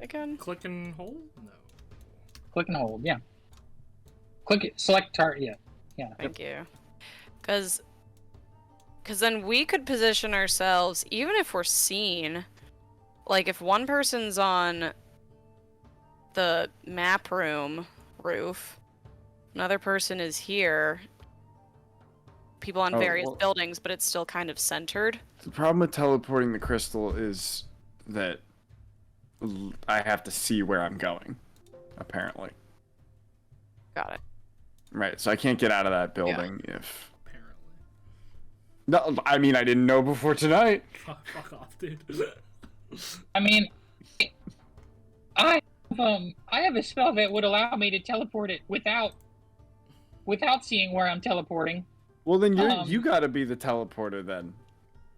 Again? click and hold. No. Click and hold, yeah. Click it, select target, yeah. Thank you. Because then we could position ourselves, even if we're seen, like if one person's on the map room roof, another person is here, people on Oh, various well- buildings, but it's still kind of centered. the problem with teleporting the crystal is that I have to see where I'm going, apparently. Got it. Right, so I can't get out of that building if... Apparently. No, I mean, I didn't know before tonight. Fuck off, dude. I mean, I have a spell that would allow me to teleport it without seeing where I'm teleporting. Well, then you gotta be the teleporter then.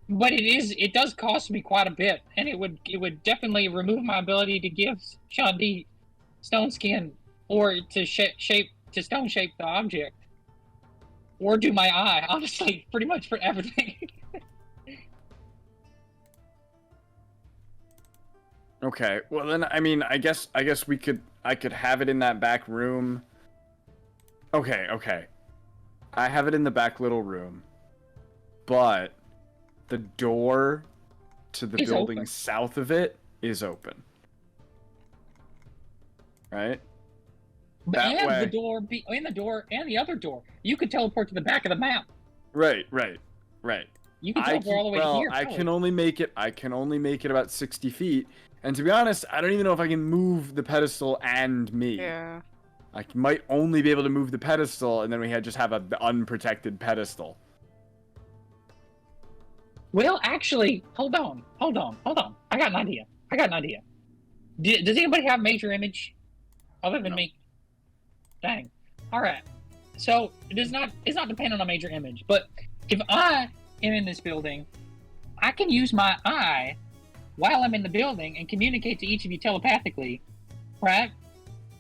But it does cost me quite a bit, and it would definitely remove my ability to give Shandi stone skin, or to stone shape the object, or do my eye. Honestly, pretty much for everything. Okay, well then, I mean, I guess I could have it in that back room. Okay. I have it in the back little room, but the door to the building open. south of it is open. Right? That way. The door and the other door. You could teleport to the back of the map. Right. You can teleport all the way to here. I can only make it about 60 feet. And to be honest, I don't even know if I can move the pedestal and me. Yeah. I might only be able to move the pedestal, and then we just have an unprotected pedestal. Well, actually, hold on. I got an idea. Does anybody have major image other than me? Dang. All right. So it's not dependent on major image, but if I am in this building, I can use my eye while I'm in the building and communicate to each of you telepathically, right?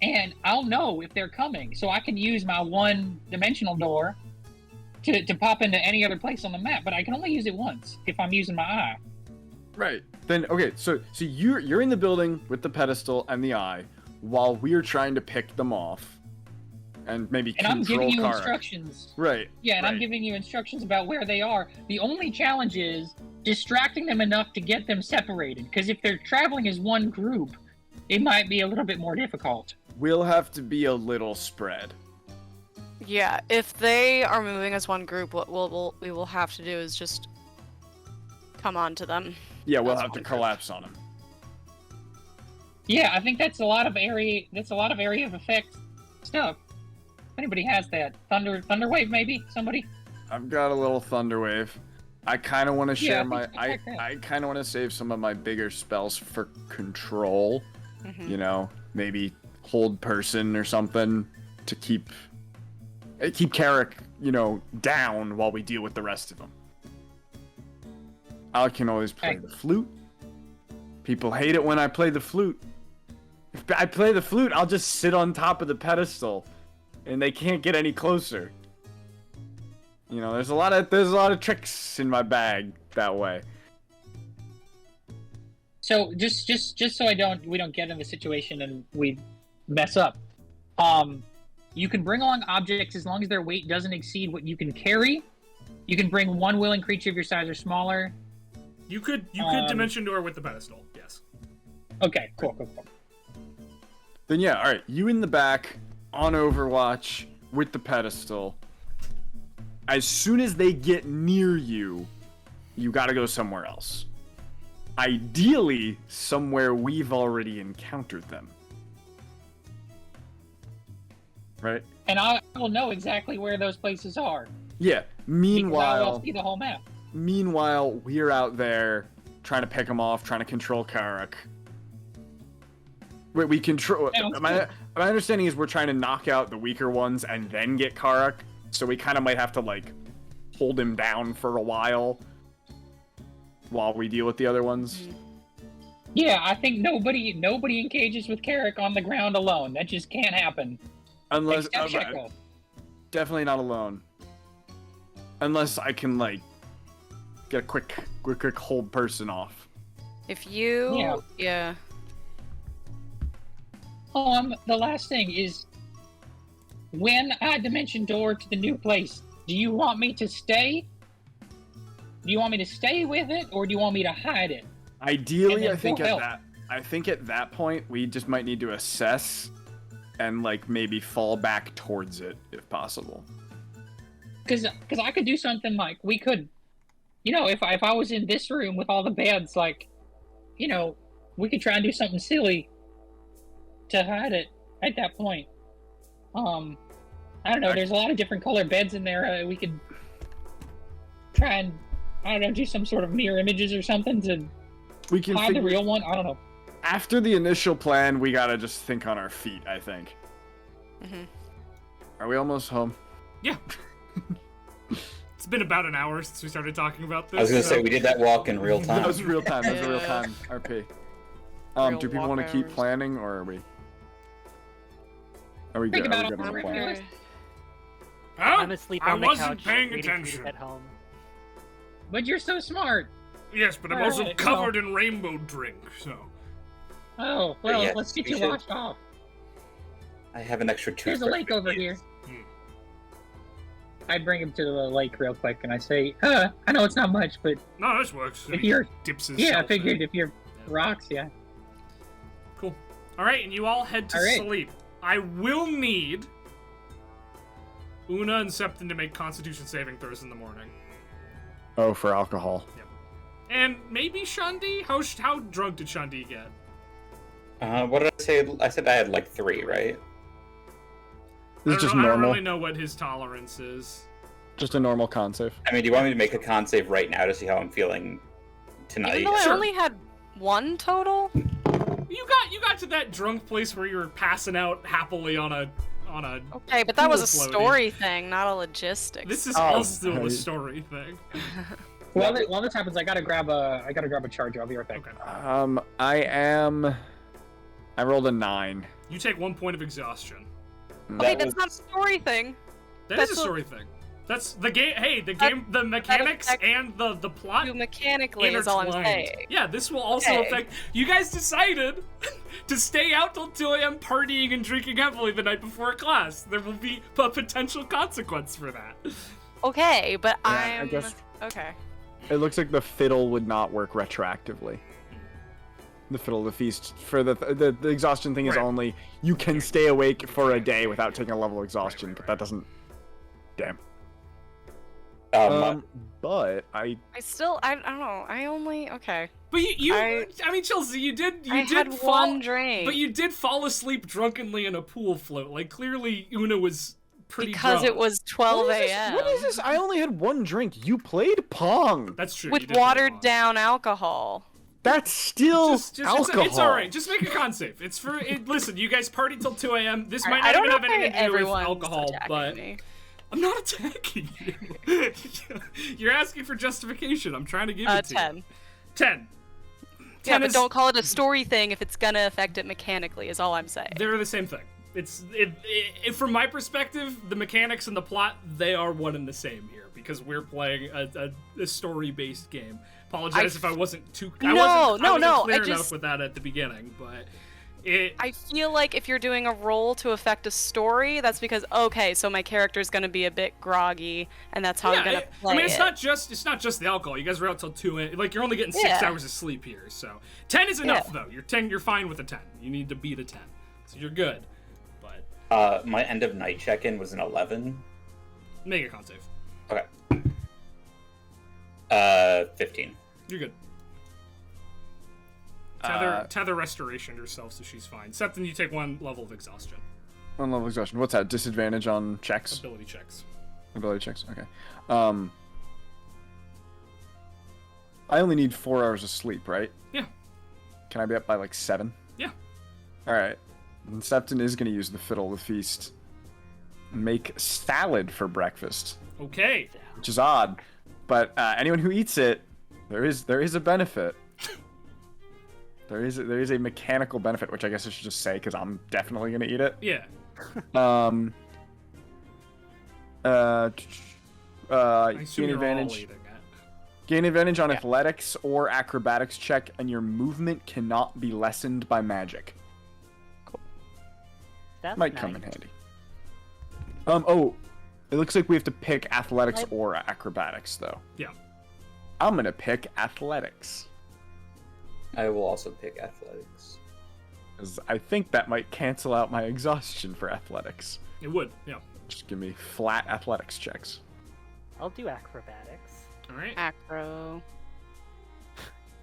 And I'll know if they're coming, so I can use my one-dimensional door to pop into any other place on the map, but I can only use it once if I'm using my eye. Right. Then okay, so you're in the building with the pedestal and the eye, while we're trying to pick them off, and maybe and control I'm giving you Kara. instructions. Right. Yeah, and right. I'm giving you instructions about where they are. The only challenge is distracting them enough to get them separated, because if they're traveling as one group, it might be a little bit more difficult. We'll have to be a little spread. Yeah, if they are moving as one group, what we will have to do is just come on to them. Yeah, we'll That's have to one collapse on them. Yeah, I think that's a lot of area of effect stuff. If anybody has that. Thunder wave, maybe? Somebody? I've got a little thunder wave. I kind of want to share I I kind of want to save some of my bigger spells for control. Mhm. You know, maybe hold person or something to keep Carrick, down while we deal with the rest of them. I can always play the flute. People hate it when I play the flute. If I play the flute, I'll just sit on top of the pedestal, and they can't get any closer. There's a lot of tricks in my bag that way. So just so we don't get in the situation and we mess up. You can bring along objects as long as their weight doesn't exceed what you can carry. You can bring one willing creature of your size or smaller. You could dimension door with the pedestal. Yes. Okay, cool. Then yeah, all right. You in the back on Overwatch with the pedestal. As soon as they get near you, you got to go somewhere else. Ideally, somewhere we've already encountered them. Right? And I will know exactly where those places are. Yeah. Because I'll see the whole map. Meanwhile, we're out there trying to pick them off, trying to control Karak. We control. My understanding is we're trying to knock out the weaker ones and then get Karak. So we kind of might have to hold him down for a while we deal with the other ones. Yeah, I think nobody engages with Karak on the ground alone. That just can't happen. Unless Except Sheko. Definitely not alone. Unless I can get a quick hold person off. If you, yeah. The last thing is, when I dimension door to the new place, do you want me to stay? Do you want me to stay with it, or do you want me to hide it? Ideally, I think at that point we just might need to assess and maybe fall back towards it if possible. Because I could do something we could, if I was in this room with all the beds, we could try and do something silly to hide it at that point. I don't know. There's a lot of different color beds in there. We could try and, I don't know, do some sort of mirror images or something to We can find the figure- real one. I don't know. After the initial plan, we gotta just think on our feet, I think. Mhm. Are we almost home? Yeah. It's been about an hour since we started talking about this. I was gonna so- say we did that walk in real time. That was real time. That was a real Yeah. time RP. Real Do people want to walk keep hours. planning, or are we? Are we Think good? Are we about good it. on the plan? Huh? I'm asleep I on the wasn't couch, paying waiting for you to attention. get home. But you're so smart. Yes, but I'm All also right, covered in rainbow drink, so. Oh, well, Yes, let's get we you should- washed off. I have an extra toothbrush. There's a lake over here. Hmm. I bring him to the lake real quick, and I say, I know it's not much, but No, this works. if He you're, dips his yeah, I self figured in. if you're rocks, yeah. Cool. All right, and you all head to All right. sleep. I will need Una and Septon to make Constitution saving throws in the morning, Oh, for alcohol. and maybe Shandi. How drunk did Shandi get? What did I say? I said I had like 3, right? This is just I don't normal. really know what his tolerance is. Just a normal con save. I mean, do you want me to make a con save right now to see how I'm feeling tonight? Even though Sure. I only had 1 total. You got to that drunk place where you were passing out happily on a. Okay, but that was a Pool floaty. story thing, not a logistics. This is Oh, also hey. a story thing. While this happens, I gotta grab a charger. I'll be right back. Okay. I rolled a 9. You take 1 point of exhaustion. Okay, That that's was- not a story thing. That is That's a a- story thing. That's the game. Hey, the mechanics affect and the plot You mechanically is all I'm intertwined. saying. Yeah, this will also Okay. affect. You guys decided to stay out till 2 a.m. partying and drinking heavily the night before class. There will be a potential consequence for that. Okay, but Yeah, I I'm guess- okay. It looks like the fiddle would not work retroactively. The fiddle of the feast for the exhaustion thing is Right. only you can stay awake for a day without taking a level of exhaustion, Right. but that doesn't. Damn. But I I don't know. I only okay. But I I- mean, Chelsea, you did I had fall, one drink. but you did fall asleep drunkenly in a pool float. Like clearly, Una was pretty because drunk. it was 12 What is this? a.m. What is this? I only had 1 drink. You played Pong. That's true. you with did play watered Pong. down alcohol. That's still Just, alcohol. It's all right. Just make a con save. It's for. Listen, you guys party till 2 a.m. This might I not don't even know have anything if to do with everyone's alcohol, attacking but me. I'm not attacking you. You're asking for justification. I'm trying to give it to 10. you. 10. Yeah, 10 but is, don't call it a story thing if it's gonna affect it mechanically. Is all I'm saying. They're the same thing. From my perspective, the mechanics and the plot, they are one and the same here because we're playing a story-based game. Apologize if I wasn't too. I wasn't clear enough with that at the beginning, but I feel like if you're doing a roll to affect a story, that's because okay, so my character's gonna be a bit groggy, and that's how I'm gonna play I mean, it's it. not just the alcohol. You guys were out till 2 a.m. Like you're only getting 6 Yeah. hours of sleep here, so 10 is enough Yeah. though. You're fine with a 10. You need to beat a 10, so you're good. But My end of night check-in was an 11. make a con save. Okay. 15. You're good. Uh, Tether restoration yourself, so she's fine. Except then you take 1 level of exhaustion. 1 level of exhaustion. What's that? Disadvantage on checks? Ability checks. Ability checks. Okay. I only need 4 hours of sleep, right? Yeah. Can I be up by like 7? Yeah. All right. And Septon is going to use the fiddle of the feast. Make salad for breakfast, Okay. which is odd, but anyone who eats it, there is a benefit. There is a mechanical benefit, which I guess I should just say because I'm definitely going to eat it. Yeah. I assume Gain you're all advantage. eating it. Gain advantage on athletics or acrobatics check, and your movement cannot be lessened by magic. That's Might nice. come in handy. Oh, it looks like we have to pick athletics What? or acrobatics, though. Yeah. I'm gonna pick athletics, I will also pick athletics. because I think that might cancel out my exhaustion for athletics. It would. Yeah. Just give me flat athletics checks. I'll do acrobatics. All right. Acro.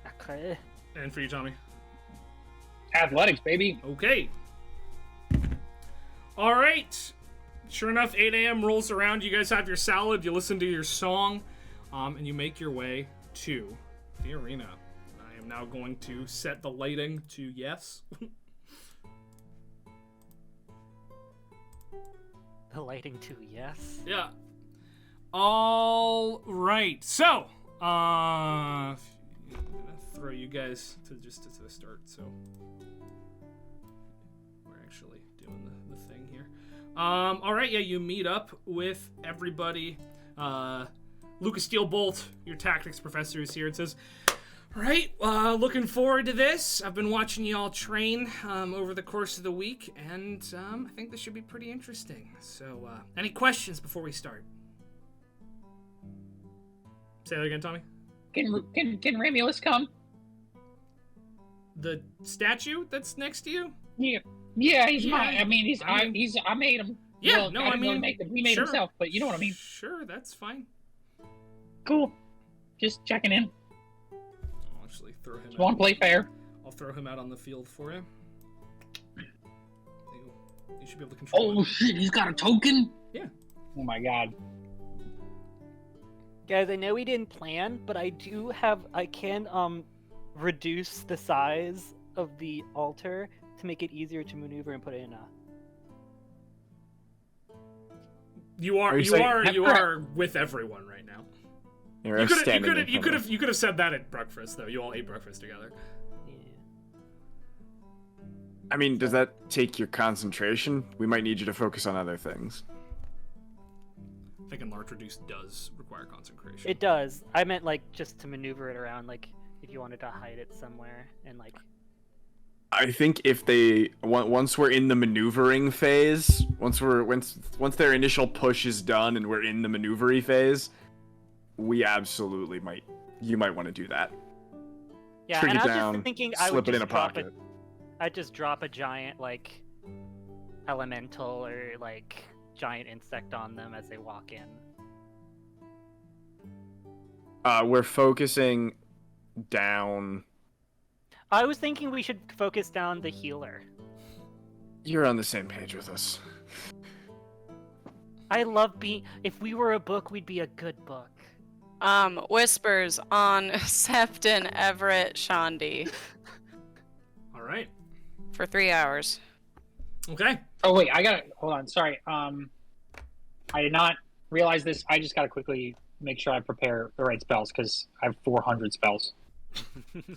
Acro. And for you, Tommy. Athletics, baby. Okay. All right. Sure enough, 8 a.m. rolls around. You guys have your salad. You listen to your song, and you make your way to the arena. I am now going to set the lighting to yes. The lighting too, yes. Yeah. All right. So, I'm gonna throw you guys to the start. So we're actually doing the thing here. All right. Yeah, you meet up with everybody. Lucas Steelbolt, your tactics professor, is here. It says, "All right. Looking forward to this. I've been watching you all train over the course of the week, and I think this should be pretty interesting. So, any questions before we start?" Say that again, Tommy. Can Romulus come? The statue that's next to you? Yeah, he's Yeah, mine. I mean, I made him. Yeah, well, no, I didn't really make him. He made sure. himself, but you know what I mean. Sure, that's fine. Cool. Just checking in. I'll actually throw him. Just want to play fair. I'll throw him out on the field for you. You should be able to control. Oh shit! He's got a token. Yeah. Oh my god. Guys, I know we didn't plan, but I can reduce the size of the altar to make it easier to maneuver and put it in a. You are with everyone right now. You could have said that at breakfast though. You all ate breakfast together. Yeah. I mean, does that take your concentration? We might need you to focus on other things. I think enlarge reduce does require concentration. It does. I meant like just to maneuver it around, like if you wanted to hide it somewhere and like. I think if once we're in the maneuvering phase, once their initial push is done and we're in the maneuvery phase, we absolutely might. You might want to do that. Yeah, Trig and it I was down, just thinking slip I would it just in a drop pocket. I'd just drop a giant like elemental or like giant insect on them as they walk in. We're focusing down. I was thinking we should focus down the healer. You're on the same page with us. I love being. If we were a book, we'd be a good book. Whispers on Septon Everett Shandi All right. for 3 hours. Okay. Oh wait, I gotta hold on. Sorry. I did not realize this. I just gotta quickly make sure I prepare the right spells because I have 400 spells.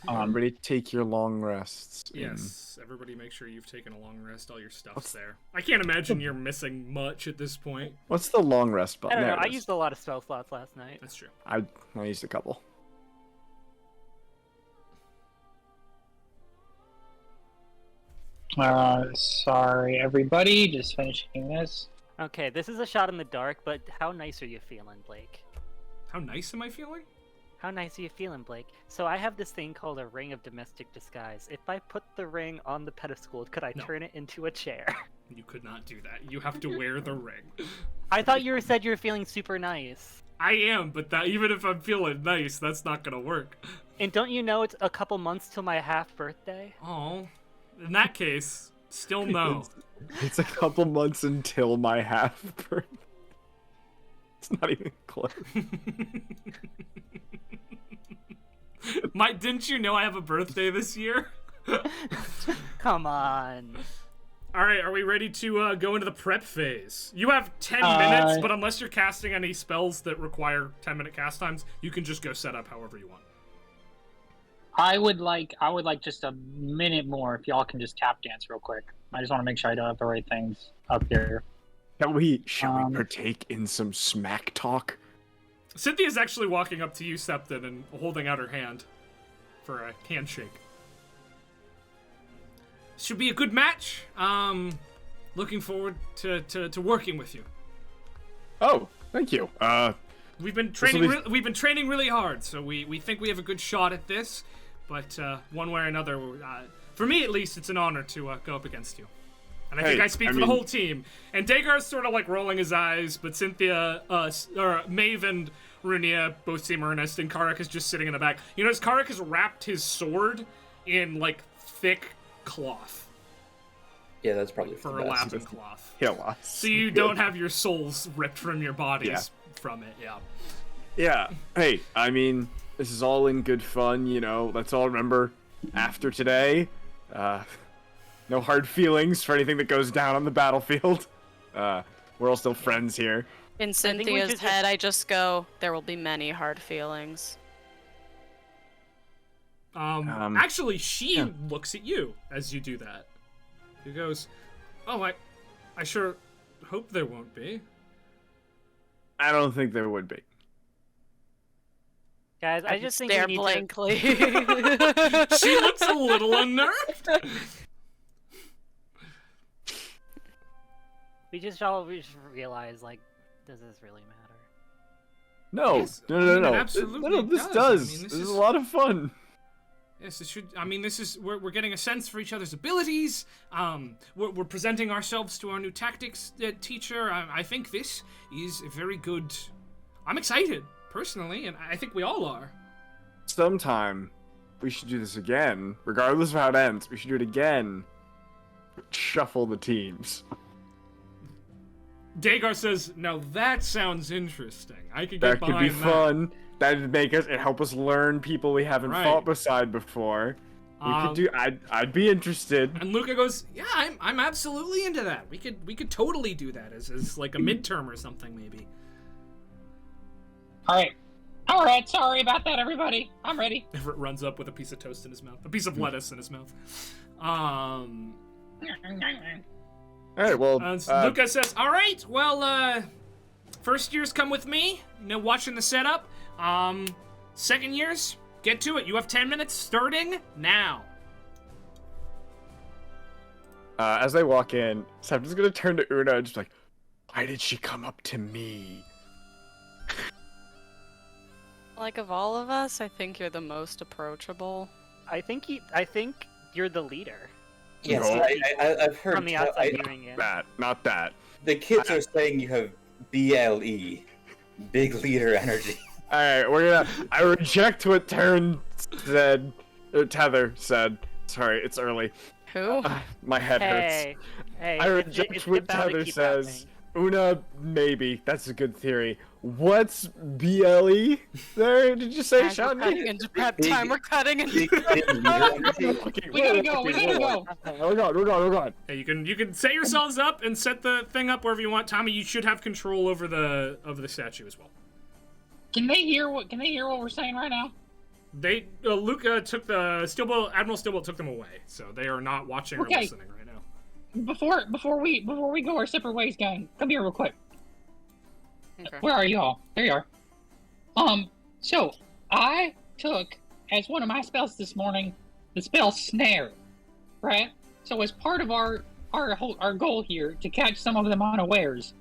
Everybody take your long rests. Yes. Everybody, make sure you've taken a long rest. All your stuff's there. I can't imagine you're missing much at this point. What's the long rest I button? don't know. There it I is. used a lot of spell slots last night. That's true. I used a couple. Sorry everybody, just finishing this. Okay, this is a shot in the dark, but how nice are you feeling, Blake? How nice am I feeling? How nice are you feeling, Blake? So I have this thing called a ring of domestic disguise. If I put the ring on the pedestal, could I No. turn it into a chair? You could not do that. You have to wear the ring. I thought you said you were feeling super nice. I am, but that even if I'm feeling nice, that's not gonna work. And don't you know it's a couple months till my half birthday? Oh, in that case, still no. It's a couple months until my half birthday. It's not even close. Didn't you know I have a birthday this year? Come on. All right, are we ready to go into the prep phase? You have 10 minutes, but unless you're casting any spells that require 10-minute cast times, you can just go set up however you want. I would like just a minute more if y'all can just tap dance real quick. I just want to make sure I don't have the right things up here. Shall we partake in some smack talk? Cynthia's actually walking up to you, Septon, and holding out her hand for a handshake. Should be a good match. Looking forward to working with you. Oh, thank you. We've been training really hard, so we think we have a good shot at this. But one way or another, for me at least, it's an honor to go up against you. And I think I speak for the whole team. And Dagar's sort of like rolling his eyes, but Cynthia, Maeve and Runia both seem earnest, and Karak is just sitting in the back. You notice Karak has wrapped his sword in like thick cloth. Yeah, that's probably for the a best. laughing cloth. He lost. So you don't have your souls ripped from your bodies Yeah. from it, yeah. Yeah. Hey, I mean, this is all in good fun, you know. Let's all remember, after today, no hard feelings for anything that goes down on the battlefield. We're all still friends here. In think we Cynthia's should head, I just go, there will be many hard feelings. Actually, she yeah. looks at you as you do that. She goes, "Oh, I sure hope there won't be." I don't think there would be. Guys, I just think we Stare need blankly. She looks a little unnerved. we just realize, like, does this really matter? No, Yes, no, I no, mean, no. it absolutely No, this does. does. I mean, this this is is- a lot of fun. Yes, it should. I mean, this is we're getting a sense for each other's abilities. We're presenting ourselves to our new tactics teacher. I think this is a very good. I'm excited personally, and I think we all are. Sometime we should do this again, regardless of how it ends. We should do it again. Shuffle the teams. Dagar says, "Now that sounds interesting. I could get That could behind be that." fun. That'd make us and help us learn people we haven't Right. fought beside before. We could do. I'd be interested. And Luca goes, "Yeah, I'm absolutely into that. We could totally do that as like a midterm or something maybe." All right. Sorry about that, everybody. I'm ready. Everett runs up with a piece of toast in his mouth, a piece of lettuce in his mouth. All right. Well, Luca says, "All right, well, first years come with me. You know, watching the setup. Second years, get to it. You have 10 minutes starting now." as they walk in, so I'm just gonna turn to Una and just like, why did she come up to me? Like, of all of us, I think you're the most approachable. I think you're the leader. Yes, No. I've heard. From the outside hearing it. That, not that. The kids are saying you have BLE, big leader energy. All right, we're gonna. I reject what Tether said. Sorry, it's early. Who? My head hurts. Hey, I it's reject what bound to Tether keep says. happening. Una, maybe. That's a good theory. What's BLE there? Did you say, Guys, we're cutting Shawnee? into prep time. We're cutting into Big leader energy. Okay, We gotta go. We're gone. Hey, you can set yourselves up and set the thing up wherever you want. Tommy, you should have control over the statue as well. Can they hear what we're saying right now? They Luca took the Admiral Steelboat took them away, so they are not watching or Okay. listening right now. Before we go our separate ways, gang, come here real quick. Okay. Where are you all? There you are. So I took as one of my spells this morning the spell Snare, right? So as part of our goal here to catch some of them unawares,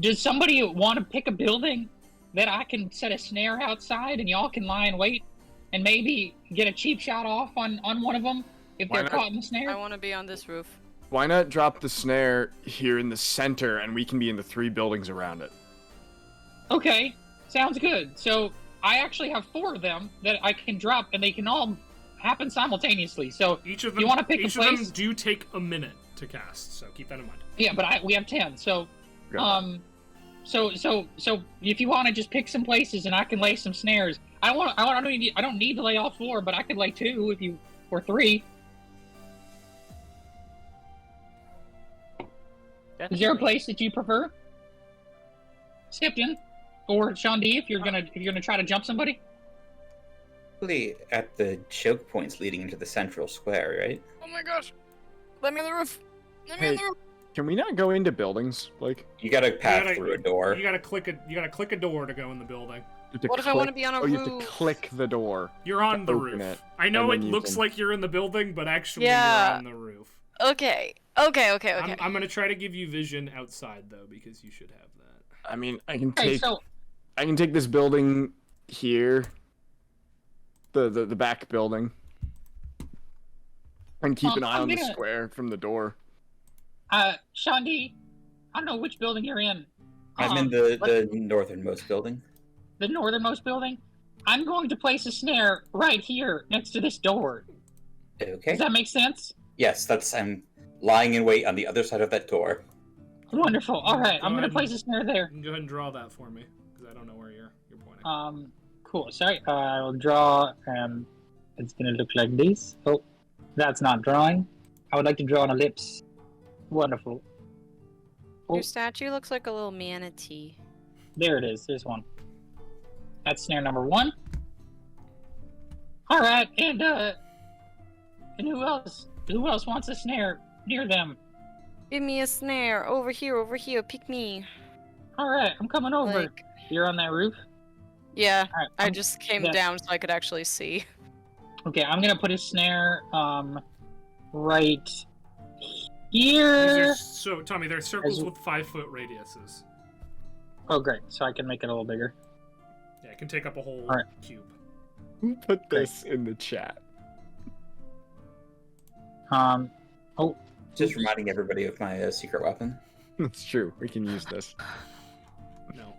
does somebody want to pick a building that I can set a snare outside and y'all can lie in wait and maybe get a cheap shot off on one of them if Why they're not? caught in the I snare? want to be on this roof. Why not drop the snare here in the center and we can be in the 3 buildings around it? Okay, sounds good. So I actually have 4 of them that I can drop, and they can all happen simultaneously. So Each of them You wanna pick a each of them place? do take a minute to cast, so keep that in mind. yeah, but we have 10. So Got so if you want to just pick some places and I can lay some snares. I don't need to lay all 4, but I could lay 2 if you or 3. Is there a place that you prefer? Skipton or Shandi if you're gonna try to jump somebody? Probably at the choke points leading into the central square, right? Oh my gosh. Let me on the roof. Let me Hey. on the roof. Can we not go into buildings? Like, You gotta pass gotta- through a door. You gotta click a door to go in the building. you have to What if I want to be on a Oh, roof? you have to click the door. You're on the open roof. it, I know and it then you looks can- like you're in the building, but actually Yeah. you're on the roof. Okay. I'm gonna try to give you vision outside though, because you should have that. I mean, I can Hey, take so I can take this building here, the back building, and keep an eye I'm on the gonna- square from the door. Shandi, I don't know which building you're in. I'm in the northernmost building. The northernmost building. I'm going to place a snare right here next to this door. Okay. Does that make sense? Yes, that's I'm lying in wait on the other side of that door. Wonderful. All right, I'm gonna ahead place and- a snare there. You can go ahead and draw that for me, because I don't know where you're pointing. Cool. Sorry, I'll draw. It's gonna look like this. Oh, that's not drawing. I would like to draw an ellipse. Wonderful. Oh, Your statue looks like a little manatee. there it is. There's one. That's snare number 1. All right, and who else? Who else wants a snare near them? Give me a snare. Over here, pick me. All right, I'm coming over. Like, You're on that roof. yeah, All right, I just came yeah. down so I could actually see. Okay, I'm gonna put a snare right These here. are, so, Tommy, they're circles As- with 5-foot radiuses. Oh, great. So I can make it a little bigger. Yeah, it can take up a whole Alright. cube. Who put this in the chat? Oh, Just reminding everybody of my secret weapon. It's true. We can use this. No.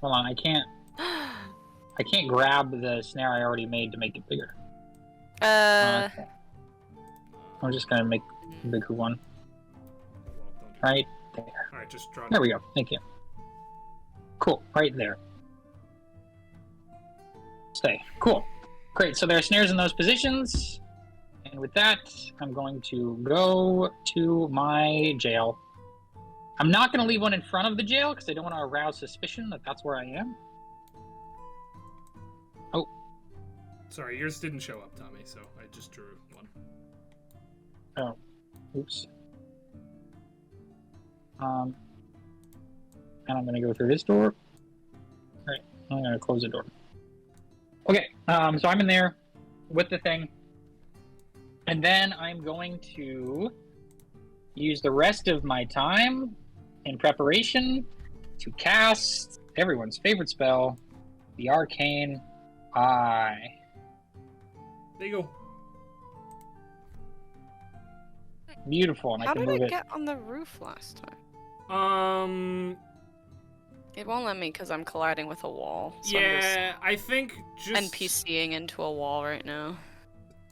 hold on. I can't grab the snare I already made to make it bigger. Okay. I'm just gonna make a bigger one Well, don't do right there. that. Alright, just draw There we go. Thank you. Cool. Right there. Stay. Cool. Great. So there are snares in those positions. And with that, I'm going to go to my jail. I'm not going to leave one in front of the jail because I don't want to arouse suspicion that that's where I am. Sorry, yours didn't show up, Tommy, so I just drew one. Oh, oops. And I'm gonna go through this door. Right, I'm gonna close the door. Okay, so I'm in there with the thing, and then I'm going to use the rest of my time in preparation to cast everyone's favorite spell, the Arcane Eye. There you go. Beautiful, and How I can did move I it. get on the roof last time? It won't let me because I'm colliding with a wall. So Yeah, I think I'm just... just NPCing into a wall right now.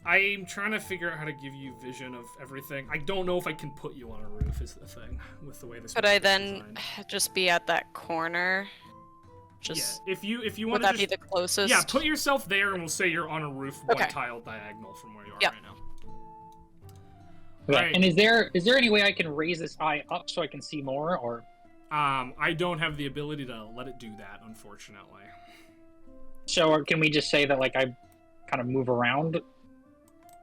I'm trying to figure out how to give you vision of everything. I don't know if I can put you on a roof is the thing, with the way this Could map I is then designed. just be at that corner? Just Yeah, if you would want that to be just... the closest? Yeah, put yourself there and we'll say you're on a roof Okay. one tile diagonal from where you are Yep. right now. Okay. Alright. And is there any way I can raise this eye up so I can see more, or? I don't have the ability to let it do that, unfortunately. So or can we just say that like I kind of move around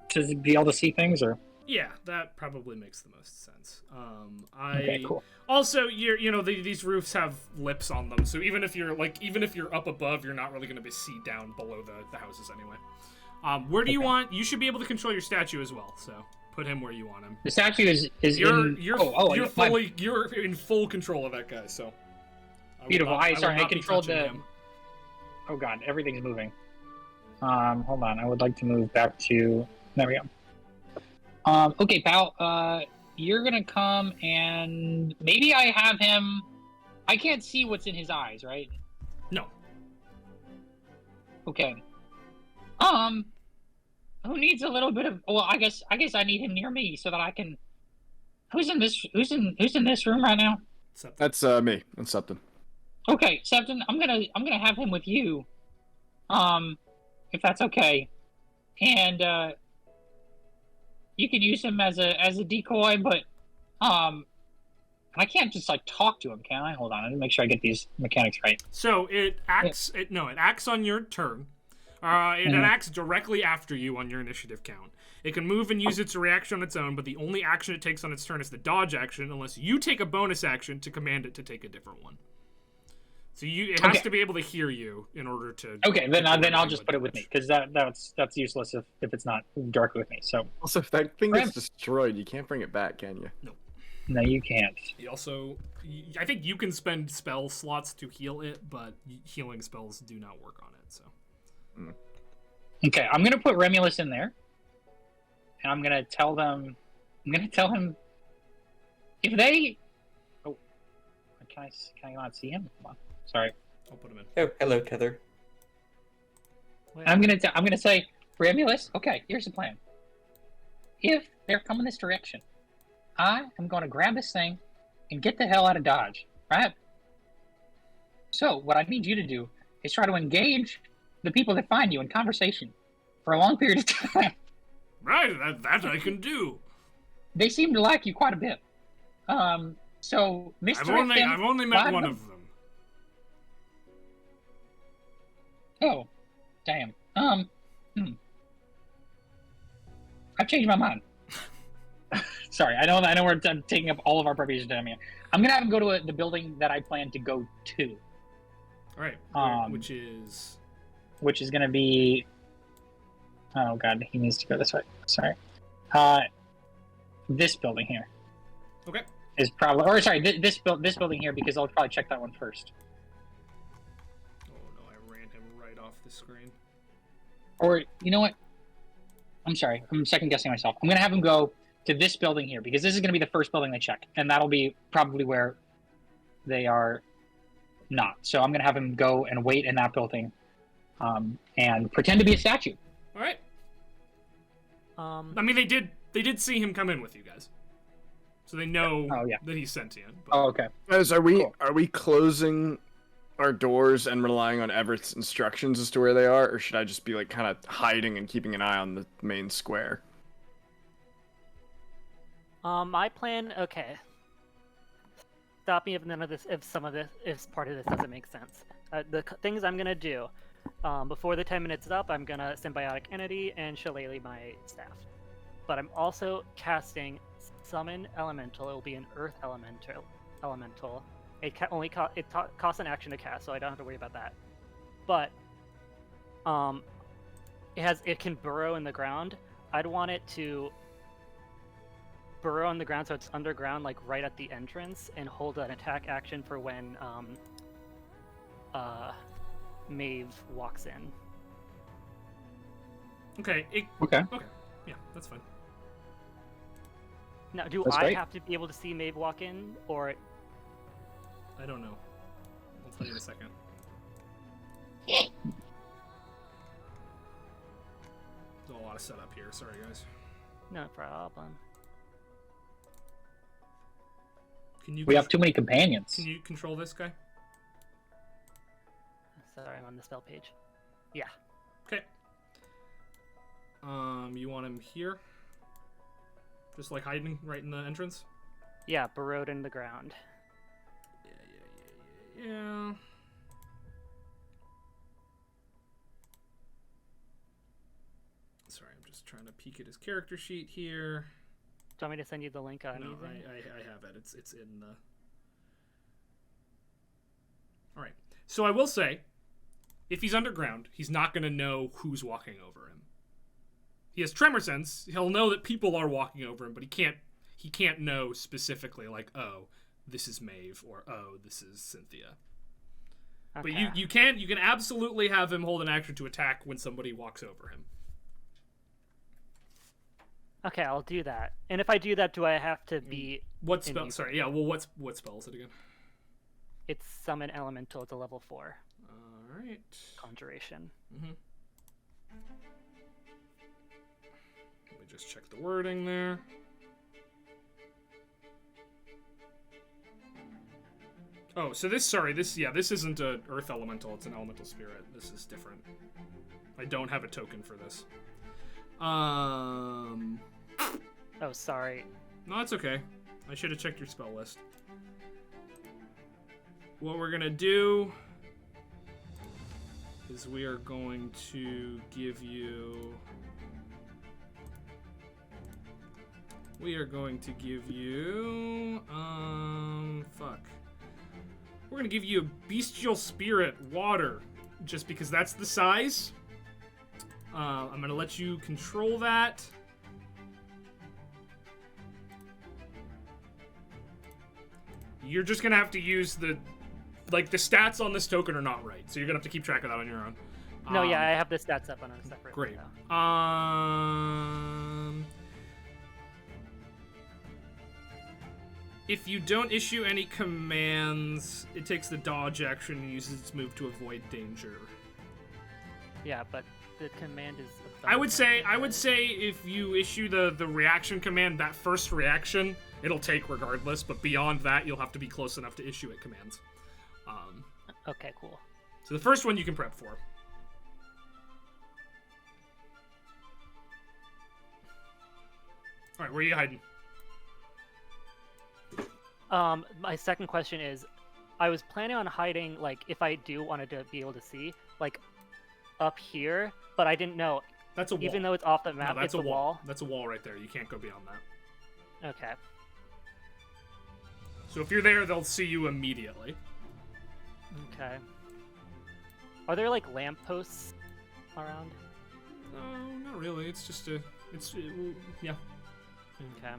to be able to see things, or? Yeah, that probably makes the most sense. Okay, cool. Also, these roofs have lips on them, so even if you're up above, you're not really going to be see down below the houses anyway. Where do you Okay. want? You should be able to control your statue as well. So put him where you want him. The statue is You're in. you're my- you're in full control of that guy. So Beautiful. I Sorry, I not be controlled touching the- him. Oh god, everything's moving. Hold on. I would like to move back to. There we go. Okay, pal. You're gonna come and maybe I have him. I can't see what's in his eyes, right? No. Okay. Who needs a little bit of? Well, I guess I need him near me so that I can. Who's in this room right now? Except That's me. That's something. Okay, Septon, I'm gonna have him with you. If that's okay. And you can use him as a decoy, but I can't just like talk to him, can I? Hold on, let me make sure I get these mechanics right. So it acts. It acts on your turn. It Mhm. acts directly after you on your initiative count. It can move and use its reaction on its own, but the only action it takes on its turn is the dodge action, unless you take a bonus action to command it to take a different one. So it has Okay. to be able to hear you in order to. Okay, then I'll deal just with put it with me damage. because that's useless if it's not directly with me. So Also, if that thing Graham- gets destroyed, you can't bring it back, can you? no, you can't. He also, I think you can spend spell slots to heal it, but healing spells do not work on it. So. Okay, I'm gonna put Remulus in there, and I'm gonna tell him if they. Oh, can I not see him? Hold on. Sorry. I'll put him in. Oh, hello, Tether. I'm gonna say, Remulus. Okay, here's the plan. If they're coming this direction, I am going to grab this thing and get the hell out of Dodge, right? So what I need you to do is try to engage the people that find you in conversation for a long period of time. Right, that I can do. They seem to like you quite a bit. So Mr. I've only met one of them. Oh, damn. I've changed my mind. Sorry, I know we're taking up all of our previous time here. I'm gonna have him go to the building that I plan to go to. All right, which is gonna be. Oh god, he needs to go this way. Sorry. This building here. Okay. Is probably, or sorry, this building here, because I'll probably check that one first. Oh no, I ran him right off the screen. Or you know what? I'm sorry, I'm second guessing myself. I'm gonna have him go to this building here because this is gonna be the first building they check, and that'll be probably where they are not. So I'm gonna have him go and wait in that building, and pretend to be a statue. All right. I mean, they did see him come in with you guys, so they know that he's sentient. But... Oh, okay. Guys, are we closing our doors and relying on Everett's instructions as to where they are, or should I just be like kind of hiding and keeping an eye on the main square? My plan. Okay. Stop me if part of this doesn't make sense. The things I'm gonna do. Before the 10 minutes is up, I'm gonna Symbiotic Entity and Shillelagh my staff. But I'm also casting Summon Elemental. It will be an Earth Elemental. It costs an action to cast, so I don't have to worry about that. But it can burrow in the ground. I'd want it to burrow in the ground so it's underground, like right at the entrance, and hold an attack action for when Maeve walks in. Okay. Okay. Yeah, that's fine. Now, do That's I great. have to be able to see Maeve walk in, or? I don't know. I'll tell you in a second. There's a lot of setup here. Sorry, guys. No problem. We have too many companions. Can you control this guy? Sorry, I'm on the spell page. Yeah. Okay. You want him here? Just like hiding right in the entrance? Yeah, burrowed in the ground. Yeah. Sorry, I'm just trying to peek at his character sheet here. Do you want me to send you the link on No, anything? I have it. It's in the... Alright. So I will say, if he's underground, he's not going to know who's walking over him. He has tremor sense. He'll know that people are walking over him, but he can't know specifically, like, oh, this is Maeve, or oh, this is Cynthia. Okay. But you can absolutely have him hold an action to attack when somebody walks over him. Okay, I'll do that. And if I do that, do I have to be... What spell? Sorry, yeah, well, what spell is it again? It's Summon Elemental. It's a level 4. Alright. Conjuration. Mm-hmm. Let me just check the wording there. Oh, so this isn't a Earth Elemental, it's an Elemental Spirit. This is different. I don't have a token for this. Oh, sorry. No, it's okay. I should have checked your spell list. What we're gonna do is we are going to give you... We're gonna give you a Bestial Spirit Water, just because that's the size. I'm gonna let you control that. You're just gonna have to use the stats on this token are not right, so you're gonna have to keep track of that on your own. No, yeah, I have the stats up on a separate Great. window. If you don't issue any commands, it takes the dodge action and uses its move to avoid danger. Yeah, but the command is I would say if you issue the reaction command, that first reaction, it'll take regardless, but beyond that, you'll have to be close enough to issue it commands. Okay, cool. So the first one you can prep for. All right, where are you hiding? My second question is, I was planning on hiding, like, if I do wanted to be able to see, like, up here, but I didn't know. That's a wall. Even though it's off the map, no, that's it's a a wall. That's a wall right there. You can't go beyond that. Okay. So if you're there, they'll see you immediately. Okay. Are there, like, lampposts around? No, not really. It's just yeah. Okay.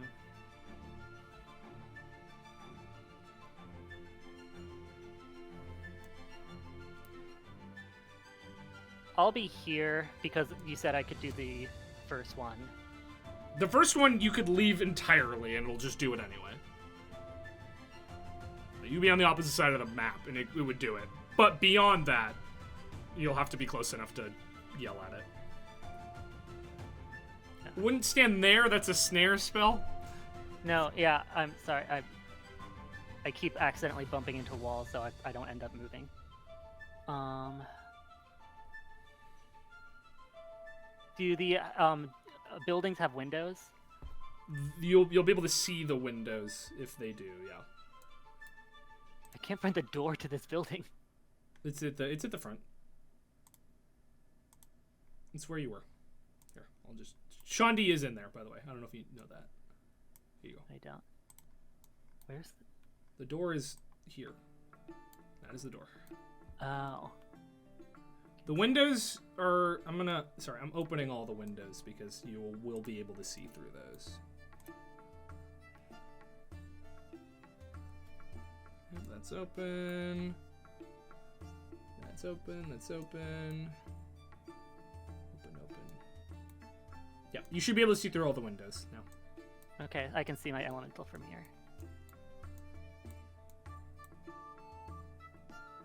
I'll be here because you said I could do the first one. The first one you could leave entirely, and it'll just do it anyway. You'd be on the opposite side of the map, and it would do it. But beyond that, you'll have to be close enough to yell at it. Yeah. Wouldn't stand there. That's a snare spell. No, yeah, I'm sorry. I keep accidentally bumping into walls, so I don't end up moving. Do the buildings have windows? You'll be able to see the windows if they do. Yeah. I can't find the door to this building. It's at the front. It's where you were. Here, I'll just. Shandi is in there, by the way. I don't know if you know that. Here you go. I don't. Where's the door? Is here. That is the door. Oh. The windows are. I'm opening all the windows because you will be able to see through those. That's open. That's open. That's open. Open. Yeah, you should be able to see through all the windows now. Okay, I can see my elemental from here.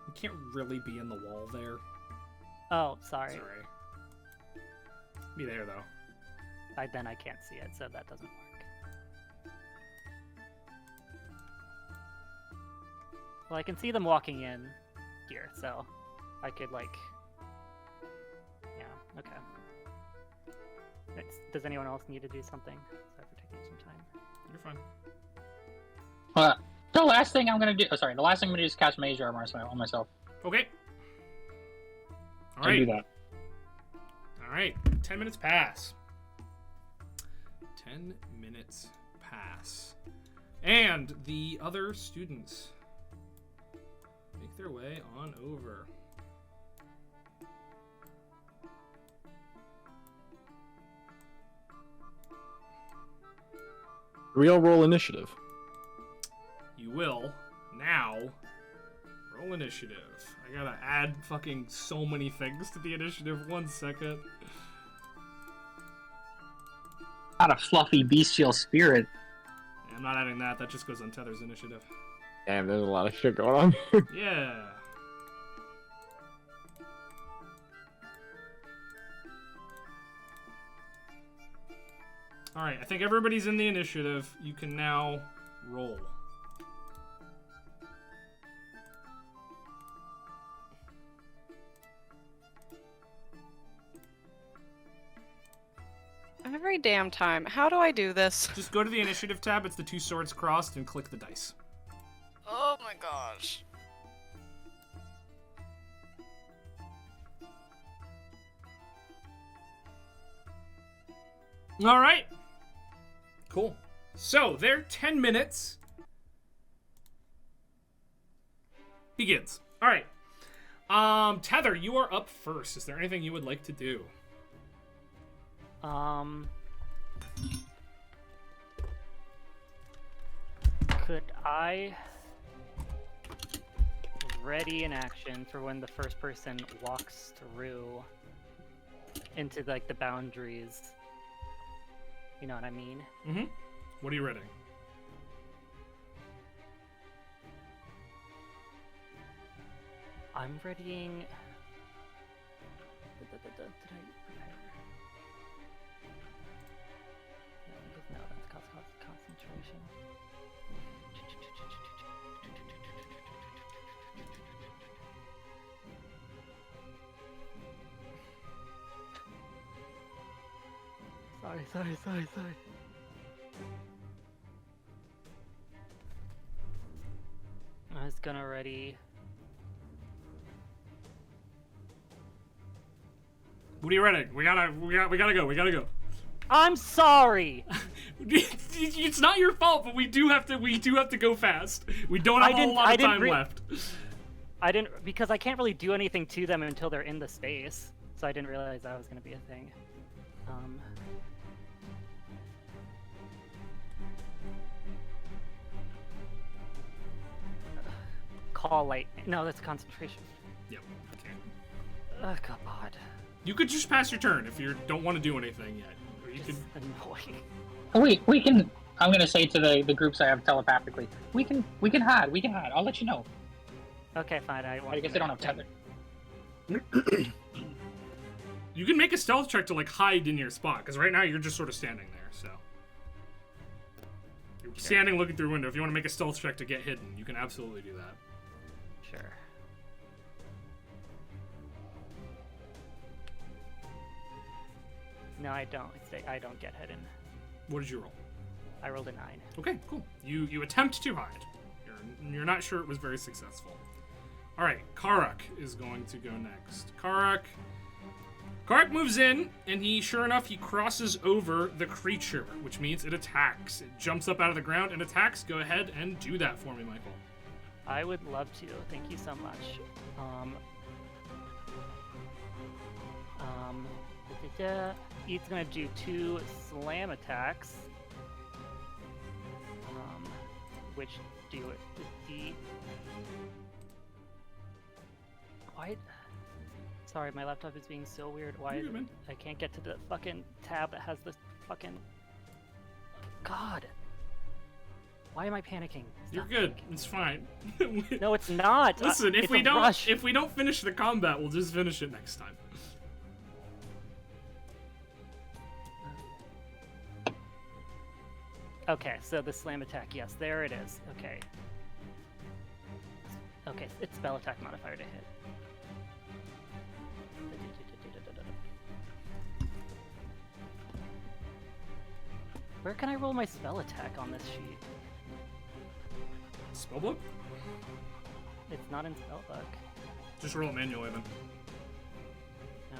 You can't really be in the wall there. Oh, sorry. Be there though. Then I can't see it, so that doesn't work. Well, I can see them walking in here, so I could, like... Yeah, okay. Does anyone else need to do something? Sorry for taking some time. You're fine. The last thing I'm gonna do. Oh, sorry. The last thing I'm gonna do is cast Mage Armor on myself. Okay. All Can right. do that. All right. 10 minutes pass. 10 minutes pass. And the other students make their way on over. We all roll initiative. You will now roll initiative. I gotta add fucking so many things to the initiative. 1 second. Not a fluffy bestial spirit. Yeah, I'm not adding that. That just goes on Tether's initiative. Damn, there's a lot of shit going on. Yeah. Alright, I think everybody's in the initiative. You can now roll. Every damn time. How do I do this? Just go to the initiative tab. It's the 2 swords crossed and click the dice. Oh my gosh. Alright. Cool. So, their 10 minutes begins. Alright. Tether, you are up first. Is there anything you would like to do? Could I ready an action for when the first person walks through into, like, the boundaries? You know what I mean? Mm-hmm. What are you reading? I'm readying... Did I prepare? concentration. Sorry. I was gonna ready. What are you ready? We gotta go. I'm sorry. It's not your fault, but we do have to go fast. We don't have a whole lot of time left. I didn't, because I can't really do anything to them until they're in the space, so I didn't realize that was gonna be a thing. Call light. No, that's concentration. Yep. Okay. Oh God. You could just pass your turn if you don't want to do anything yet. Or you could. Annoying. We can. I'm gonna say to the groups I have telepathically. We can hide. I'll let you know. Okay, fine. I guess I don't have tether. You can make a stealth check to like hide in your spot, because right now you're just sort of standing there. So you're standing looking through a window. If you want to make a stealth check to get hidden, you can absolutely do that. Sure. No, I don't. I don't get hidden. What did you roll? I rolled a 9. Okay, cool. You attempt to hide. You're not sure it was very successful. All right, Karak is going to go next. Karak moves in, and sure enough, he crosses over the creature, which means it attacks. It jumps up out of the ground and attacks. Go ahead and do that for me, Michael. I would love to. Thank you so much. He's gonna do 2 slam attacks, which do it. Why? Sorry, my laptop is being so weird. Why is it? I can't get to the fucking tab that has this fucking. God. Why am I panicking? You're good. It's fine. No, it's not. Listen, if it's we don't rush. if we don't finish the combat, we'll just finish it next time. Okay, so the slam attack. Yes, there it is. Okay. Okay, it's spell attack modifier to hit. Where can I roll my spell attack on this sheet? Spellbook? It's not in spellbook. Just roll it manually then. No.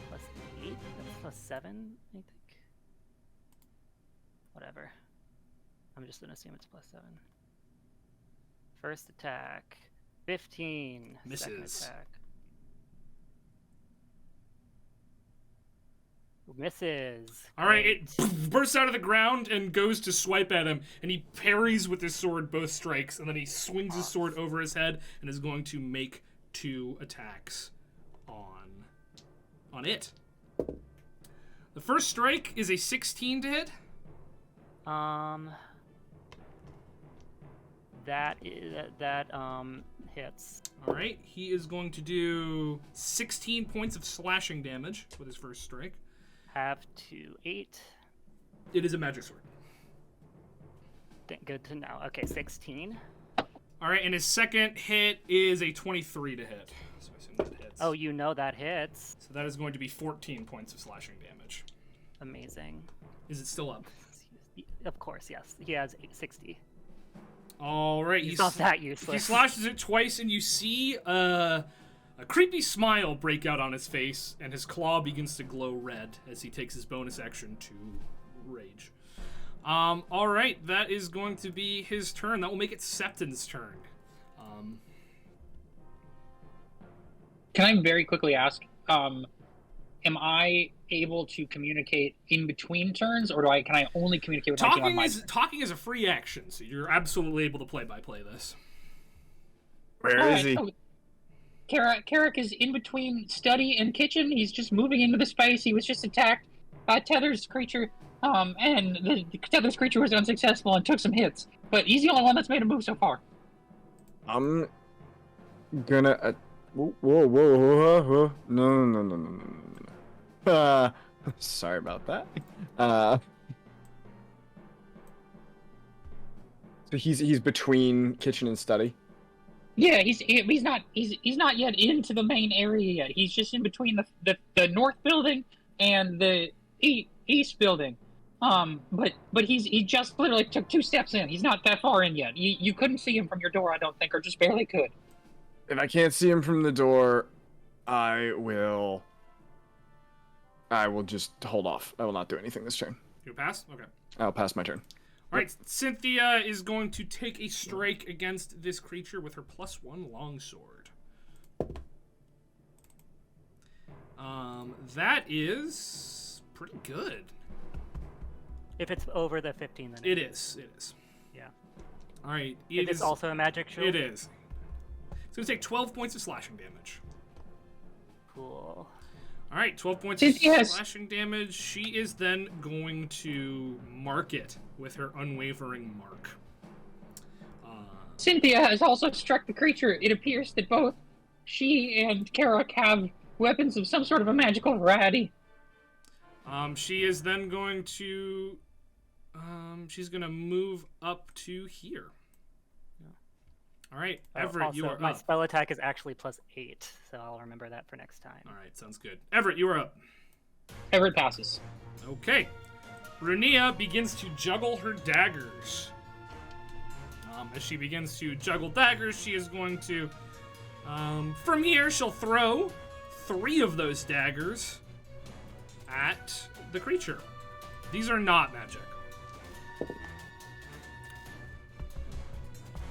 Plus 8? That's plus 7, I think. Whatever. I'm just gonna assume it's plus 7. First attack. 15. Second Misses. attack. Misses. All right, it bursts out of the ground and goes to swipe at him, and he parries with his sword both strikes, and then he swings his sword over his head and is going to make 2 attacks on it. The first strike is a 16 to hit. That hits. All right, he is going to do 16 points of slashing damage with his first strike. Have to 8. It is a magic sword. Good to know. Okay, 16. All right, and his second hit is a 23 to hit. So I assume that hits. Oh, you know that hits. So that is going to be 14 points of slashing damage. Amazing. Is it still up? Of course, yes. He has 60. All right. He's not that useless. He slashes it twice, and you see a creepy smile break out on his face, and his claw begins to glow red as he takes his bonus action to rage. All right, that is going to be his turn. That will make it Septon's turn. Can I very quickly ask, am I able to communicate in between turns, or can I only communicate with my team on my turn? Talking is a free action, so you're absolutely able to play this. Where is he? Oh, Carrick is in between study and kitchen. He's just moving into the space. He was just attacked by Tether's creature, and the Tether's creature was unsuccessful and took some hits. But he's the only one that's made a move so far. I'm gonna. Whoa. No. Sorry about that. So he's between kitchen and study. Yeah, he's not yet into the main area yet. He's just in between the north building and the east building. But he just literally took 2 steps in. He's not that far in yet. You couldn't see him from your door, I don't think, or just barely could. If I can't see him from the door, I will just hold off. I will not do anything this turn. You pass? Okay. I'll pass my turn. All right, Cynthia is going to take a strike against this creature with her +1 longsword. That is pretty good. If it's over the 15, then It is. Yeah. All right. If it's also a magic shield. It is. It's going to take 12 points of slashing damage. Cool. All right, 12 points Cynthia of slashing damage. She is then going to mark it with her unwavering mark. Cynthia has also struck the creature. It appears that both she and Karak have weapons of some sort of a magical variety. She is then going to... she's going to move up to here. All right, Everett, also, you are my up. spell attack is actually +8, so I'll remember that for next time. All right, sounds good. Everett, you are up. Everett passes. Okay. Runia begins to juggle her daggers. As she begins to juggle daggers, she is going to... from here, she'll throw 3 of those daggers at the creature. These are not magic.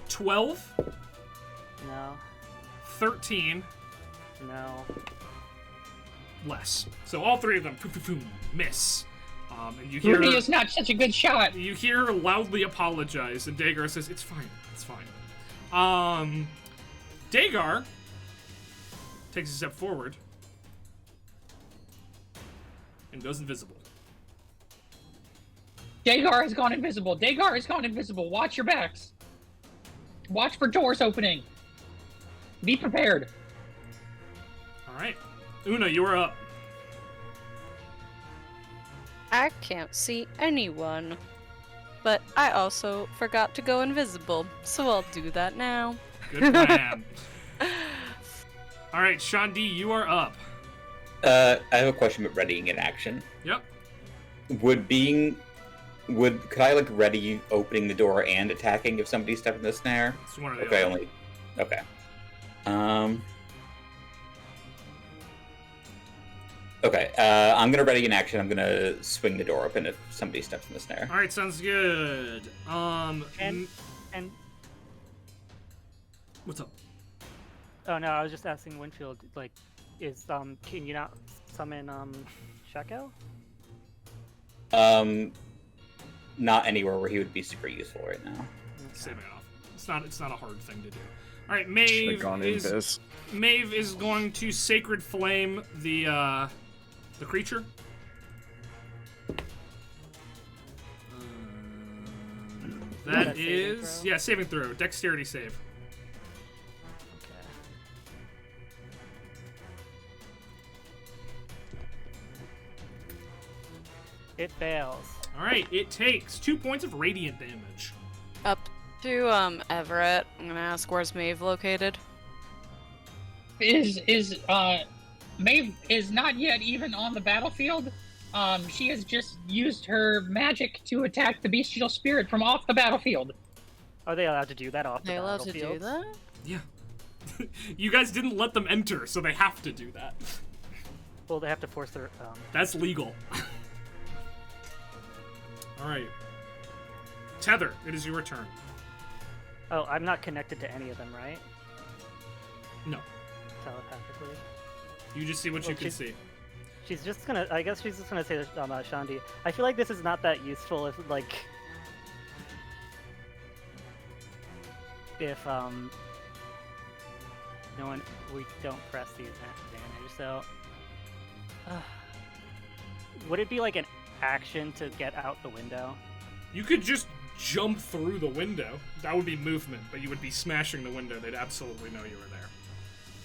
12, No. 13, No. less. So all 3 of them, miss. And you hear Rudy is not such a good shot. You hear her loudly apologize, and Dagar says, "It's fine, it's fine." Dagar takes a step forward and goes invisible. Dagar has gone invisible. Dagar has gone invisible. Watch your backs. Watch for doors opening. Be prepared. All right, Una, you are up. I can't see anyone. But I also forgot to go invisible, so I'll do that now. Good plan. All right, Shandi, you are up. I have a question about readying in action. Yep. Could I like ready opening the door and attacking if somebody stepped in the snare? It's one of the Okay, other. Okay. Okay, I'm gonna ready in action. I'm gonna swing the door open if somebody steps in the snare. All right, sounds good. And what's up? oh no, I was just asking Winfield, like, can you not summon Sheko? Not anywhere where he would be super useful right now. Save it off. It's not a hard thing to do. All right, Should've gone invis. Maeve is going to Sacred Flame the creature. That is saving throw, dexterity save. Okay. It fails. All right, it takes 2 points of radiant damage. Up to Everett. I'm gonna ask where's Maeve located. Maeve is not yet even on the battlefield. She has just used her magic to attack the bestial spirit from off the battlefield. Are they allowed to do that off Are they the allowed to do battlefield? that? Yeah. You guys didn't let them enter, so they have to do that. Well, they have to force their. That's legal. All right. Tether, it is your turn. Oh, I'm not connected to any of them, right? No. Telepathically. You just see what you can see. She's just gonna. I guess she's just gonna say to Shandi. I feel like this is not that useful if we don't press the advantage. So, would it be like an action to get out the window? You could just jump through the window. That would be movement, but you would be smashing the window. They'd absolutely know you were there.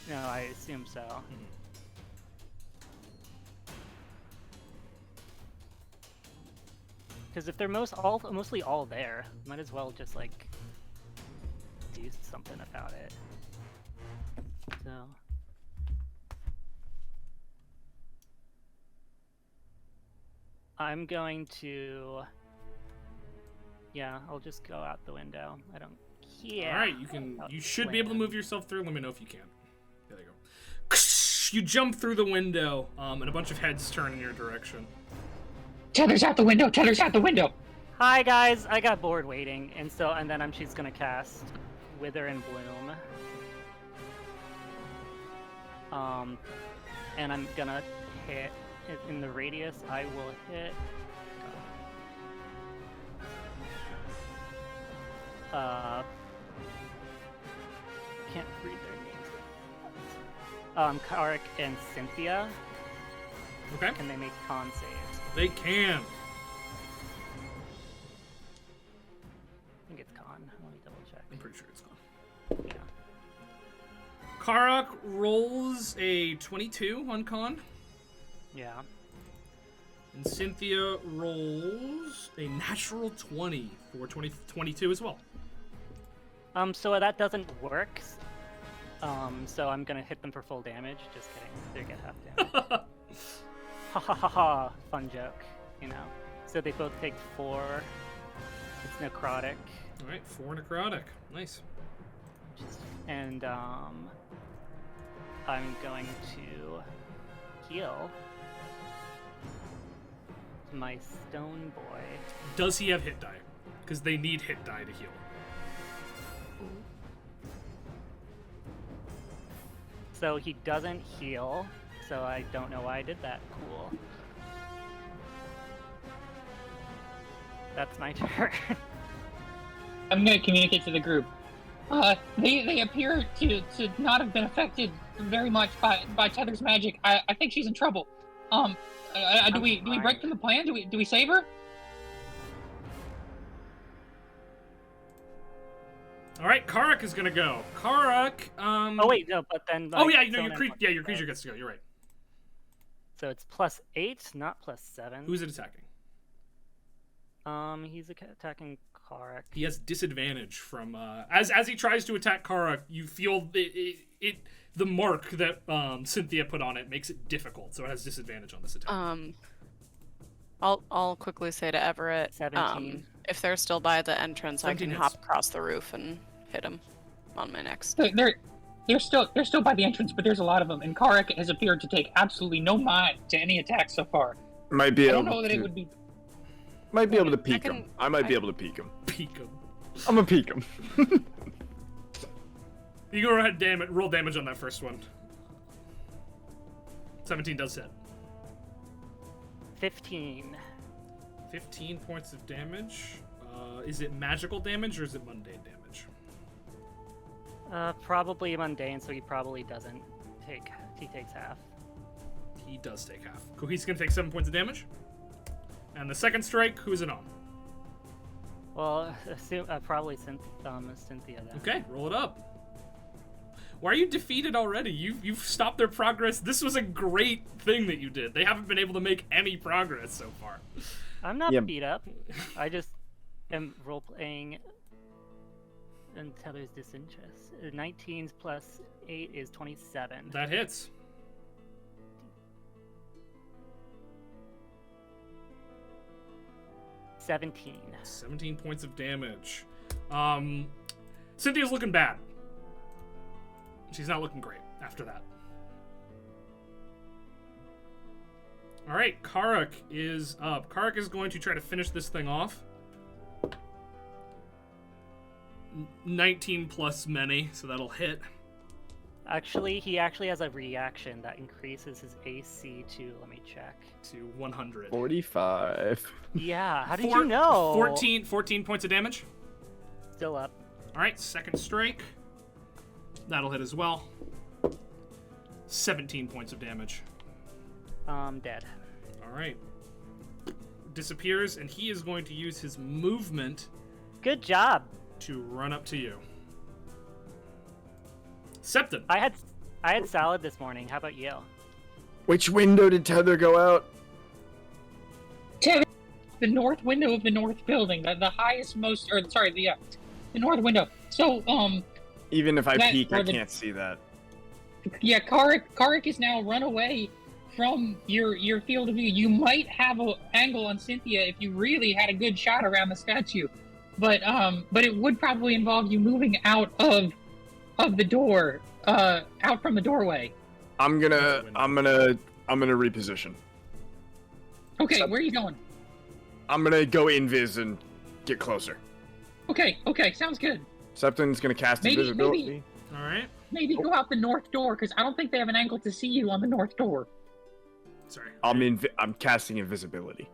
No, I assume so. Because if they're mostly all there, might as well just like do something about it. So I'm going to, yeah, I'll just go out the window. I don't care. All right, you should be able to move yourself through. Let me know if you can. There you go. You jump through the window, and a bunch of heads turn in your direction. Tether's out the window! Tether's out the window! Hi guys, I got bored waiting, and then she's gonna cast Wither and Bloom. And I'm gonna hit in the radius. I will hit. Can't read their names. Karik and Cynthia. Okay. Can they make con saves? They can. I think it's con. Let me double check. I'm pretty sure it's con. Yeah. Karak rolls a 22 on con. Yeah. And Cynthia rolls a natural 20 for 22 as well. So that doesn't work. So I'm gonna hit them for full damage. Just kidding. They get half damage. Ha ha ha ha. Fun joke, you know. So they both take 4. It's necrotic. All right, 4 necrotic. Nice. And I'm going to heal my stone boy. Does he have hit die? Because they need hit die to heal. So he doesn't heal, so I don't know why I did that. Cool. That's my turn. I'm gonna communicate to the group. They appear to not have been affected very much by Tether's magic. I think she's in trouble. Do we break from the plan? Do we save her? All right, Karak is gonna go. Karak. Oh wait, no, but then. Oh yeah, your creature gets to go. You're right. So it's +8, not +7. Who's it attacking? He's attacking Karak. He has disadvantage from as he tries to attack Karak. You feel the mark that Cynthia put on it makes it difficult, so it has disadvantage on this attack. I'll quickly say to Everett, 17. if they're still by the entrance, I 17 can hits. hop across the roof and hit him on my next. They're still by the entrance, but there's a lot of them, and Karak has appeared to take absolutely no mind to any attacks so far. Might be I able don't know that to. it would be. Might be able to peek can- him. I might be able to peek him. Peek him. I'm gonna peek him. You go ahead, roll damage on that first one. 17 does hit. 15. 15 points of damage. Is it magical damage or is it mundane damage? Probably mundane, so he probably doesn't take. He takes half. He does take half. Cool. He's gonna take 7 points of damage. And the second strike, who is it on? Well, probably Cynthia then. Okay, roll it up. Why are you defeated already? You've stopped their progress. This was a great thing that you did. They haven't been able to make any progress so far. I'm not Yeah. beat up. I just am role playing until there's disinterest. 19 plus 8 is 27. That hits. $17. 17 points of damage. Cynthia's looking bad. She's not looking great after that. All right, Karak is up. Karak is going to try to finish this thing off. 19 plus many, so that'll hit. Actually, he actually has a reaction that increases his AC to, let me check. To 100. 45. Yeah, how did you know? 14 points of damage. Still up. All right, second strike. That'll hit as well. 17 points of damage. Dead. All right. Disappears, and he is going to use his movement Good job. to run up to you. Septon. I had salad this morning. How about you? Which window did Tether go out? Tether, the north window of the north building, the highest, most, or sorry, the north window. So, Even if I That- peek, or I the- can't see that. yeah, Karik is now run away from your field of view. You might have an angle on Cynthia if you really had a good shot around the statue, but it would probably involve you moving out of the door, out from the doorway. I'm gonna reposition. Okay, where are you going? I'm gonna go invis and get closer. Okay, sounds good. Septon's gonna cast Maybe- invisibility. All right. Maybe go out the north door, because I don't think they have an angle to see you on the north door. Sorry. I'm casting invisibility.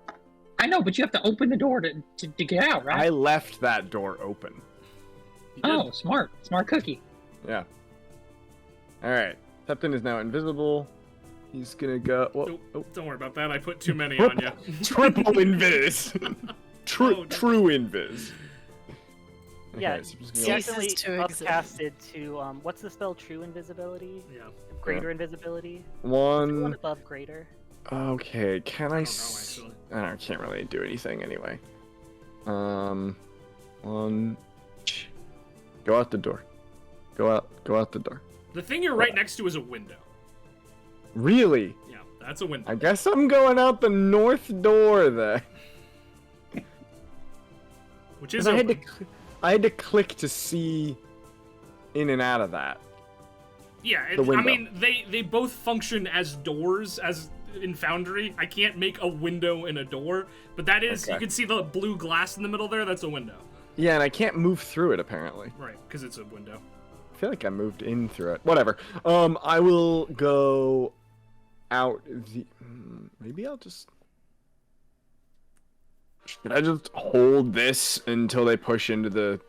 I know, but you have to open the door to get out, I right? left that door open. Oh, smart cookie. Yeah. All right. Septon is now invisible. He's gonna go. Whoa, Nope. oh. Don't worry about that. I put too many on you. Triple invis. Oh, no. True invis. Yeah, Okay, so I'm just He gonna- Ceases actually to exist. upcasted to what's the spell? True invisibility, Yeah. greater invisibility, one. one above greater. Okay, can I? I don't know, actually. I can't really do anything anyway. One. Go out the door. Go out the door. The thing you're right next to is a window. Really? Yeah, that's a window. I guess I'm going out the north door then. Which is 'Cause open. I had to click to see in and out of that. Yeah, the I window. mean, they both function as doors, as in Foundry. I can't make a window in a door, but that is, you Okay. can see the blue glass in the middle there, that's a window. Yeah, and I can't move through it apparently. Right, because it's a window. I feel like I moved in through it. Whatever. I will go out the. Maybe I'll just. Should I just hold this until they push into the?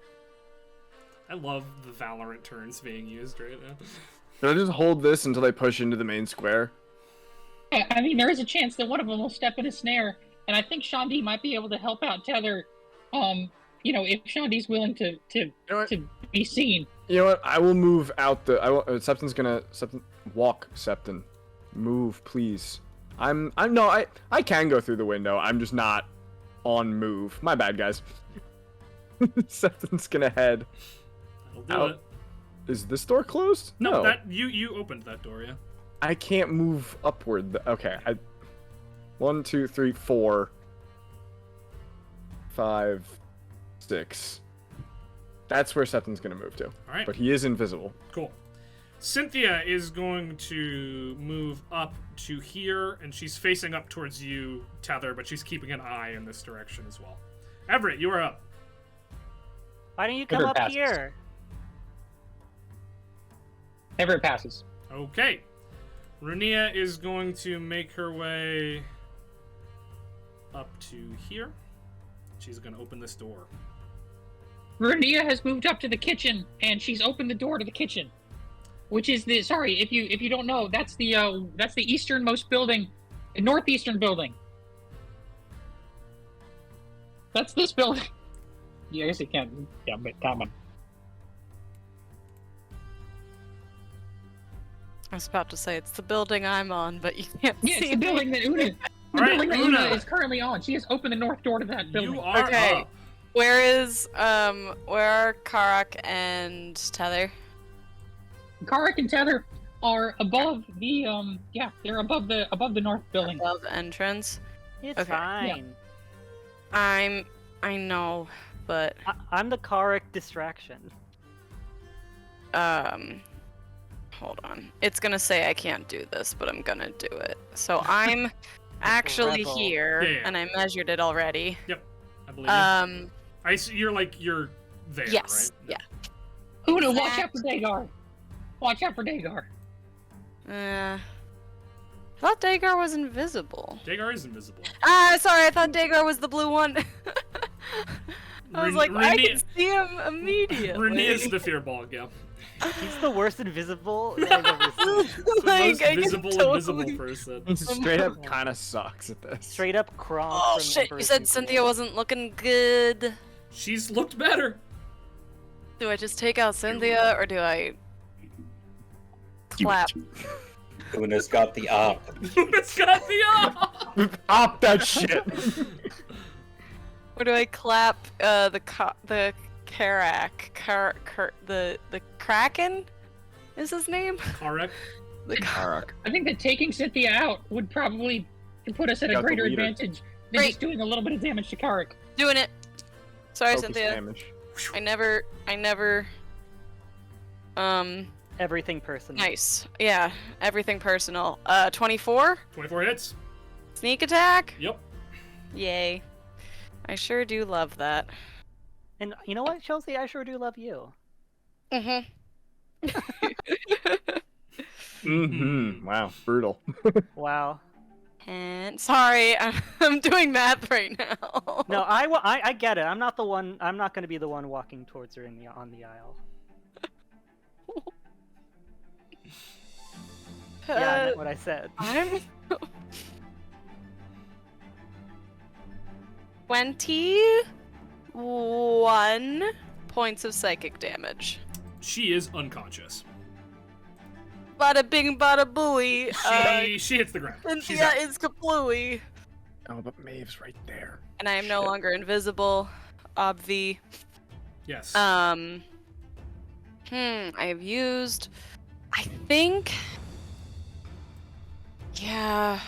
I love the Valorant turns being used right now. Should I just hold this until they push into the main square? I mean, there is a chance that one of them will step in a snare, and I think Shandi might be able to help out Tether. If Shandi's willing to know what? be seen. You know what? I will move out the. Septon's gonna walk. Septon, move, please. I can go through the window. I'm just not on move. My bad, guys. Septon's gonna head. That'll do Out. it. Is this door closed? No, that you opened that door, yeah. I can't move upward. Okay. 1, 2, 3, 4, 5, 6. That's where Septon's gonna move to. Alright. But he is invisible. Cool. Cynthia is going to move up to here, and she's facing up towards you, Tether, but she's keeping an eye in this direction as well. Everett, you are up. Why don't you come River up passes. here? Everett passes. Okay. Runia is going to make her way up to here. She's going to open this door. Runia has moved up to the kitchen, and she's opened the door to the kitchen, which is the if you don't know, that's the easternmost building, northeastern building. That's this building. Yeah, I guess it can't. Yeah, but come on. I was about to say it's the building I'm on, but you can't Yeah, see it's the me. building that Una. The All right, building that Una. Una is currently on. She has opened the north door to that building. You are Okay. up. Where are Karak and Tether? Karik and Tether are above the they're above the north building. Above the entrance. It's Okay. fine. I know, but I'm the Karik distraction. hold on. It's gonna say I can't do this, but I'm gonna do it. So I'm actually rebel. here, Yeah. and I measured it already. I believe you. Um, I see you're there, yes, right? yeah. Una, watch out for Dagar. Watch out for Dagar. I thought Dagar was invisible. Dagar is invisible. Sorry, I thought Dagar was the blue one. I was like, I can see him immediately. Runia is the fear ball, yeah. He's the worst invisible I've ever seen. The Like, most I can visible totally- invisible person. He straight up kind of sucks at this. Straight up Kronk Oh from shit! Emperor's You said New Cynthia Groove. wasn't looking good. She's looked better. Do I just take out Cynthia, or do I clap? Una's got the op. It's got the up. Op that shit. Where do I clap the the Kraken? Is his name? Karek. The Karak. I think that taking Cynthia out would probably put us at a Got the greater leader. advantage than Great. just doing a little bit of damage to Karik. Doing it. Sorry, Focus Cynthia. damage. I never. Everything personal. Nice. Yeah, everything personal. 24? 24 hits. Sneak attack? Yep. Yay. I sure do love that. And you know what, Chelsea? I sure do love you. Mm-hmm. Mm-hmm. Wow, brutal. Wow. And sorry, I'm doing math right now. No, I get it. I'm not the one. I'm not going to be the one walking towards her on the aisle. Yeah, I meant what I said. I'm 21 points of psychic damage. She is unconscious. Bada bing, bada booey. She hits the ground. She's Cynthia out. is kaplooey. Oh, but Maeve's right there. And I am no longer invisible. Obvi. Yes. I have used. I think. Yeah.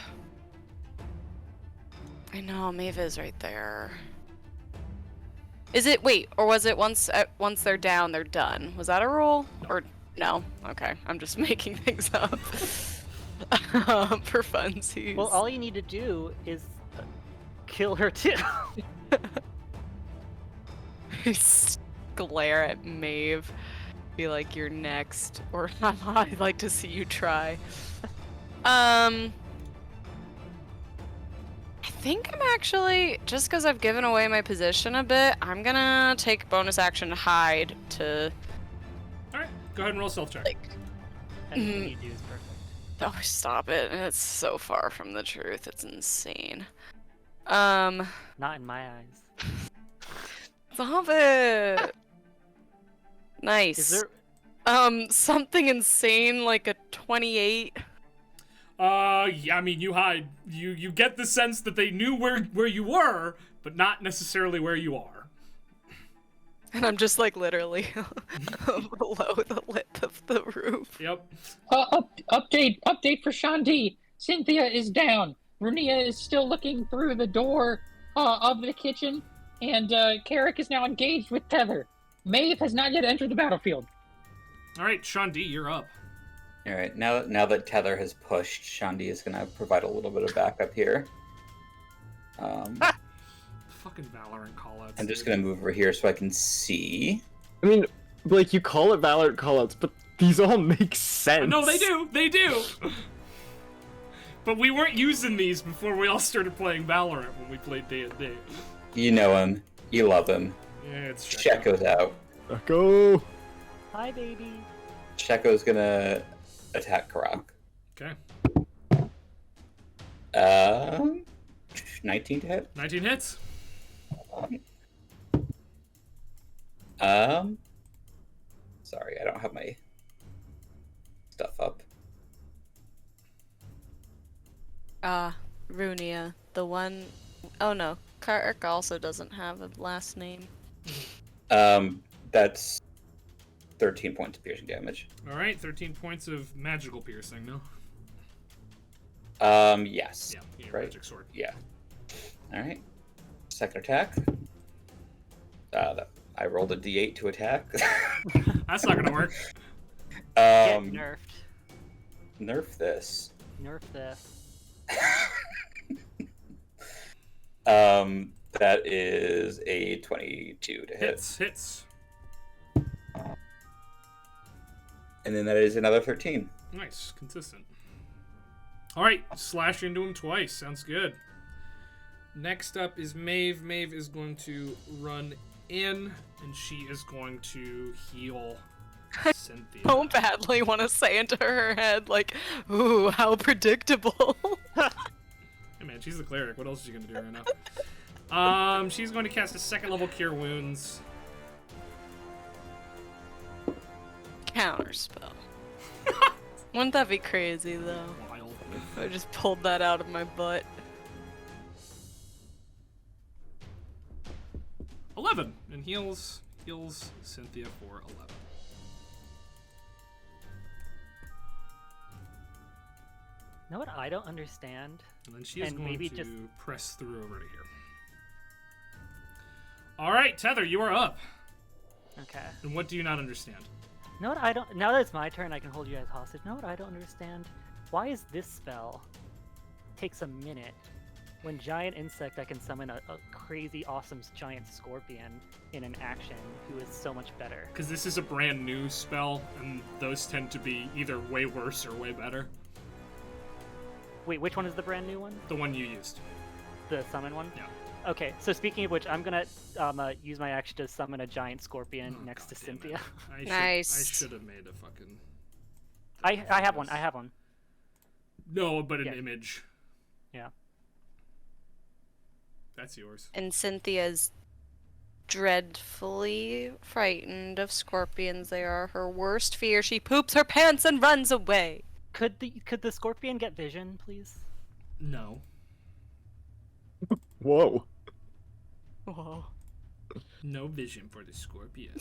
I know, Maeve is right there. Is it? Wait, or was it once they're down, they're done? Was that a rule? Or no? Okay, I'm just making things up for funsies. Well, all you need to do is kill her too. Glare at Maeve. Be like, you're next. Or I'd like to see you try. I think I'm actually, just because I've given away my position a bit, I'm gonna take bonus action hide to, Alright, go ahead and roll self check. like, Anything you do is perfect. oh, stop it. It's so far from the truth. It's insane. Stop Not in my eyes. it. Nice. Is there? Something insane like a 28. Yeah, I mean, you hide. You get the sense that they knew where you were, but not necessarily where you are. And I'm just like literally below the lip of the roof. Yep. Update for Shandi. Cynthia is down. Runia is still looking through the door of the kitchen, and Carrick is now engaged with Tether. Maeve has not yet entered the battlefield. Alright, Shandi, you're up. All right, now that Tether has pushed, Shandi is going to provide a little bit of backup here. Fucking Valorant callouts. I'm just going to move over here so I can see. I mean, Blake, you call it Valorant callouts, but these all make sense. No, they do. They do. But we weren't using these before we all started playing Valorant when we played D&D. You know him. You love him. Yeah, it's Sheko's out. Go. Hi, baby. Sheko's going to attack Karak. Okay. 19 to hit. 19 hits. Sorry, I don't have my stuff up. Runia, the one oh no, Kark also doesn't have a last name. That's 13 points of piercing damage. Alright, 13 points of magical piercing, no? Yes. Yeah, right? magic sword. Yeah. Alright. Second attack. I rolled a d8 to attack. That's not gonna work. Get nerfed. Nerf this. Nerf this. That is a 22 to hit. Hits. And then that is another 13. Nice, consistent. Alright, slash into him twice. Sounds good. Next up is Maeve. Maeve is going to run in, and she is going to heal Cynthia. So badly want to say into her head, like, ooh, how predictable. Hey man, she's the cleric. What else is she gonna do right now? She's going to cast a second level Cure Wounds. Counterspell. Wouldn't that be crazy, though? Wild. If I just pulled that out of my butt. 11 and heals Cynthia for 11. You know what I don't understand? And then she is And going maybe to just- press through over to here. All right, Tether, you are up. Okay. And what do you not understand? You know what I don't... Now that it's my turn, I can hold you guys hostage. You know what I don't understand? Why is this spell takes a minute when giant insect I can summon a crazy awesome giant scorpion in an action who is so much better? Because this is a brand new spell, and those tend to be either way worse or way better. Wait, which one is the brand new one? The one you used. The summon one? Yeah. Okay, so speaking of which, I'm gonna use my action to summon a giant scorpion next to God damn it. Cynthia. I Nice. should have made a fucking... I have one. I have one. No, but an Yeah. image. Yeah. That's yours. And Cynthia's dreadfully frightened of scorpions. They are her worst fear. She poops her pants and runs away. Could the scorpion get vision, please? No. Whoa. Whoa. No vision for the scorpion.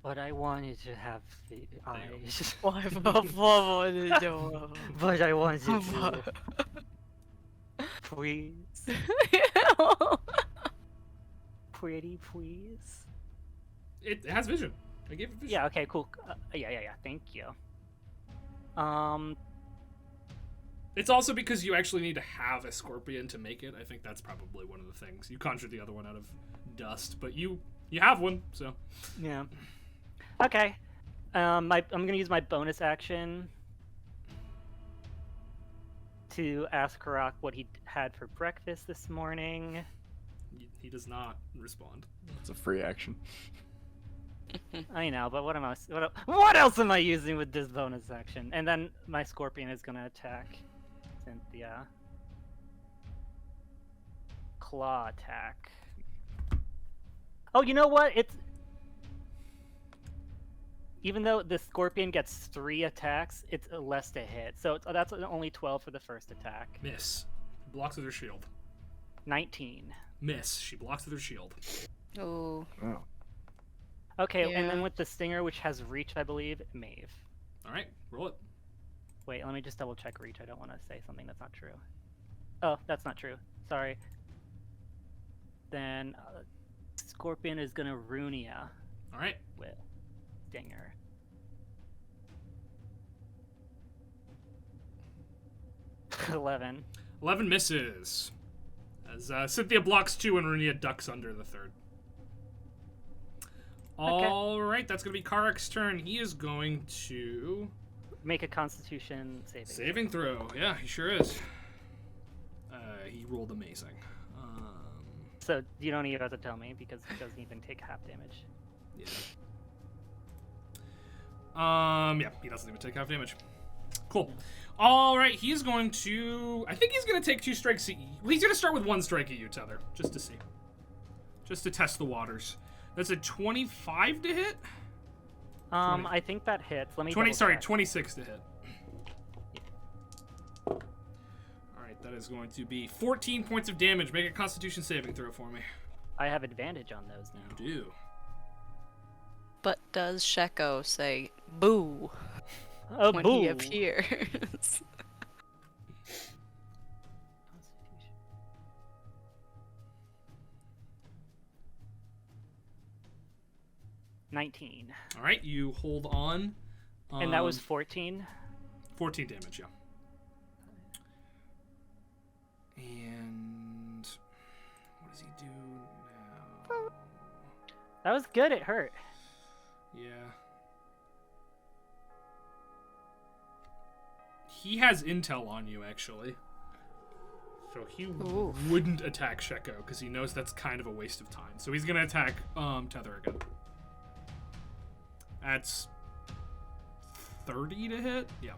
But I wanted to have the eyes. Why? But I wanted to. Please. Pretty please. It has vision. I gave it vision. Yeah, okay, cool. Yeah, thank you. It's also because you actually need to have a scorpion to make it. I think that's probably one of the things. You conjured the other one out of dust, but you have one, so. Yeah. Okay. I'm gonna use my bonus action to ask Karak what he had for breakfast this morning. He does not respond. It's a free action. I know, but what else am I using with this bonus action? And then my scorpion is gonna attack Cynthia. Claw attack. Oh, you know what? Even though the scorpion gets 3 attacks, it's less to hit. So that's only 12 for the first attack. Miss. Blocks with her shield. 19. Miss. She blocks with her shield. Oh. Oh. Okay, and Yeah. then with the stinger, which has reach, I believe, Maeve. All right, roll it. Wait, let me just double check reach. I don't want to say something that's not true. Oh, that's not true. Sorry. Then Scorpion is gonna Runia All right. with stinger. $11. 11 misses. As Cynthia blocks 2 and Runia ducks under the 3rd. All right, that's going to be Karak's turn. He is going to... Make a Constitution saving. throw. Yeah, he sure is. He rolled amazing. So you don't even have to tell me because he doesn't even take half damage. Yeah. Yeah, he doesn't even take half damage. Cool. All right, he's going to... I think he's going to take 2 strikes at you. Well, he's going to start with 1 strike at you, Tether, just to see. Just to test the waters. That's a 25 to hit? 20. I think that hits. Let me 26 to hit. All right, that is going to be 14 points of damage. Make a Constitution saving throw for me. I have advantage on those now. You do. But does Sheko say boo Oh, when boo. he appears? Constitution. 19. All right, you hold on. And that was 14. 14 damage, yeah. And what does he do now? That was good. It hurt. Yeah. He has intel on you, actually. So he Oof. wouldn't attack Sheko because he knows that's kind of a waste of time. So he's gonna attack Tether again. That's 30 to hit? Yeah.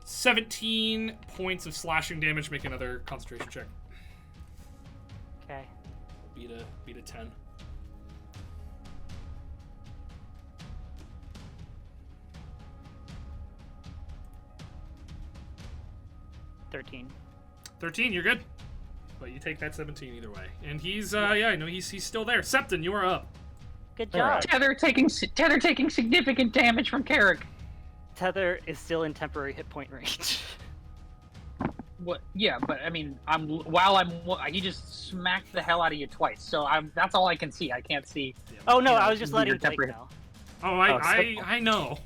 17 points of slashing damage. Make another concentration check. Okay. Beat a 10. $13. 13, you're good. but you take that 17 either way. And he's he's still there. Septon, you are up. Good job. Tether taking significant damage from Carrick. Tether is still in temporary hit point range. What? Yeah, but I mean, he just smacked the hell out of you twice. So that's all I can see. I can't see. Oh no, You know, I was just letting your Blake temporary- know. Oh, I know.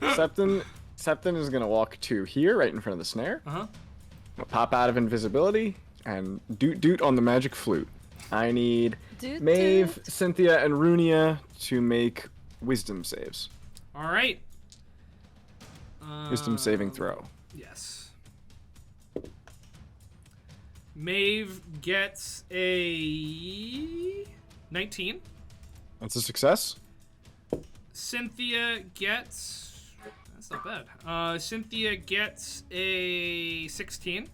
Septon is gonna walk to here, right in front of the snare. Pop out of invisibility and doot on the magic flute. I need Doot, Maeve, doot. Cynthia, and Runia to make wisdom saves. All right. Wisdom saving throw. Yes. Maeve gets a 19. That's a success. Cynthia gets... That's not bad. Cynthia gets a 16.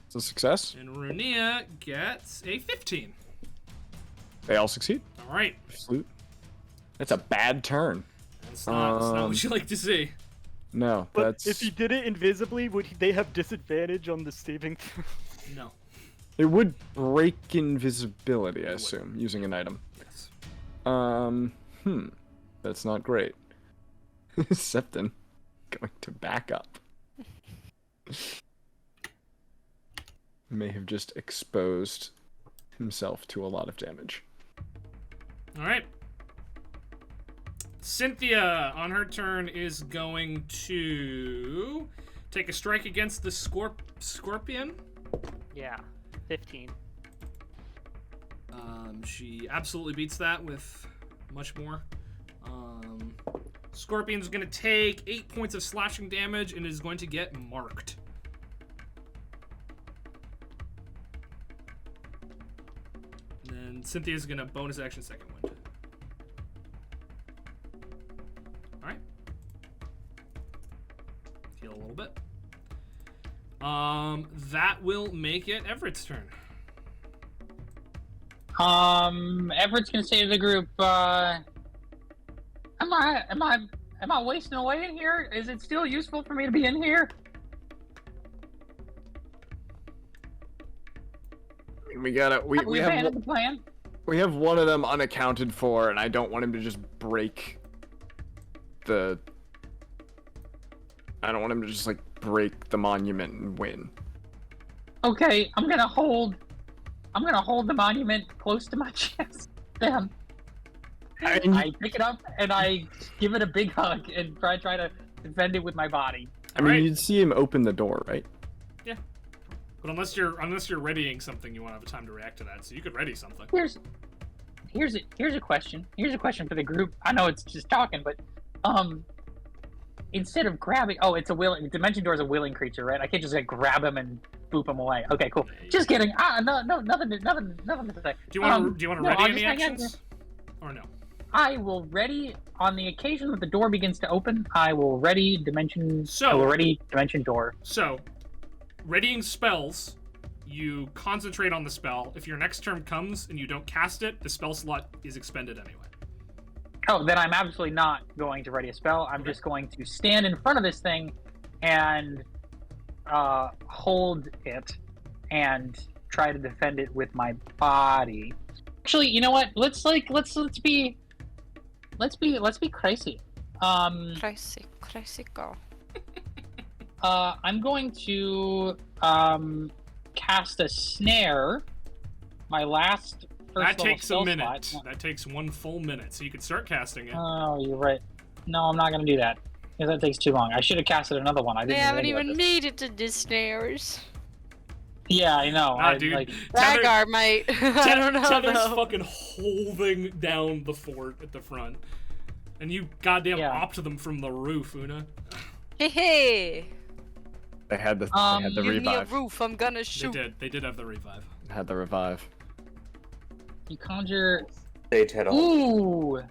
It's a success. And Runia gets a 15. They all succeed. All right. Flute. That's a bad turn. That's not what you like to see. No, But that's. if he did it invisibly, would they have disadvantage on the saving throw? No. It would break invisibility, I assume, using an item. Yes. That's not great. Septon going to back up. May have just exposed himself to a lot of damage. All right. Cynthia, on her turn, is going to take a strike against the scorpion. Yeah, 15. She absolutely beats that with much more. Scorpion's going to take 8 points of slashing damage and is going to get marked. And then Cynthia's going to bonus action second wind. Alright. Heal a little bit. That will make it Everett's turn. Everett's gonna say to the group, am I wasting away in here? Is it still useful for me to be in here? We gotta. Have we abandoned the plan? We have one of them unaccounted for, and I don't want him to just break the. I don't want him to just like break the monument and win. Okay, I'm gonna hold the monument close to my chest. Then I pick it up and I give it a big hug and try to defend it with my body. I mean, Alright. you'd see him open the door, right? Yeah. But unless you're readying something, you won't have time to react to that. So you could ready something. Here's a question. Here's a question for the group. I know it's just talking, but instead of grabbing, it's a willing. Dimension Door is a willing creature, right? I can't just like grab him and boop him away. Okay, cool. Just kidding. No, nothing to say. Do you want to ready I'll any just hang out actions? Or no? I will ready on the occasion that the door begins to open. I will ready Dimension. So- I will ready Dimension Door. So, readying spells, you concentrate on the spell. If your next turn comes and you don't cast it, the spell slot is expended anyway. Oh, then I'm absolutely not going to ready a spell. I'm just going to stand in front of this thing and hold it and try to defend it with my body. Actually, you know what? Let's be crazy. Crazy girl. I'm going to cast a snare. My last first That level takes a spell minute. slot. That takes 1 full minute, so you can start casting it. Oh, you're right. No, I'm not going to do that because that takes too long. I should have casted another one. I They didn't haven't think about even this. made it to the snares. Yeah, I know. Nah, dude. Tether- Ragar might. I don't know Tether's though. fucking holding down the fort at the front. And you goddamn Yeah. opt them from the roof, Una. Hey, hey. They had the Give me a revive. roof. I'm gonna shoot. They did have the revive. Had the revive. You conjure. Sage head on. Ooh,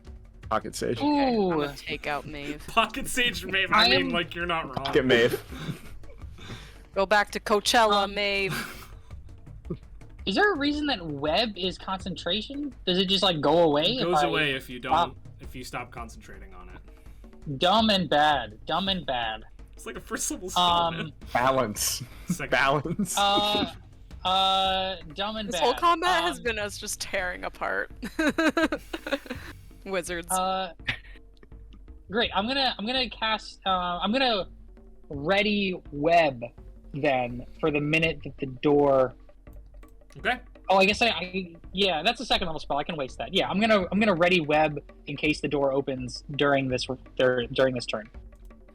Pocket Sage. I'm ooh. gonna take out Maeve. Pocket Sage Maeve, I I mean, am- like, you're not wrong. Pocket Maeve. Go back to Coachella, Maeve. Is there a reason that web is concentration? Does it just like go away? It goes away if you don't, if you stop concentrating on it. Dumb and bad. Dumb and bad. It's like a first level spell, man. Balance. Second. Balance. Dumb and This bad. whole combat has been us just tearing apart wizards. Great. I'm gonna cast. I'm gonna ready web then for the minute that the door. Okay. Oh, I guess yeah, that's a second level spell. I can waste that. Yeah, I'm gonna ready web in case the door opens during this turn,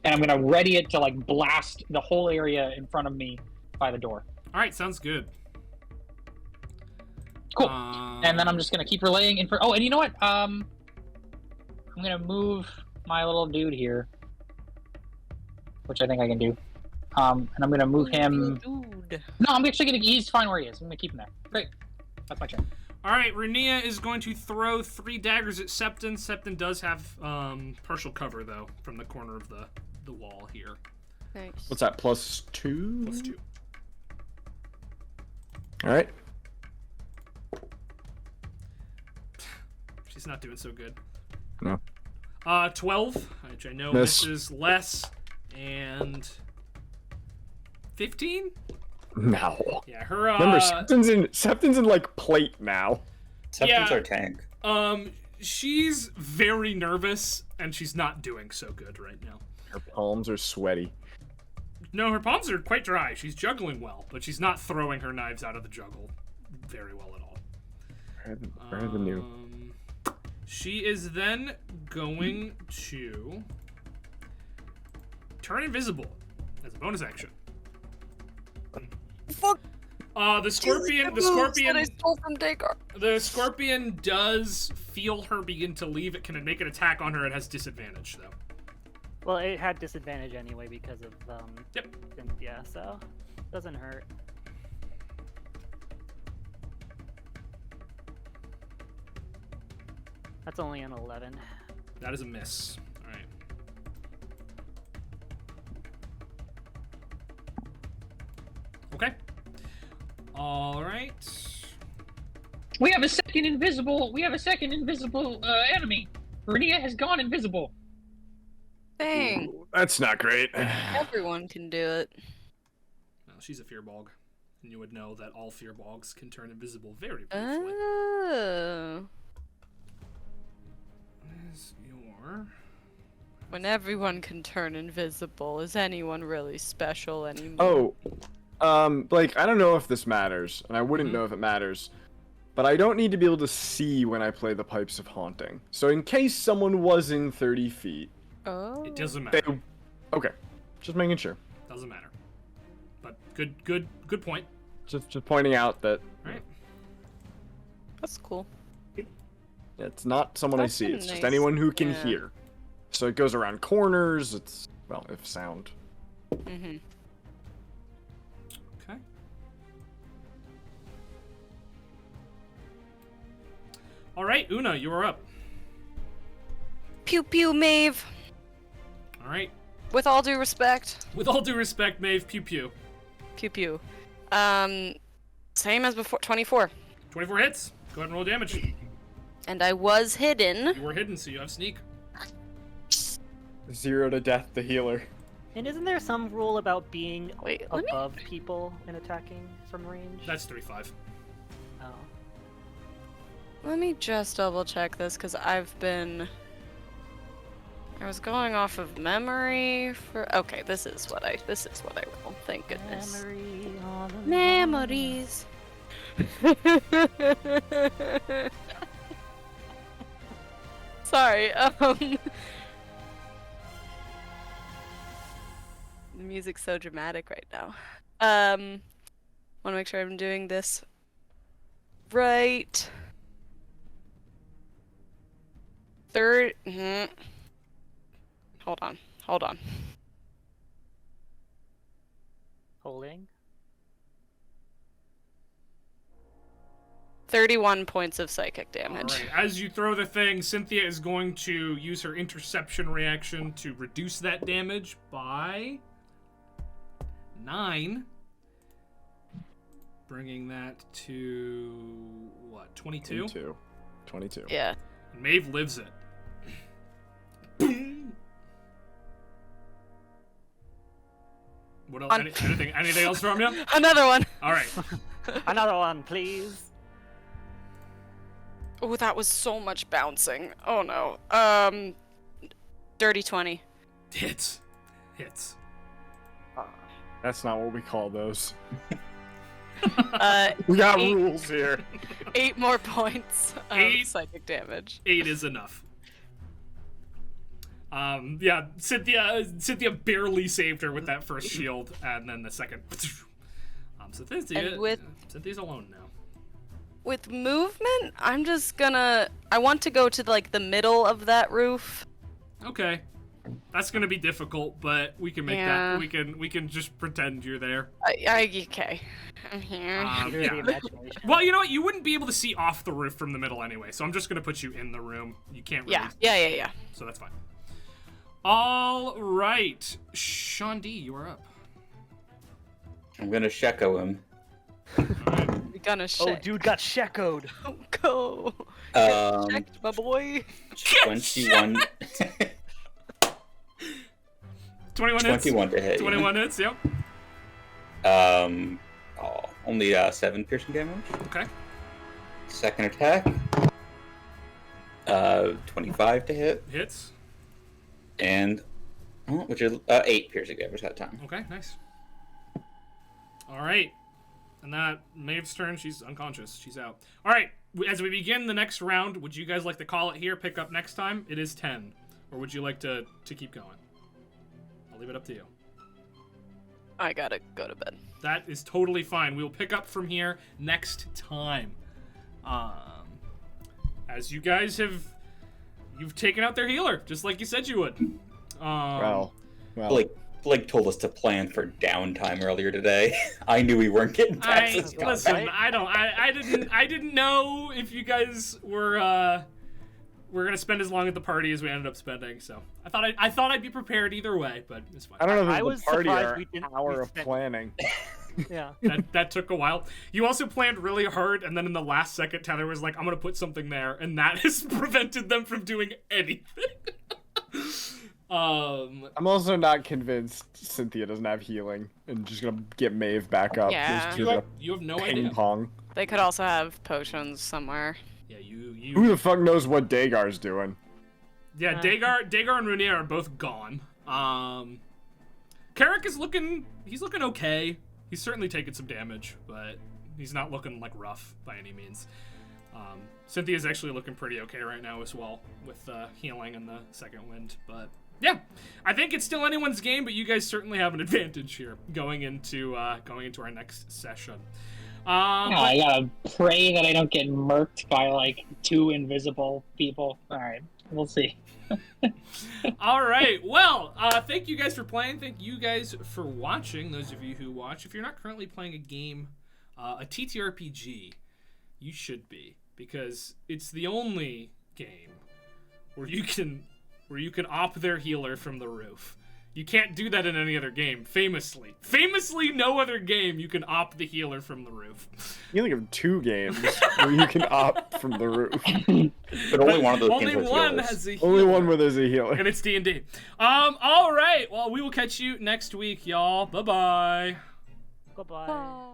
and I'm gonna ready it to like blast the whole area in front of me by the door. All right, sounds good. Cool. And then I'm just gonna keep relaying in for. Oh, and you know what? I'm gonna move my little dude here, which I think I can do. And I'm gonna move him. Dude. No, I'm actually gonna. He's fine where he is. I'm gonna keep him there. Great. That's my turn. All right, Renia is going to throw 3 daggers at Septon. Septon does have partial cover though from the corner of the wall here. Nice. What's that? +2? +2. All right. She's not doing so good. No. 12, which I know Miss. misses less, and 15. No. Yeah, her. Remember, Septon's in like plate now. Septon's Yeah. our tank. She's very nervous, and she's not doing so good right now. Her palms are sweaty. No, her palms are quite dry. She's juggling well, but she's not throwing her knives out of the juggle very well at all. Where are the new? She is then going to turn invisible as a bonus action. Fuck. The scorpion That I stole from Dagar. The scorpion does feel her begin to leave. It can make an attack on her. It has disadvantage though. Well, it had disadvantage anyway because of Yep. Cynthia, so doesn't hurt. That's only an 11. That is a miss. All right. Okay. All right. We have a second invisible enemy. Renia has gone invisible. Dang. That's not great. Everyone can do it. Well, she's a fearbog, and you would know that all fearbogs can turn invisible very briefly. Oh. Is your When everyone can turn invisible, is anyone really special anymore? Blake, I don't know if this matters, and I wouldn't know if it matters, but I don't need to be able to see when I play the Pipes of Haunting. So in case someone was in 30 feet, Oh. It doesn't matter. okay, just making sure. Doesn't matter. But good point. Just pointing out that Right. That's cool. it's not someone I That's see, kinda it's just nice. anyone who can Yeah. hear. So it goes around corners, it's, well, if sound. Mm-hmm. Okay. All right, Una, you are up. Pew pew, Maeve. All right. With all due respect. With all due respect, Maeve, pew pew. Pew pew. Same as before. 24. 24 hits. Go ahead and roll damage. And I was hidden. You were hidden, so you have sneak. 0 to death, the healer. And isn't there some rule about being Wait, let me. above people and attacking from range? That's 3-5. Oh. Let me just double check this because I was going off of memory for. Okay, this is what I roll. Thank goodness. Memory on the Memories. Sorry. The music's so dramatic right now. Want to make sure I'm doing this right. Third. Hold on. Holding. 31 points of psychic All damage. right. As you throw the thing, Cynthia is going to use her interception reaction to reduce that damage by 9. Bringing that to, what, 22? 22. Yeah. Maeve lives it. Boom! What else? Anything else from you? Another one. All right. Another one, please. Oh, that was so much bouncing. Oh no. Dirty 20. Hits. That's not what we call those. Uh, We got 8 rules here. 8 more points of 8? psychic damage. 8 is enough. Yeah, Cynthia barely saved her with that first shield, and then the second. Cynthia's alone now. With movement, I'm just gonna. I want to go to like the middle of that roof. Okay, that's gonna be difficult, but we can make that. We can just pretend you're there. Okay. I'm here. Through the Yeah. imagination. Well, you know what? You wouldn't be able to see off the roof from the middle anyway, so I'm just gonna put you in the room. You can't really. Yeah. So that's fine. All right, Shandi, you are up. I'm gonna Sheko him. We're gonna check. Oh, dude got sheckoed. Go. Checked, my boy. 21. 21 hits. 21 to hit. 21 hits. Yep. Only 7 piercing damage. Okay. Second attack. 25 to hit, Hits. and which is 8 piercing damage that time. Okay. Nice. All right. And that Maeve's turn. She's unconscious. She's out. All right. As we begin the next round, would you guys like to call it here? Pick up next time. It is 10, or would you like to keep going? I'll leave it up to you. I gotta go to bed. That is totally fine. We will pick up from here next time. As you guys you've taken out their healer, just like you said you would. Well. Blake told us to plan for downtime earlier today. I knew we weren't getting taxes. Listen, I didn't know if you guys were gonna spend as long at the party as we ended up spending. So I thought I'd be prepared either way, but it's fine. I don't know if I it was was the party surprised or we an didn't- hour we of spent- planning. Yeah. That took a while. You also planned really hard, and then in the last second, Tyler was like, "I'm gonna put something there," and that has prevented them from doing anything. I'm also not convinced Cynthia doesn't have healing, and just gonna get Maeve back up. Yeah. Just You do have, the you have no ping idea. pong. They could also have potions somewhere. Yeah, Who you. the fuck knows what Dagar's doing? Yeah, Dagar and Runier are both gone. Carrick is looking. He's looking okay. He's certainly taken some damage, but he's not looking like rough by any means. Cynthia's actually looking pretty okay right now as well, with healing and the second wind. But yeah, I think it's still anyone's game, but you guys certainly have an advantage here going into our next session. I gotta pray that I don't get murked by like 2 invisible people. All right, we'll see. All right. Well, thank you guys for playing. Thank you guys for watching. Those of you who watch, if you're not currently playing a game, a TTRPG, you should be, because it's the only game where you can op their healer from the roof. You can't do that in any other game. Famously, no other game you can op the healer from the roof. You only have 2 games where you can opt from the roof. But only one of those Only games has one healers. has a healer. Only one where there's a healer. And it's D&D. All right. Well, we will catch you next week, y'all. Bye-bye. Goodbye.